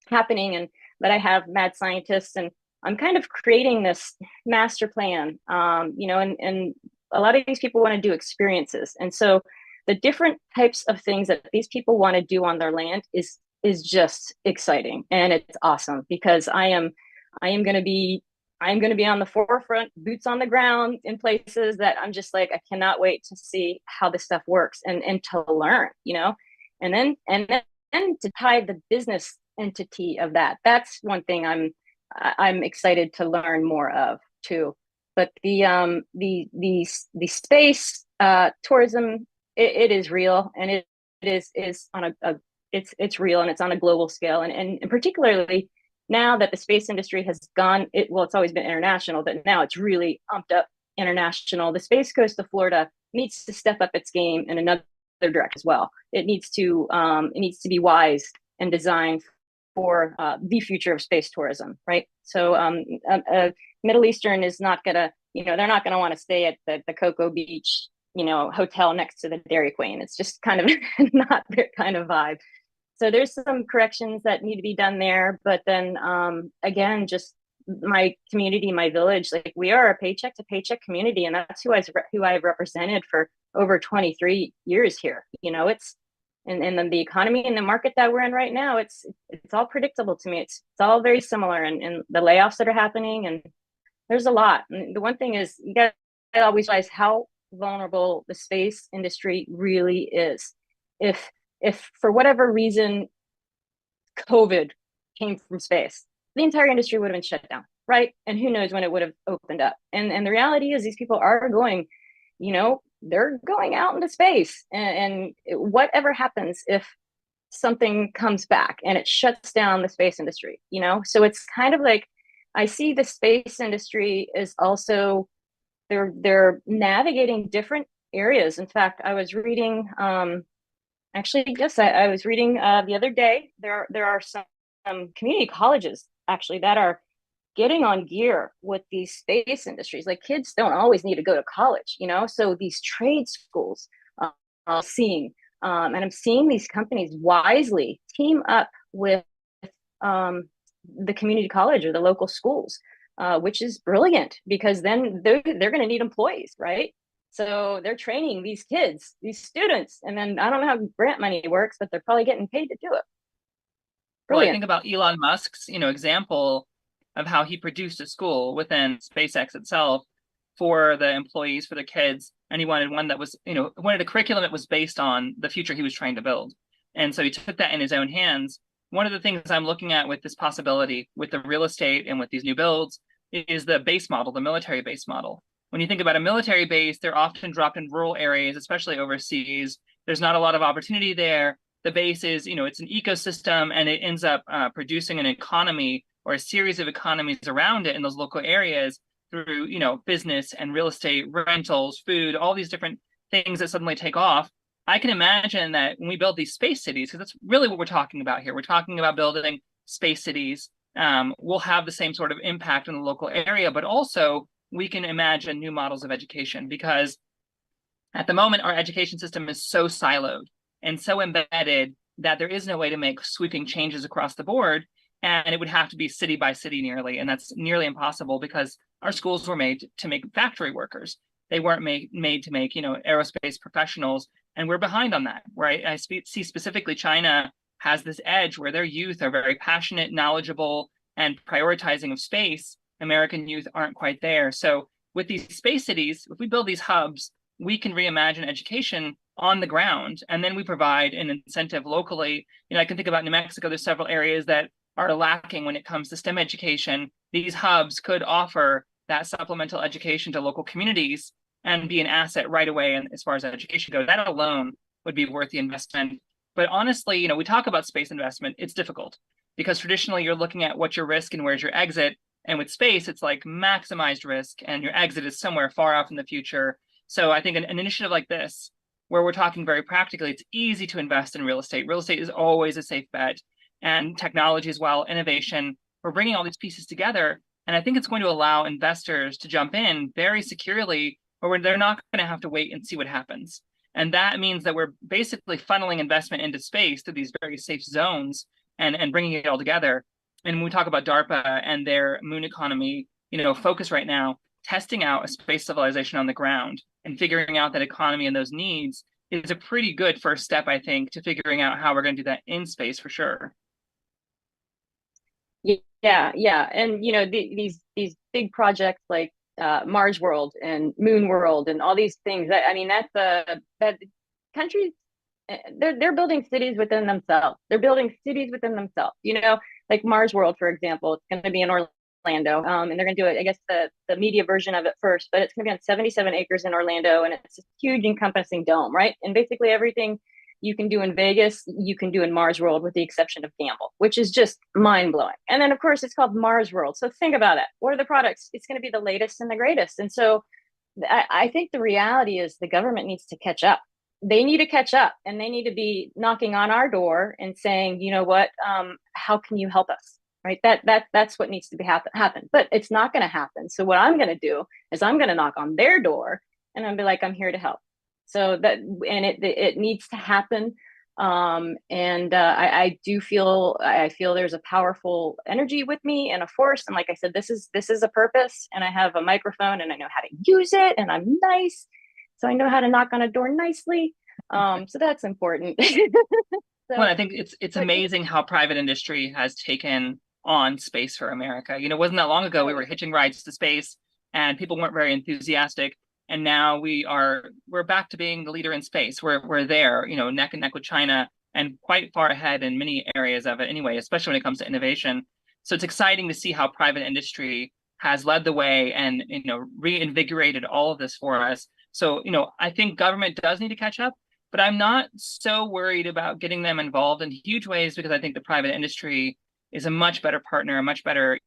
happening, and that I have mad scientists, and I'm kind of creating this master plan, and a lot of these people want to do experiences. And so the different types of things that these people want to do on their land is is just exciting, and it's awesome because I am going to be on the forefront, boots on the ground in places that I'm just like, I cannot wait to see how this stuff works and to learn, and then to tie the business entity of that. That's one thing I'm excited to learn more of too. But the space tourism, it is real, and it is on it's real, and it's on a global scale, and particularly now that the space industry has gone, it's always been international, but now it's really amped up international. The Space Coast of Florida needs to step up its game in another direction as well. It needs to be wise and designed for the future of space tourism, right? So Middle Eastern is not gonna, they're not gonna want to stay at the Cocoa Beach, hotel next to the Dairy Queen. It's just kind of not their kind of vibe. So there's some corrections that need to be done there. But then again, just my community, my village, like we are a paycheck to paycheck community, and that's who I've represented for over 23 years here. It's and then the economy and the market that we're in right now, it's all predictable to me. It's all very similar, and the layoffs that are happening, and there's a lot. And the one thing is, you got to always realize how vulnerable the space industry really is. If for whatever reason COVID came from space, the entire industry would have been shut down, right? And who knows when it would have opened up. And the reality is, these people are going, they're going out into space, and whatever happens if something comes back and it shuts down the space industry, so it's kind of like, I see the space industry is also, they're navigating different areas. In fact, I was reading, I was reading the other day, there are some community colleges actually that are getting on gear with these space industries. Like, kids don't always need to go to college, so these trade schools I'm seeing, and I'm seeing these companies wisely team up with the community college or the local schools, which is brilliant, because then they're going to need employees, right? So they're training these kids, these students, and then I don't know how grant money works, but they're probably getting paid to do it. Brilliant. Well, I think about Elon Musk's, example of how he produced a school within SpaceX itself for the employees, for the kids, and he wanted one that was, wanted a curriculum that was based on the future he was trying to build. And so he took that in his own hands. One of the things I'm looking at with this possibility, with the real estate and with these new builds, is the base model, the military base model. When you think about a military base, they're often dropped in rural areas, especially overseas. There's not a lot of opportunity there. The base is, it's an ecosystem, and it ends up producing an economy or a series of economies around it in those local areas through, business and real estate, rentals, food, all these different things that suddenly take off. I can imagine that when we build these space cities, because that's really what we're talking about here. We're talking about building space cities. We'll have the same sort of impact in the local area, but also we can imagine new models of education, because at the moment, our education system is so siloed and so embedded that there is no way to make sweeping changes across the board. And it would have to be city by city nearly. And that's nearly impossible, because our schools were made to make factory workers. They weren't made to make, aerospace professionals. And we're behind on that, right? I see specifically China has this edge where their youth are very passionate, knowledgeable, and prioritizing of space. American youth aren't quite there. So with these space cities, if we build these hubs, we can reimagine education on the ground, and then we provide an incentive locally. I can think about New Mexico. There's several areas that are lacking when it comes to STEM education. These hubs could offer that supplemental education to local communities and be an asset right away. And as far as education goes, that alone would be worth the investment. But honestly, we talk about space investment. It's difficult, because traditionally you're looking at what's your risk and where's your exit. And with space, it's like maximized risk, and your exit is somewhere far off in the future. So I think an initiative like this, where we're talking very practically, it's easy to invest in real estate. Real estate is always a safe bet, and technology as well, innovation. We're bringing all these pieces together, and I think it's going to allow investors to jump in very securely, where they're not going to have to wait and see what happens. And that means that we're basically funneling investment into space through these very safe zones and bringing it all together. And when we talk about DARPA and their moon economy, focus right now, testing out a space civilization on the ground and figuring out that economy and those needs is a pretty good first step, I think, to figuring out how we're going to do that in space for sure. Yeah. And these big projects like Mars World and Moon World and all these things. I mean, that countries, they're building cities within themselves. They're building cities within themselves. Like Mars World, for example, it's going to be in Orlando, and they're going to do it. I guess the media version of it first, but it's going to be on 77 acres in Orlando, and it's a huge encompassing dome, right? And basically everything you can do in Vegas, you can do in Mars World, with the exception of gamble, which is just mind blowing. And then, of course, it's called Mars World. So think about it. What are the products? It's going to be the latest and the greatest. And so I think the reality is the government needs to catch up. They need to catch up, and they need to be knocking on our door and saying, you know what, how can you help us? Right. That's what needs to be happen. But it's not going to happen. So what I'm going to do is I'm going to knock on their door and I'll be like, I'm here to help. So it needs to happen. I feel there's a powerful energy with me and a force. And like I said, this is a purpose, and I have a microphone and I know how to use it, and I'm nice. So I know how to knock on a door nicely. So that's important. Well, I think it's amazing how private industry has taken on space for America. It wasn't that long ago we were hitching rides to space and people weren't very enthusiastic. And now we're back to being the leader in space. We're there, neck and neck with China, and quite far ahead in many areas of it anyway, especially when it comes to innovation. So it's exciting to see how private industry has led the way and, reinvigorated all of this for us. So, I think government does need to catch up, but I'm not so worried about getting them involved in huge ways, because I think the private industry is a much better partner, a much better,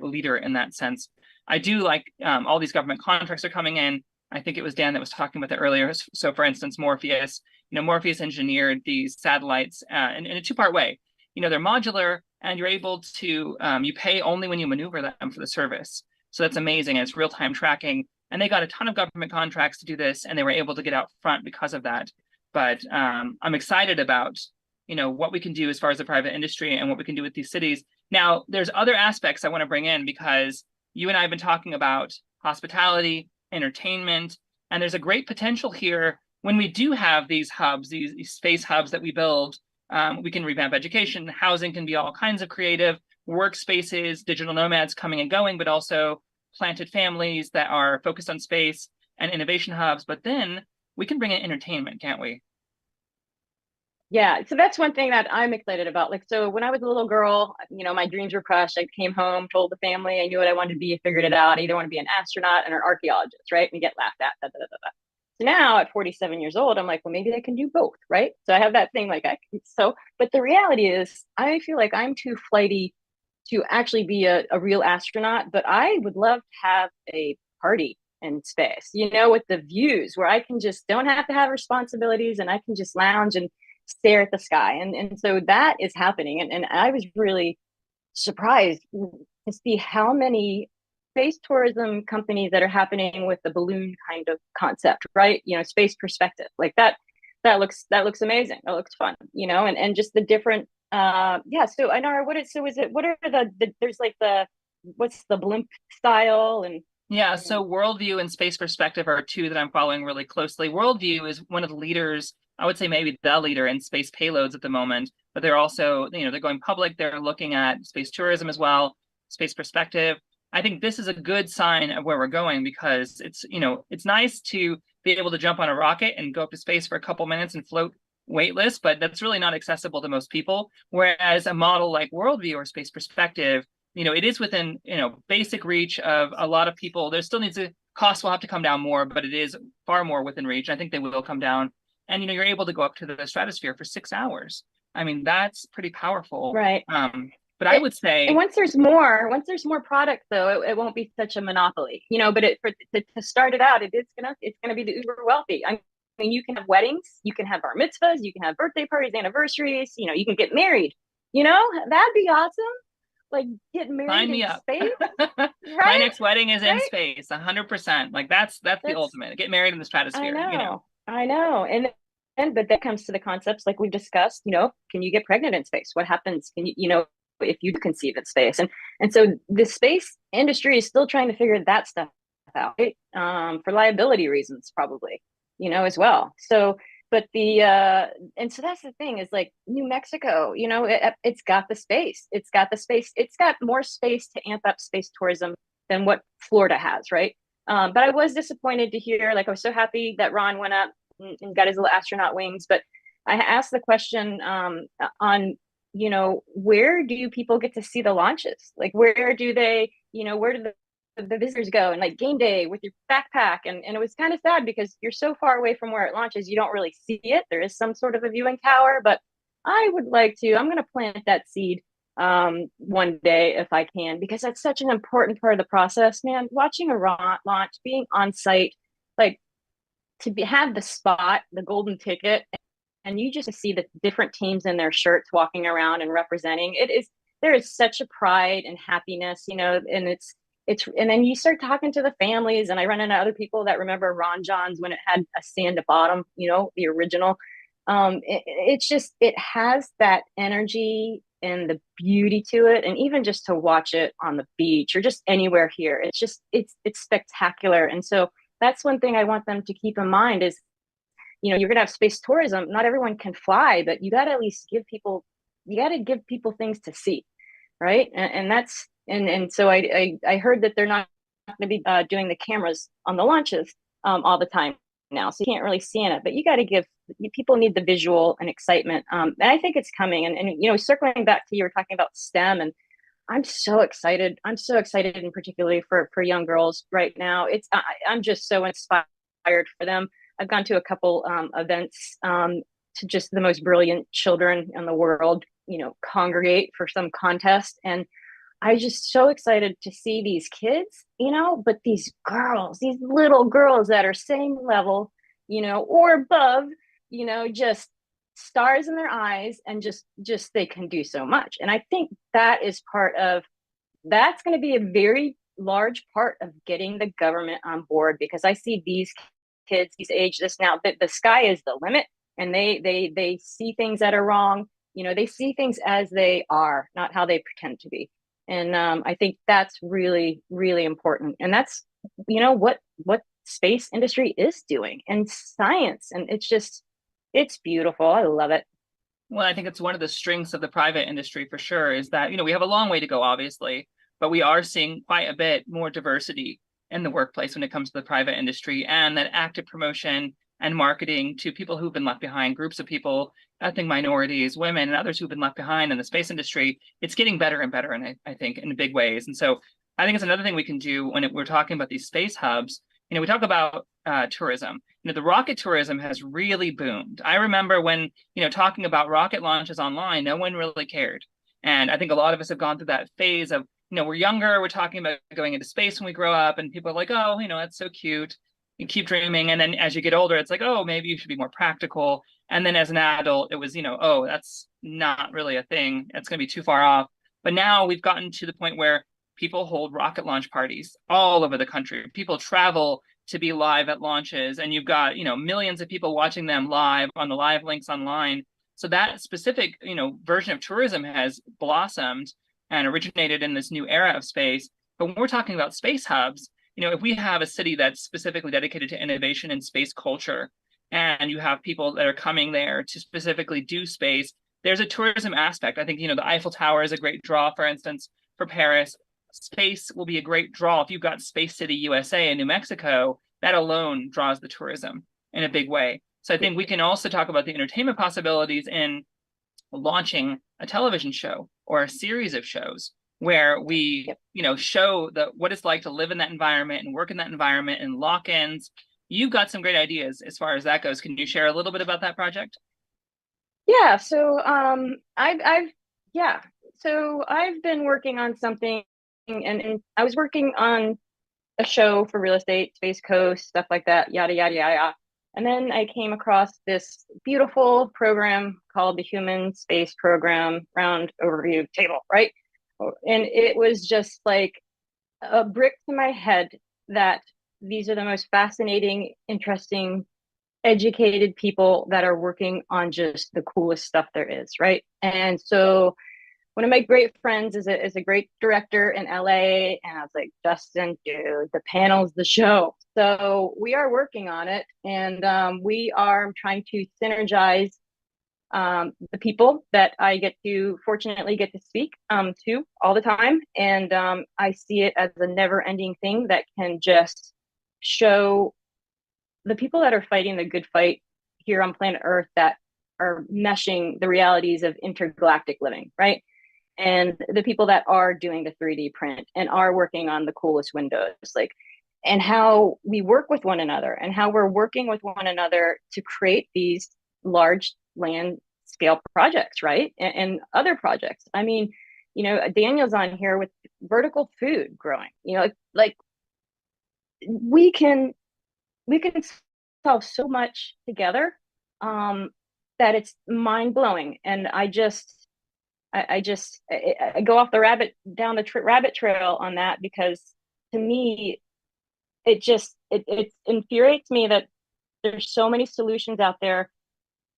leader in that sense. I do like all these government contracts are coming in. I think it was Dan that was talking about that earlier. So for instance, Morpheus, Morpheus engineered these satellites in a two-part way. They're modular, and you're able to, you pay only when you maneuver them for the service. So that's amazing. And it's real-time tracking. And they got a ton of government contracts to do this, and they were able to get out front because of that. But I'm excited about, what we can do as far as the private industry and what we can do with these cities. Now, there's other aspects I want to bring in, because you and I have been talking about hospitality, entertainment, and there's a great potential here when we do have these hubs, these space hubs that we build. We can revamp education, housing can be all kinds of creative workspaces, digital nomads coming and going, but also planted families that are focused on space and innovation hubs. But then we can bring in entertainment, can't we? Yeah, so that's one thing that I'm excited about. Like, so when I was a little girl, my dreams were crushed. I came home, told the family I knew what I wanted to be, figured it out. I either want to be an astronaut or an archaeologist, right? And you get laughed at. So now at 47 years old, I'm like, well, maybe I can do both, right? So I have that thing but the reality is I feel like I'm too flighty to actually be a real astronaut, but I would love to have a party in space, with the views where I can just don't have to have responsibilities, and I can just lounge and stare at the sky. And so that is happening. And I was really surprised to see how many space tourism companies that are happening with the balloon kind of concept, right? Space perspective, like that looks amazing. That looks fun, and just the different, So Ainara, what are there's like what's the blimp style and Yeah, so Worldview and Space Perspective are two that I'm following really closely. Worldview is one of the leaders, I would say maybe the leader in space payloads at the moment, but they're also, they're going public. They're looking at space tourism as well, Space Perspective. I think this is a good sign of where we're going, because it's nice to be able to jump on a rocket and go up to space for a couple minutes and float weightless, but that's really not accessible to most people. Whereas a model like Worldview or Space Perspective, it is within, basic reach of a lot of people. There still needs costs will have to come down more, but it is far more within reach. I think they will come down. And, you're able to go up to the stratosphere for 6 hours. I mean, that's pretty powerful. Right. But I would say, and once there's more product, though, it won't be such a monopoly, but to start it out, it's gonna be the uber wealthy. I mean, you can have weddings, you can have bar mitzvahs, you can have birthday parties, anniversaries, you can get married, that'd be awesome. Like, get married sign me in up. space. Right? My next wedding is in space, 100%. Like that's the ultimate. Get married in the stratosphere. I know. But that comes to the concepts like we discussed, can you get pregnant in space? What happens? Can you, if you conceive in space? And so the space industry is still trying to figure that stuff out, right? For liability reasons, probably, as well. So but and so that's the thing is like New Mexico, you know, it's got the space. It's got the space. It's got more space to amp up space tourism than what Florida has, right? But I was disappointed to hear, like, I was so happy that Ron went up and got his little astronaut wings. But I asked the question on, you know, where do people get to see the launches? Like, where do they, you know, where do the visitors go, and like game day with your backpack? And it was kind of sad because you're so far away from where it launches, you don't really see it. There is some sort of a viewing tower, but I would like to, I'm going to plant that seed one day if I can, because that's such an important part of the process, man. Watching a launch, being on site, like have the spot, the golden ticket, and you just see the different teams in their shirts walking around and representing. There is such a pride and happiness, you know, and and then you start talking to the families, and I run into other people that remember Ron Johns when it had a sand at bottom, you know, the original. It's just, it has that energy and the beauty to it. And even just to watch it on the beach or just anywhere here, it's spectacular. And so that's one thing I want them to keep in mind is, you know, you're going to have space tourism. Not everyone can fly, but you got to at least give people things to see. Right. And that's, and so I heard that they're not going to be doing the cameras on the launches all the time now. So you can't really see in it, but you got to people need the visual and excitement. And I think it's coming. And, you know, circling back to, you were talking about STEM, and I'm so excited. I'm so excited, and particularly for young girls right now. I'm just so inspired for them. I've gone to a couple events to just the most brilliant children in the world, you know, congregate for some contest. And I'm just so excited to see these kids, you know, but these girls, these little girls that are same level, you know, or above, you know, just stars in their eyes, and just they can do so much. And I think that's going to be a very large part of getting the government on board, because I see these kids, these age this now, the sky is the limit, and they see things that are wrong. You know, they see things as they are, not how they pretend to be. And I think that's really, really important. And that's, you know, what space industry is doing, and science. And it's beautiful. I love it. Well, I think it's one of the strengths of the private industry for sure, is that, you know, we have a long way to go, obviously, but we are seeing quite a bit more diversity in the workplace when it comes to the private industry, and that active promotion and marketing to people who've been left behind, groups of people, ethnic minorities, women, and others who've been left behind in the space industry. It's getting better and better, and I think in big ways. And so I think it's another thing we can do when we're talking about these space hubs. You know, we talk about tourism. You know, the rocket tourism has really boomed. I remember when, you know, talking about rocket launches online, no one really cared. And I think a lot of us have gone through that phase of, you know, we're younger, we're talking about going into space when we grow up, and people are like, oh, you know, that's so cute. You keep dreaming. And then as you get older, it's like, oh, maybe you should be more practical. And then as an adult, it was, you know, oh, that's not really a thing. It's going to be too far off. But now we've gotten to the point where people hold rocket launch parties all over the country. People travel to be live at launches, and you've got, you know, millions of people watching them live on the live links online. So that specific, you know, version of tourism has blossomed and originated in this new era of space. But when we're talking about space hubs, you know, if we have a city that's specifically dedicated to innovation and space culture, and you have people that are coming there to specifically do space, there's a tourism aspect. I think, you know, the Eiffel Tower is a great draw, for instance, for Paris. Space will be a great draw. If you've got Space City USA in New Mexico, that alone draws the tourism in a big way. So I think we can also talk about the entertainment possibilities in launching a television show or a series of shows where we, you know, show what it's like to live in that environment and work in that environment, and lock-ins. You've got some great ideas as far as that goes. Can you share a little bit about that project? Yeah. So I've been working on something, and I was working on a show for real estate, Space Coast, stuff like that, yada, yada, yada. And then I came across this beautiful program called the Human Space Program Round Overview Table, right? And it was just like a brick to my head that these are the most fascinating, interesting, educated people that are working on just the coolest stuff there is, right? And so one of my great friends is a great director in LA. And I was like, Justin, dude, the panel's the show. So we are working on it. And we are trying to synergize the people that I fortunately get to speak to all the time. And I see it as a never ending thing that can just show the people that are fighting the good fight here on planet Earth, that are meshing the realities of intergalactic living, right? And the people that are doing the 3D print and are working on the coolest windows, like, and how we work with one another and how we're working with one another to create these large land scale projects, right? And other projects. I mean, you know, Daniel's on here with vertical food growing, you know, like we can solve so much together that it's mind blowing. And I go off the down the rabbit trail on that, because to me, it infuriates me that there's so many solutions out there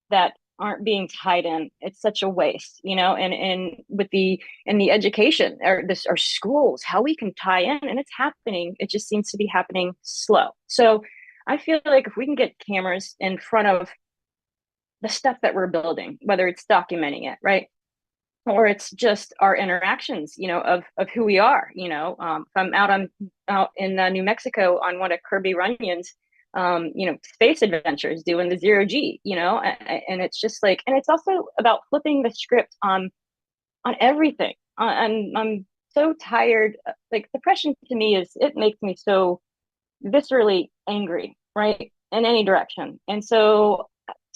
that aren't being tied in. It's such a waste, you know, and with the education or our schools, how we can tie in, and it's happening. It just seems to be happening slow. So I feel like if we can get cameras in front of the stuff that we're building, whether it's documenting it, right? Or it's just our interactions, you know, of who we are, you know. If I'm out in New Mexico on one of Kirby Runyon's, you know, space adventures, doing the 0G, you know, and it's just like, and it's also about flipping the script on everything. I'm so tired. Like, depression to me it makes me so viscerally angry, right, in any direction. And so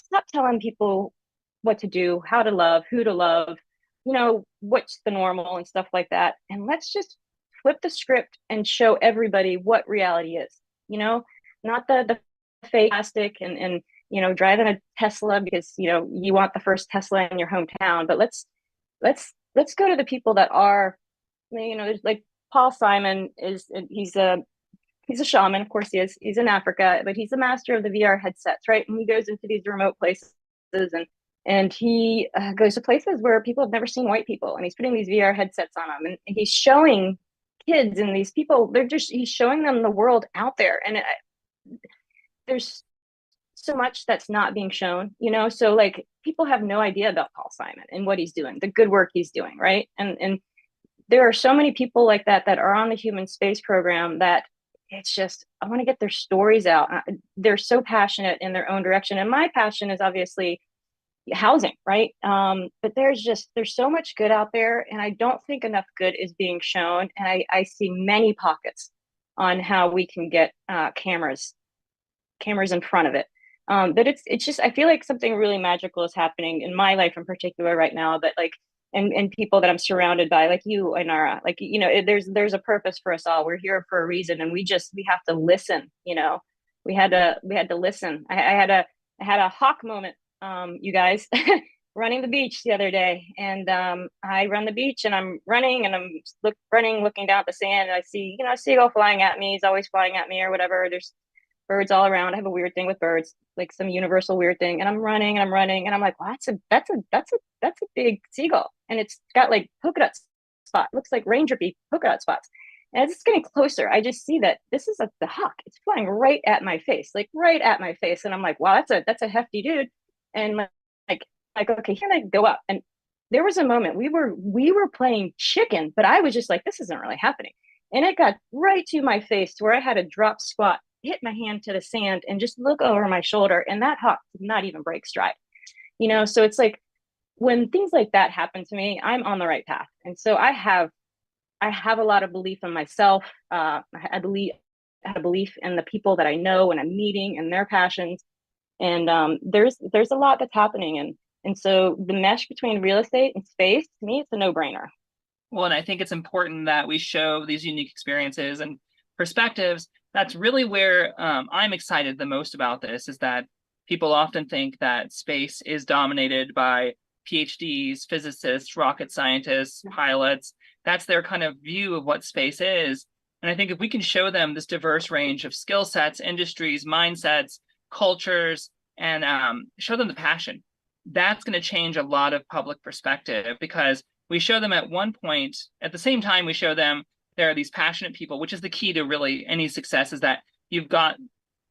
stop telling people what to do, how to love, who to love, you know, what's the normal and stuff like that. And let's just flip the script and show everybody what reality is, you know, not the fake plastic and, you know, driving a Tesla because, you know, you want the first Tesla in your hometown. But let's go to the people that are, you know, there's like Paul Simon he's a shaman, of course he is. He's in Africa, but he's a master of the VR headsets, right? And he goes into these remote places and he goes to places where people have never seen white people, and he's putting these VR headsets on them, and he's showing kids and these people, he's showing them the world out there. And there's so much that's not being shown, you know? So like, people have no idea about Paul Simon and what he's doing, the good work he's doing, right? And there are so many people like that are on the human space program that it's just, I want to get their stories out. They're so passionate in their own direction. And my passion is obviously housing, right? But there's so much good out there, and I don't think enough good is being shown. And I see many pockets on how we can get cameras in front of it. But it's just, I feel like something really magical is happening in my life in particular right now, that like, and people that I'm surrounded by, like you, Ainara, like, you know, there's a purpose for us all. We're here for a reason, and we have to listen, you know. We had to listen. I had a hawk moment, you guys, running the beach the other day, and I run the beach and I'm running and I'm looking down at the sand, and I see, you know, a seagull flying at me. He's always flying at me or whatever. There's birds all around. I have a weird thing with birds, like some universal weird thing. And I'm running and I'm like, well, that's a big seagull, and it's got like polka dot spot. Looks like raindroppy polka dot spots. And as it's getting closer, I just see that this is the hawk. It's flying right at my face, like right at my face. And I'm like, wow, that's a hefty dude. And like, okay, here I go up. And there was a moment we were playing chicken, but I was just like, this isn't really happening. And it got right to my face to where I had to drop squat, hit my hand to the sand, and just look over my shoulder. And that hawk did not even break stride, you know? So it's like, when things like that happen to me, I'm on the right path. And so I have a lot of belief in myself. I had a belief in the people that I know and I'm meeting and their passions. And there's a lot that's happening. And so the mesh between real estate and space, to me, it's a no-brainer. Well, and I think it's important that we show these unique experiences and perspectives. That's really where I'm excited the most about this, is that people often think that space is dominated by PhDs, physicists, rocket scientists, pilots. That's their kind of view of what space is. And I think if we can show them this diverse range of skill sets, industries, mindsets, cultures, and show them the passion, that's going to change a lot of public perspective. Because we show them at one point, at the same time, we show them there are these passionate people, which is the key to really any success, is that you've got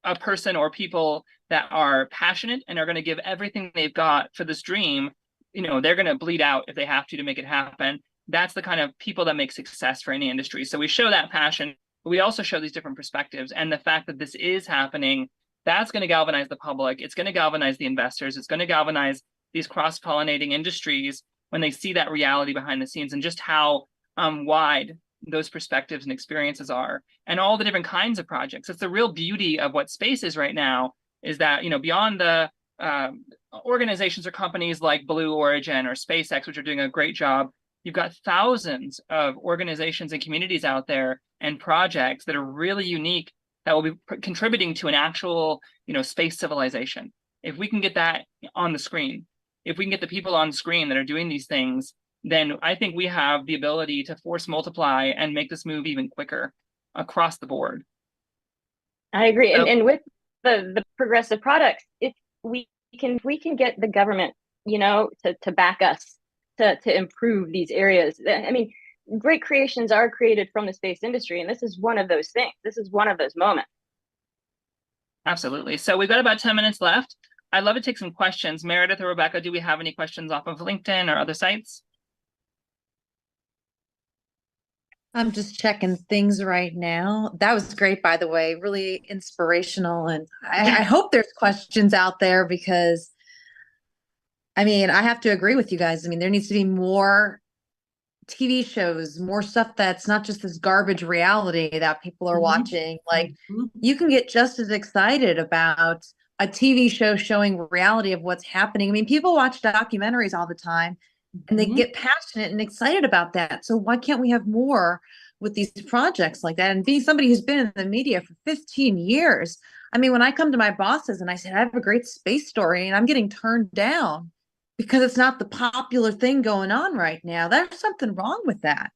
a person or people that are passionate and are going to give everything they've got for this dream. You know, they're going to bleed out if they have to make it happen. That's the kind of people that make success for any industry. So we show that passion, but we also show these different perspectives. And the fact that this is happening, that's going to galvanize the public. It's going to galvanize the investors. It's going to galvanize these cross-pollinating industries when they see that reality behind the scenes and just how wide those perspectives and experiences are, and all the different kinds of projects. It's the real beauty of what space is right now, is that, you know, beyond the organizations or companies like Blue Origin or SpaceX, which are doing a great job, you've got thousands of organizations and communities out there and projects that are really unique that will be contributing to an actual, you know, space civilization. If we can get that on the screen, if we can get the people on screen that are doing these things, then I think we have the ability to force multiply and make this move even quicker across the board. I agree. So, And with the progressive products, if we can get the government, you know, to back us to improve these areas. I mean, great creations are created from the space industry, and this is one of those things. This is one of those moments. absolutely. So we've got about 10 minutes left. I'd love to take some questions. Meredith or Rebecca, do we have any questions off of LinkedIn or other sites? I'm just checking things right now. That was great, by the way, really inspirational. And I hope there's questions out there, because I mean, I have to agree with you guys. I mean, there needs to be more TV shows, more stuff that's not just this garbage reality that people are watching. Like, you can get just as excited about a TV show showing reality of what's happening. I mean, people watch documentaries all the time and they get passionate and excited about that. So why can't we have more with these projects like that? And being somebody who's been in the media for 15 years, I mean, when I come to my bosses and I say, I have a great space story, and I'm getting turned down because it's not the popular thing going on right now, there's something wrong with that.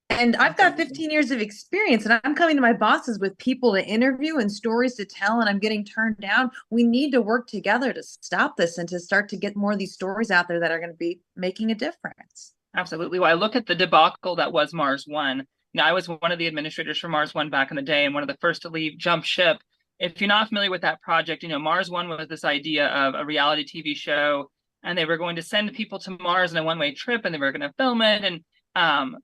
And I've got 15 years of experience, and I'm coming to my bosses with people to interview and stories to tell, and I'm getting turned down. We need to work together to stop this and to start to get more of these stories out there that are going to be making a difference. Absolutely. Well, I look at the debacle that was Mars One. You know, I was one of the administrators for Mars One back in the day, and one of the first to leave jump ship. If you're not familiar with that project, you know, Mars One was this idea of a reality TV show, and they were going to send people to Mars in a one-way trip, and they were going to film it. And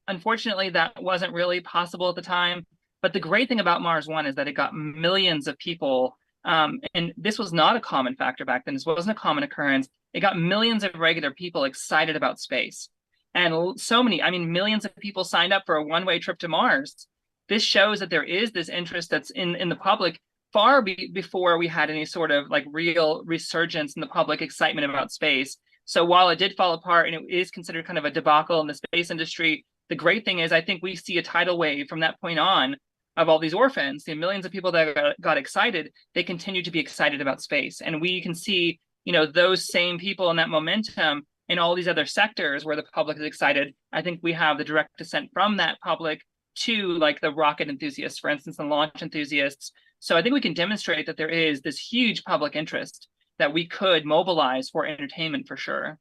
unfortunately, that wasn't really possible at the time. But the great thing about Mars One is that it got millions of people. And this was not a common factor back then. This wasn't a common occurrence. It got millions of regular people excited about space. And so many, I mean, millions of people signed up for a one-way trip to Mars. This shows that there is this interest that's in the public far before we had any sort of like real resurgence in the public excitement about space. So while it did fall apart and it is considered kind of a debacle in the space industry, the great thing is I think we see a tidal wave from that point on of all these orphans, the millions of people that got excited, they continue to be excited about space. And we can see, you know, those same people and that momentum in all these other sectors where the public is excited. I think we have the direct descent from that public to like the rocket enthusiasts, for instance, and launch enthusiasts. So I think we can demonstrate that there is this huge public interest that we could mobilize for entertainment for sure.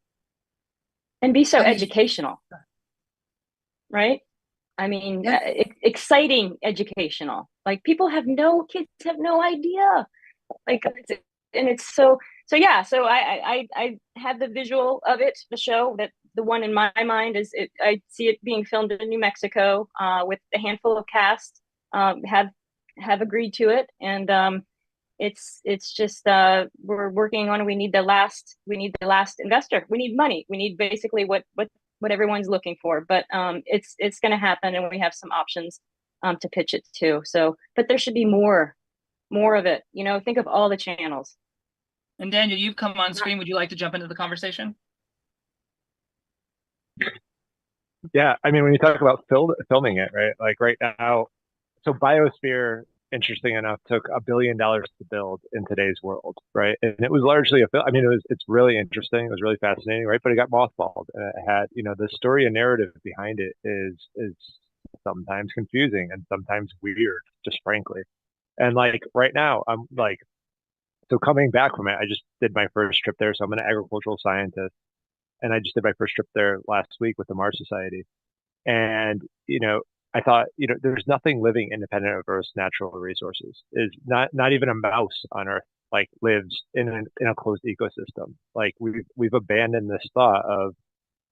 And be so educational, right? I mean, exciting educational. Like kids have no idea. Like, and it's so yeah. So I have the visual of it, the show, that the one in my mind is I see it being filmed in New Mexico with a handful of cast have agreed to it, and it's just we're working on. We need the last investor. We need money. We need basically what everyone's looking for. But it's going to happen, and we have some options to pitch it to. So, but there should be more of it. You know, think of all the channels. And Daniel, you've come on screen. Would you like to jump into the conversation? Yeah, I mean, when you talk about filming it, right? Like right now, so Biosphere, interesting enough, took $1 billion to build in today's world, right? And it was largely a film. I mean, it's really interesting. It was really fascinating, right? But it got mothballed, and it had, you know, the story and narrative behind it is sometimes confusing and sometimes weird, just frankly. And like right now, I'm like, so coming back from it, I just did my first trip there. So I'm an agricultural scientist. and I just did my first trip there last week with the Mars Society. And, I thought, there's nothing living independent of Earth's natural resources. Is not even a mouse on Earth like lives in a closed ecosystem. Like we've abandoned this thought of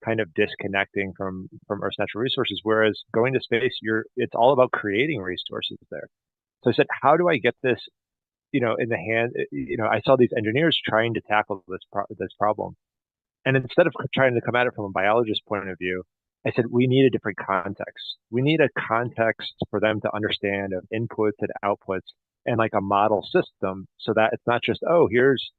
kind of disconnecting from Earth's natural resources. Whereas going to space, it's all about creating resources there. So I said, how do I get this, in the hand? I saw these engineers trying to tackle this problem, and instead of trying to come at it from a biologist point of view, I said, we need a different context. We need a context for them to understand of inputs and outputs and like a model system, so that it's not just, oh, here's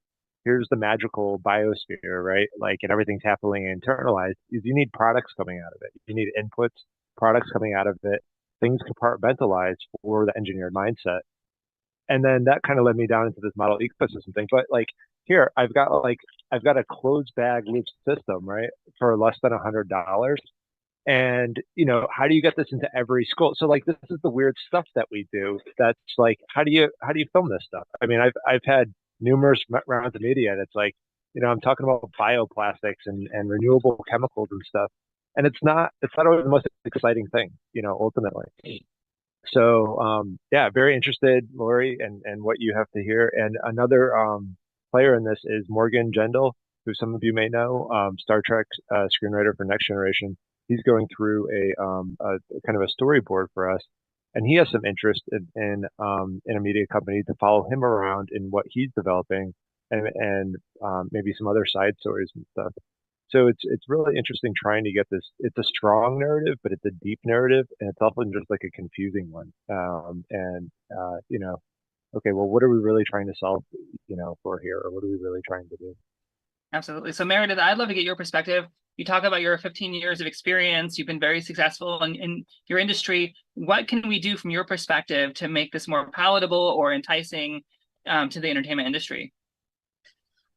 the magical biosphere, right? Like, and everything's happening internalized. You need products coming out of it. You need inputs, products coming out of it, things compartmentalized for the engineered mindset. And then that kind of led me down into this model ecosystem thing. But like here, I've got a closed bag loop system, right, for less than $100. And how do you get this into every school? So like, this is the weird stuff that we do. That's like, how do you film this stuff? I mean, I've had numerous rounds of media, and it's like, I'm talking about bioplastics and renewable chemicals and stuff, and it's not always the most exciting thing, ultimately. So yeah, very interested, Lori, and what you have to hear. And another player in this is Morgan Gendel, who some of you may know, Star Trek screenwriter for Next Generation. He's going through a kind of a storyboard for us, and he has some interest in a media company to follow him around in what he's developing, and maybe some other side stories and stuff. So it's really interesting trying to get this. It's a strong narrative, but it's a deep narrative, and it's often just like a confusing one. Okay, well, what are we really trying to solve, for here, or what are we really trying to do? Absolutely. So Meredith, I'd love to get your perspective. You talk about your 15 years of experience. You've been very successful in your industry. What can we do from your perspective to make this more palatable or enticing to the entertainment industry?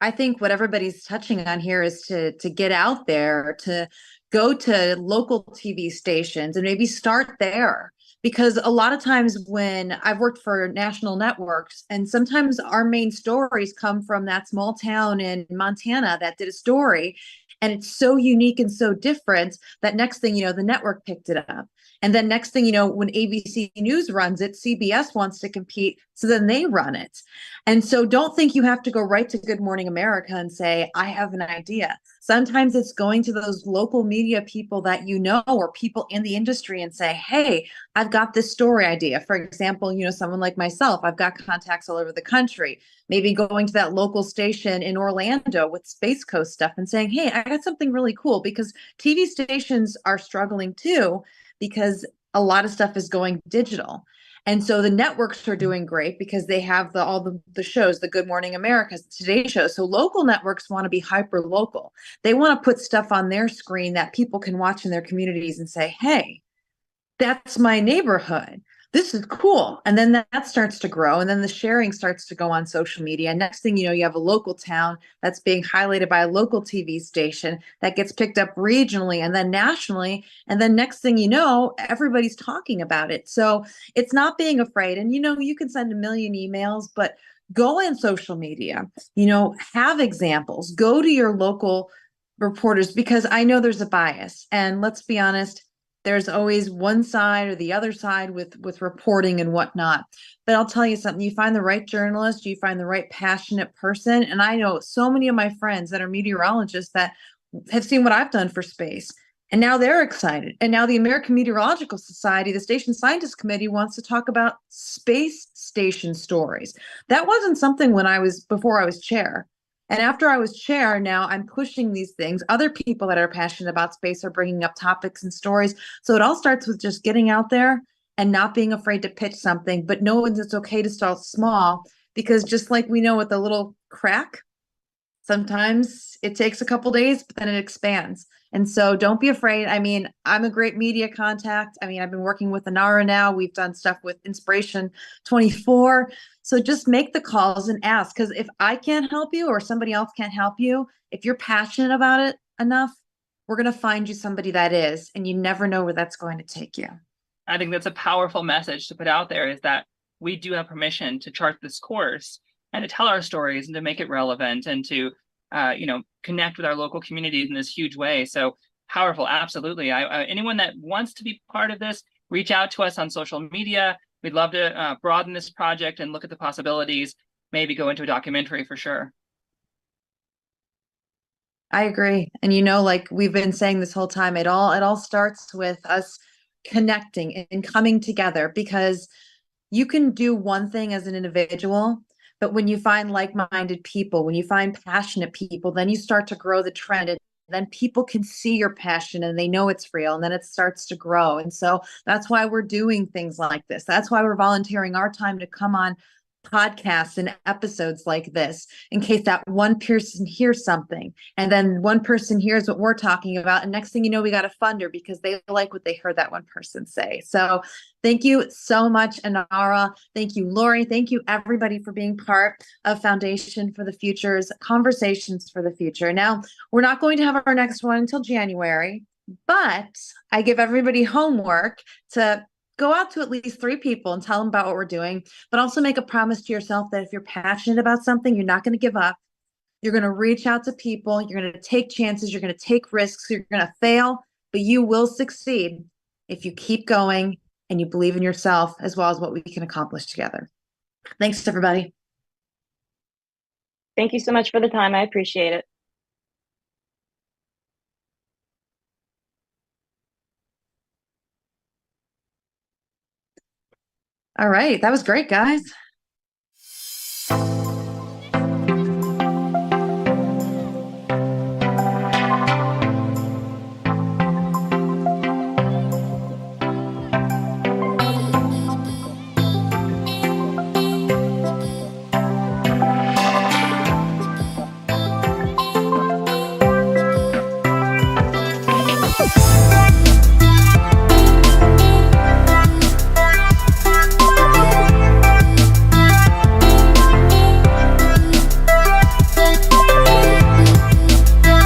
I think what everybody's touching on here is to get out there, to go to local TV stations and maybe start there. Because a lot of times when I've worked for national networks, and sometimes our main stories come from that small town in Montana that did a story, and it's so unique and so different that next thing you know, the network picked it up. And then next thing you know, when ABC News runs it, CBS wants to compete, so then they run it. And so don't think you have to go right to Good Morning America and say, I have an idea. Sometimes it's going to those local media people that or people in the industry and say, hey, I've got this story idea. For example, someone like myself, I've got contacts all over the country. Maybe going to that local station in Orlando with Space Coast stuff and saying, hey, I got something really cool, because TV stations are struggling too, because a lot of stuff is going digital. And so the networks are doing great because they have all the shows, the Good Morning America, Today Show. So local networks want to be hyper local. They want to put stuff on their screen that people can watch in their communities and say, hey, that's my neighborhood. This is cool. And then that starts to grow. And then the sharing starts to go on social media. And next thing you know, you have a local town that's being highlighted by a local TV station that gets picked up regionally and then nationally. And then next thing you know, everybody's talking about it. So it's not being afraid. And, you can send a million emails, but go on social media, have examples, go to your local reporters, because I know there's a bias. And let's be honest, there's always one side or the other side with reporting and whatnot. But I'll tell you something, you find the right journalist, you find the right passionate person. And I know so many of my friends that are meteorologists that have seen what I've done for space. And now they're excited. And now the American Meteorological Society, the Station Scientist Committee, wants to talk about space station stories. That wasn't something before I was chair. And after I was chair, now I'm pushing these things. Other people that are passionate about space are bringing up topics and stories. So it all starts with just getting out there and not being afraid to pitch something, but knowing it's okay to start small, because just like we know with a little crack, sometimes it takes a couple days, but then it expands. And so don't be afraid. I mean, I'm a great media contact. I mean, I've been working with Inara now. We've done stuff with Inspiration 24. So just make the calls and ask, because if I can't help you or somebody else can't help you, if you're passionate about it enough, we're going to find you somebody that is, and you never know where that's going to take you. I think that's a powerful message to put out there, is that we do have permission to chart this course and to tell our stories and to make it relevant and to connect with our local communities in this huge way. So powerful, absolutely. Anyone that wants to be part of this, reach out to us on social media. We'd love to broaden this project and look at the possibilities, maybe go into a documentary for sure. I agree. And like we've been saying this whole time, it all starts with us connecting and coming together, because you can do one thing as an individual, but when you find like-minded people, when you find passionate people, then you start to grow the trend, and then people can see your passion and they know it's real, and then it starts to grow. And so that's why we're doing things like this. That's why we're volunteering our time to come on podcasts and episodes like this, in case that one person hears something, and then one person hears what we're talking about, and next thing you know, we got a funder because they like what they heard that one person say. So thank you so much, Anara. Thank you, Lori. Thank you, everybody, for being part of Foundation for the Future's Conversations for the Future. Now, we're not going to have our next one until January, but I give everybody homework to go out to at least 3 people and tell them about what we're doing, but also make a promise to yourself that if you're passionate about something, you're not going to give up. You're going to reach out to people. You're going to take chances. You're going to take risks. You're going to fail, but you will succeed if you keep going and you believe in yourself, as well as what we can accomplish together. Thanks, everybody. Thank you so much for the time. I appreciate it. All right. That was great, guys.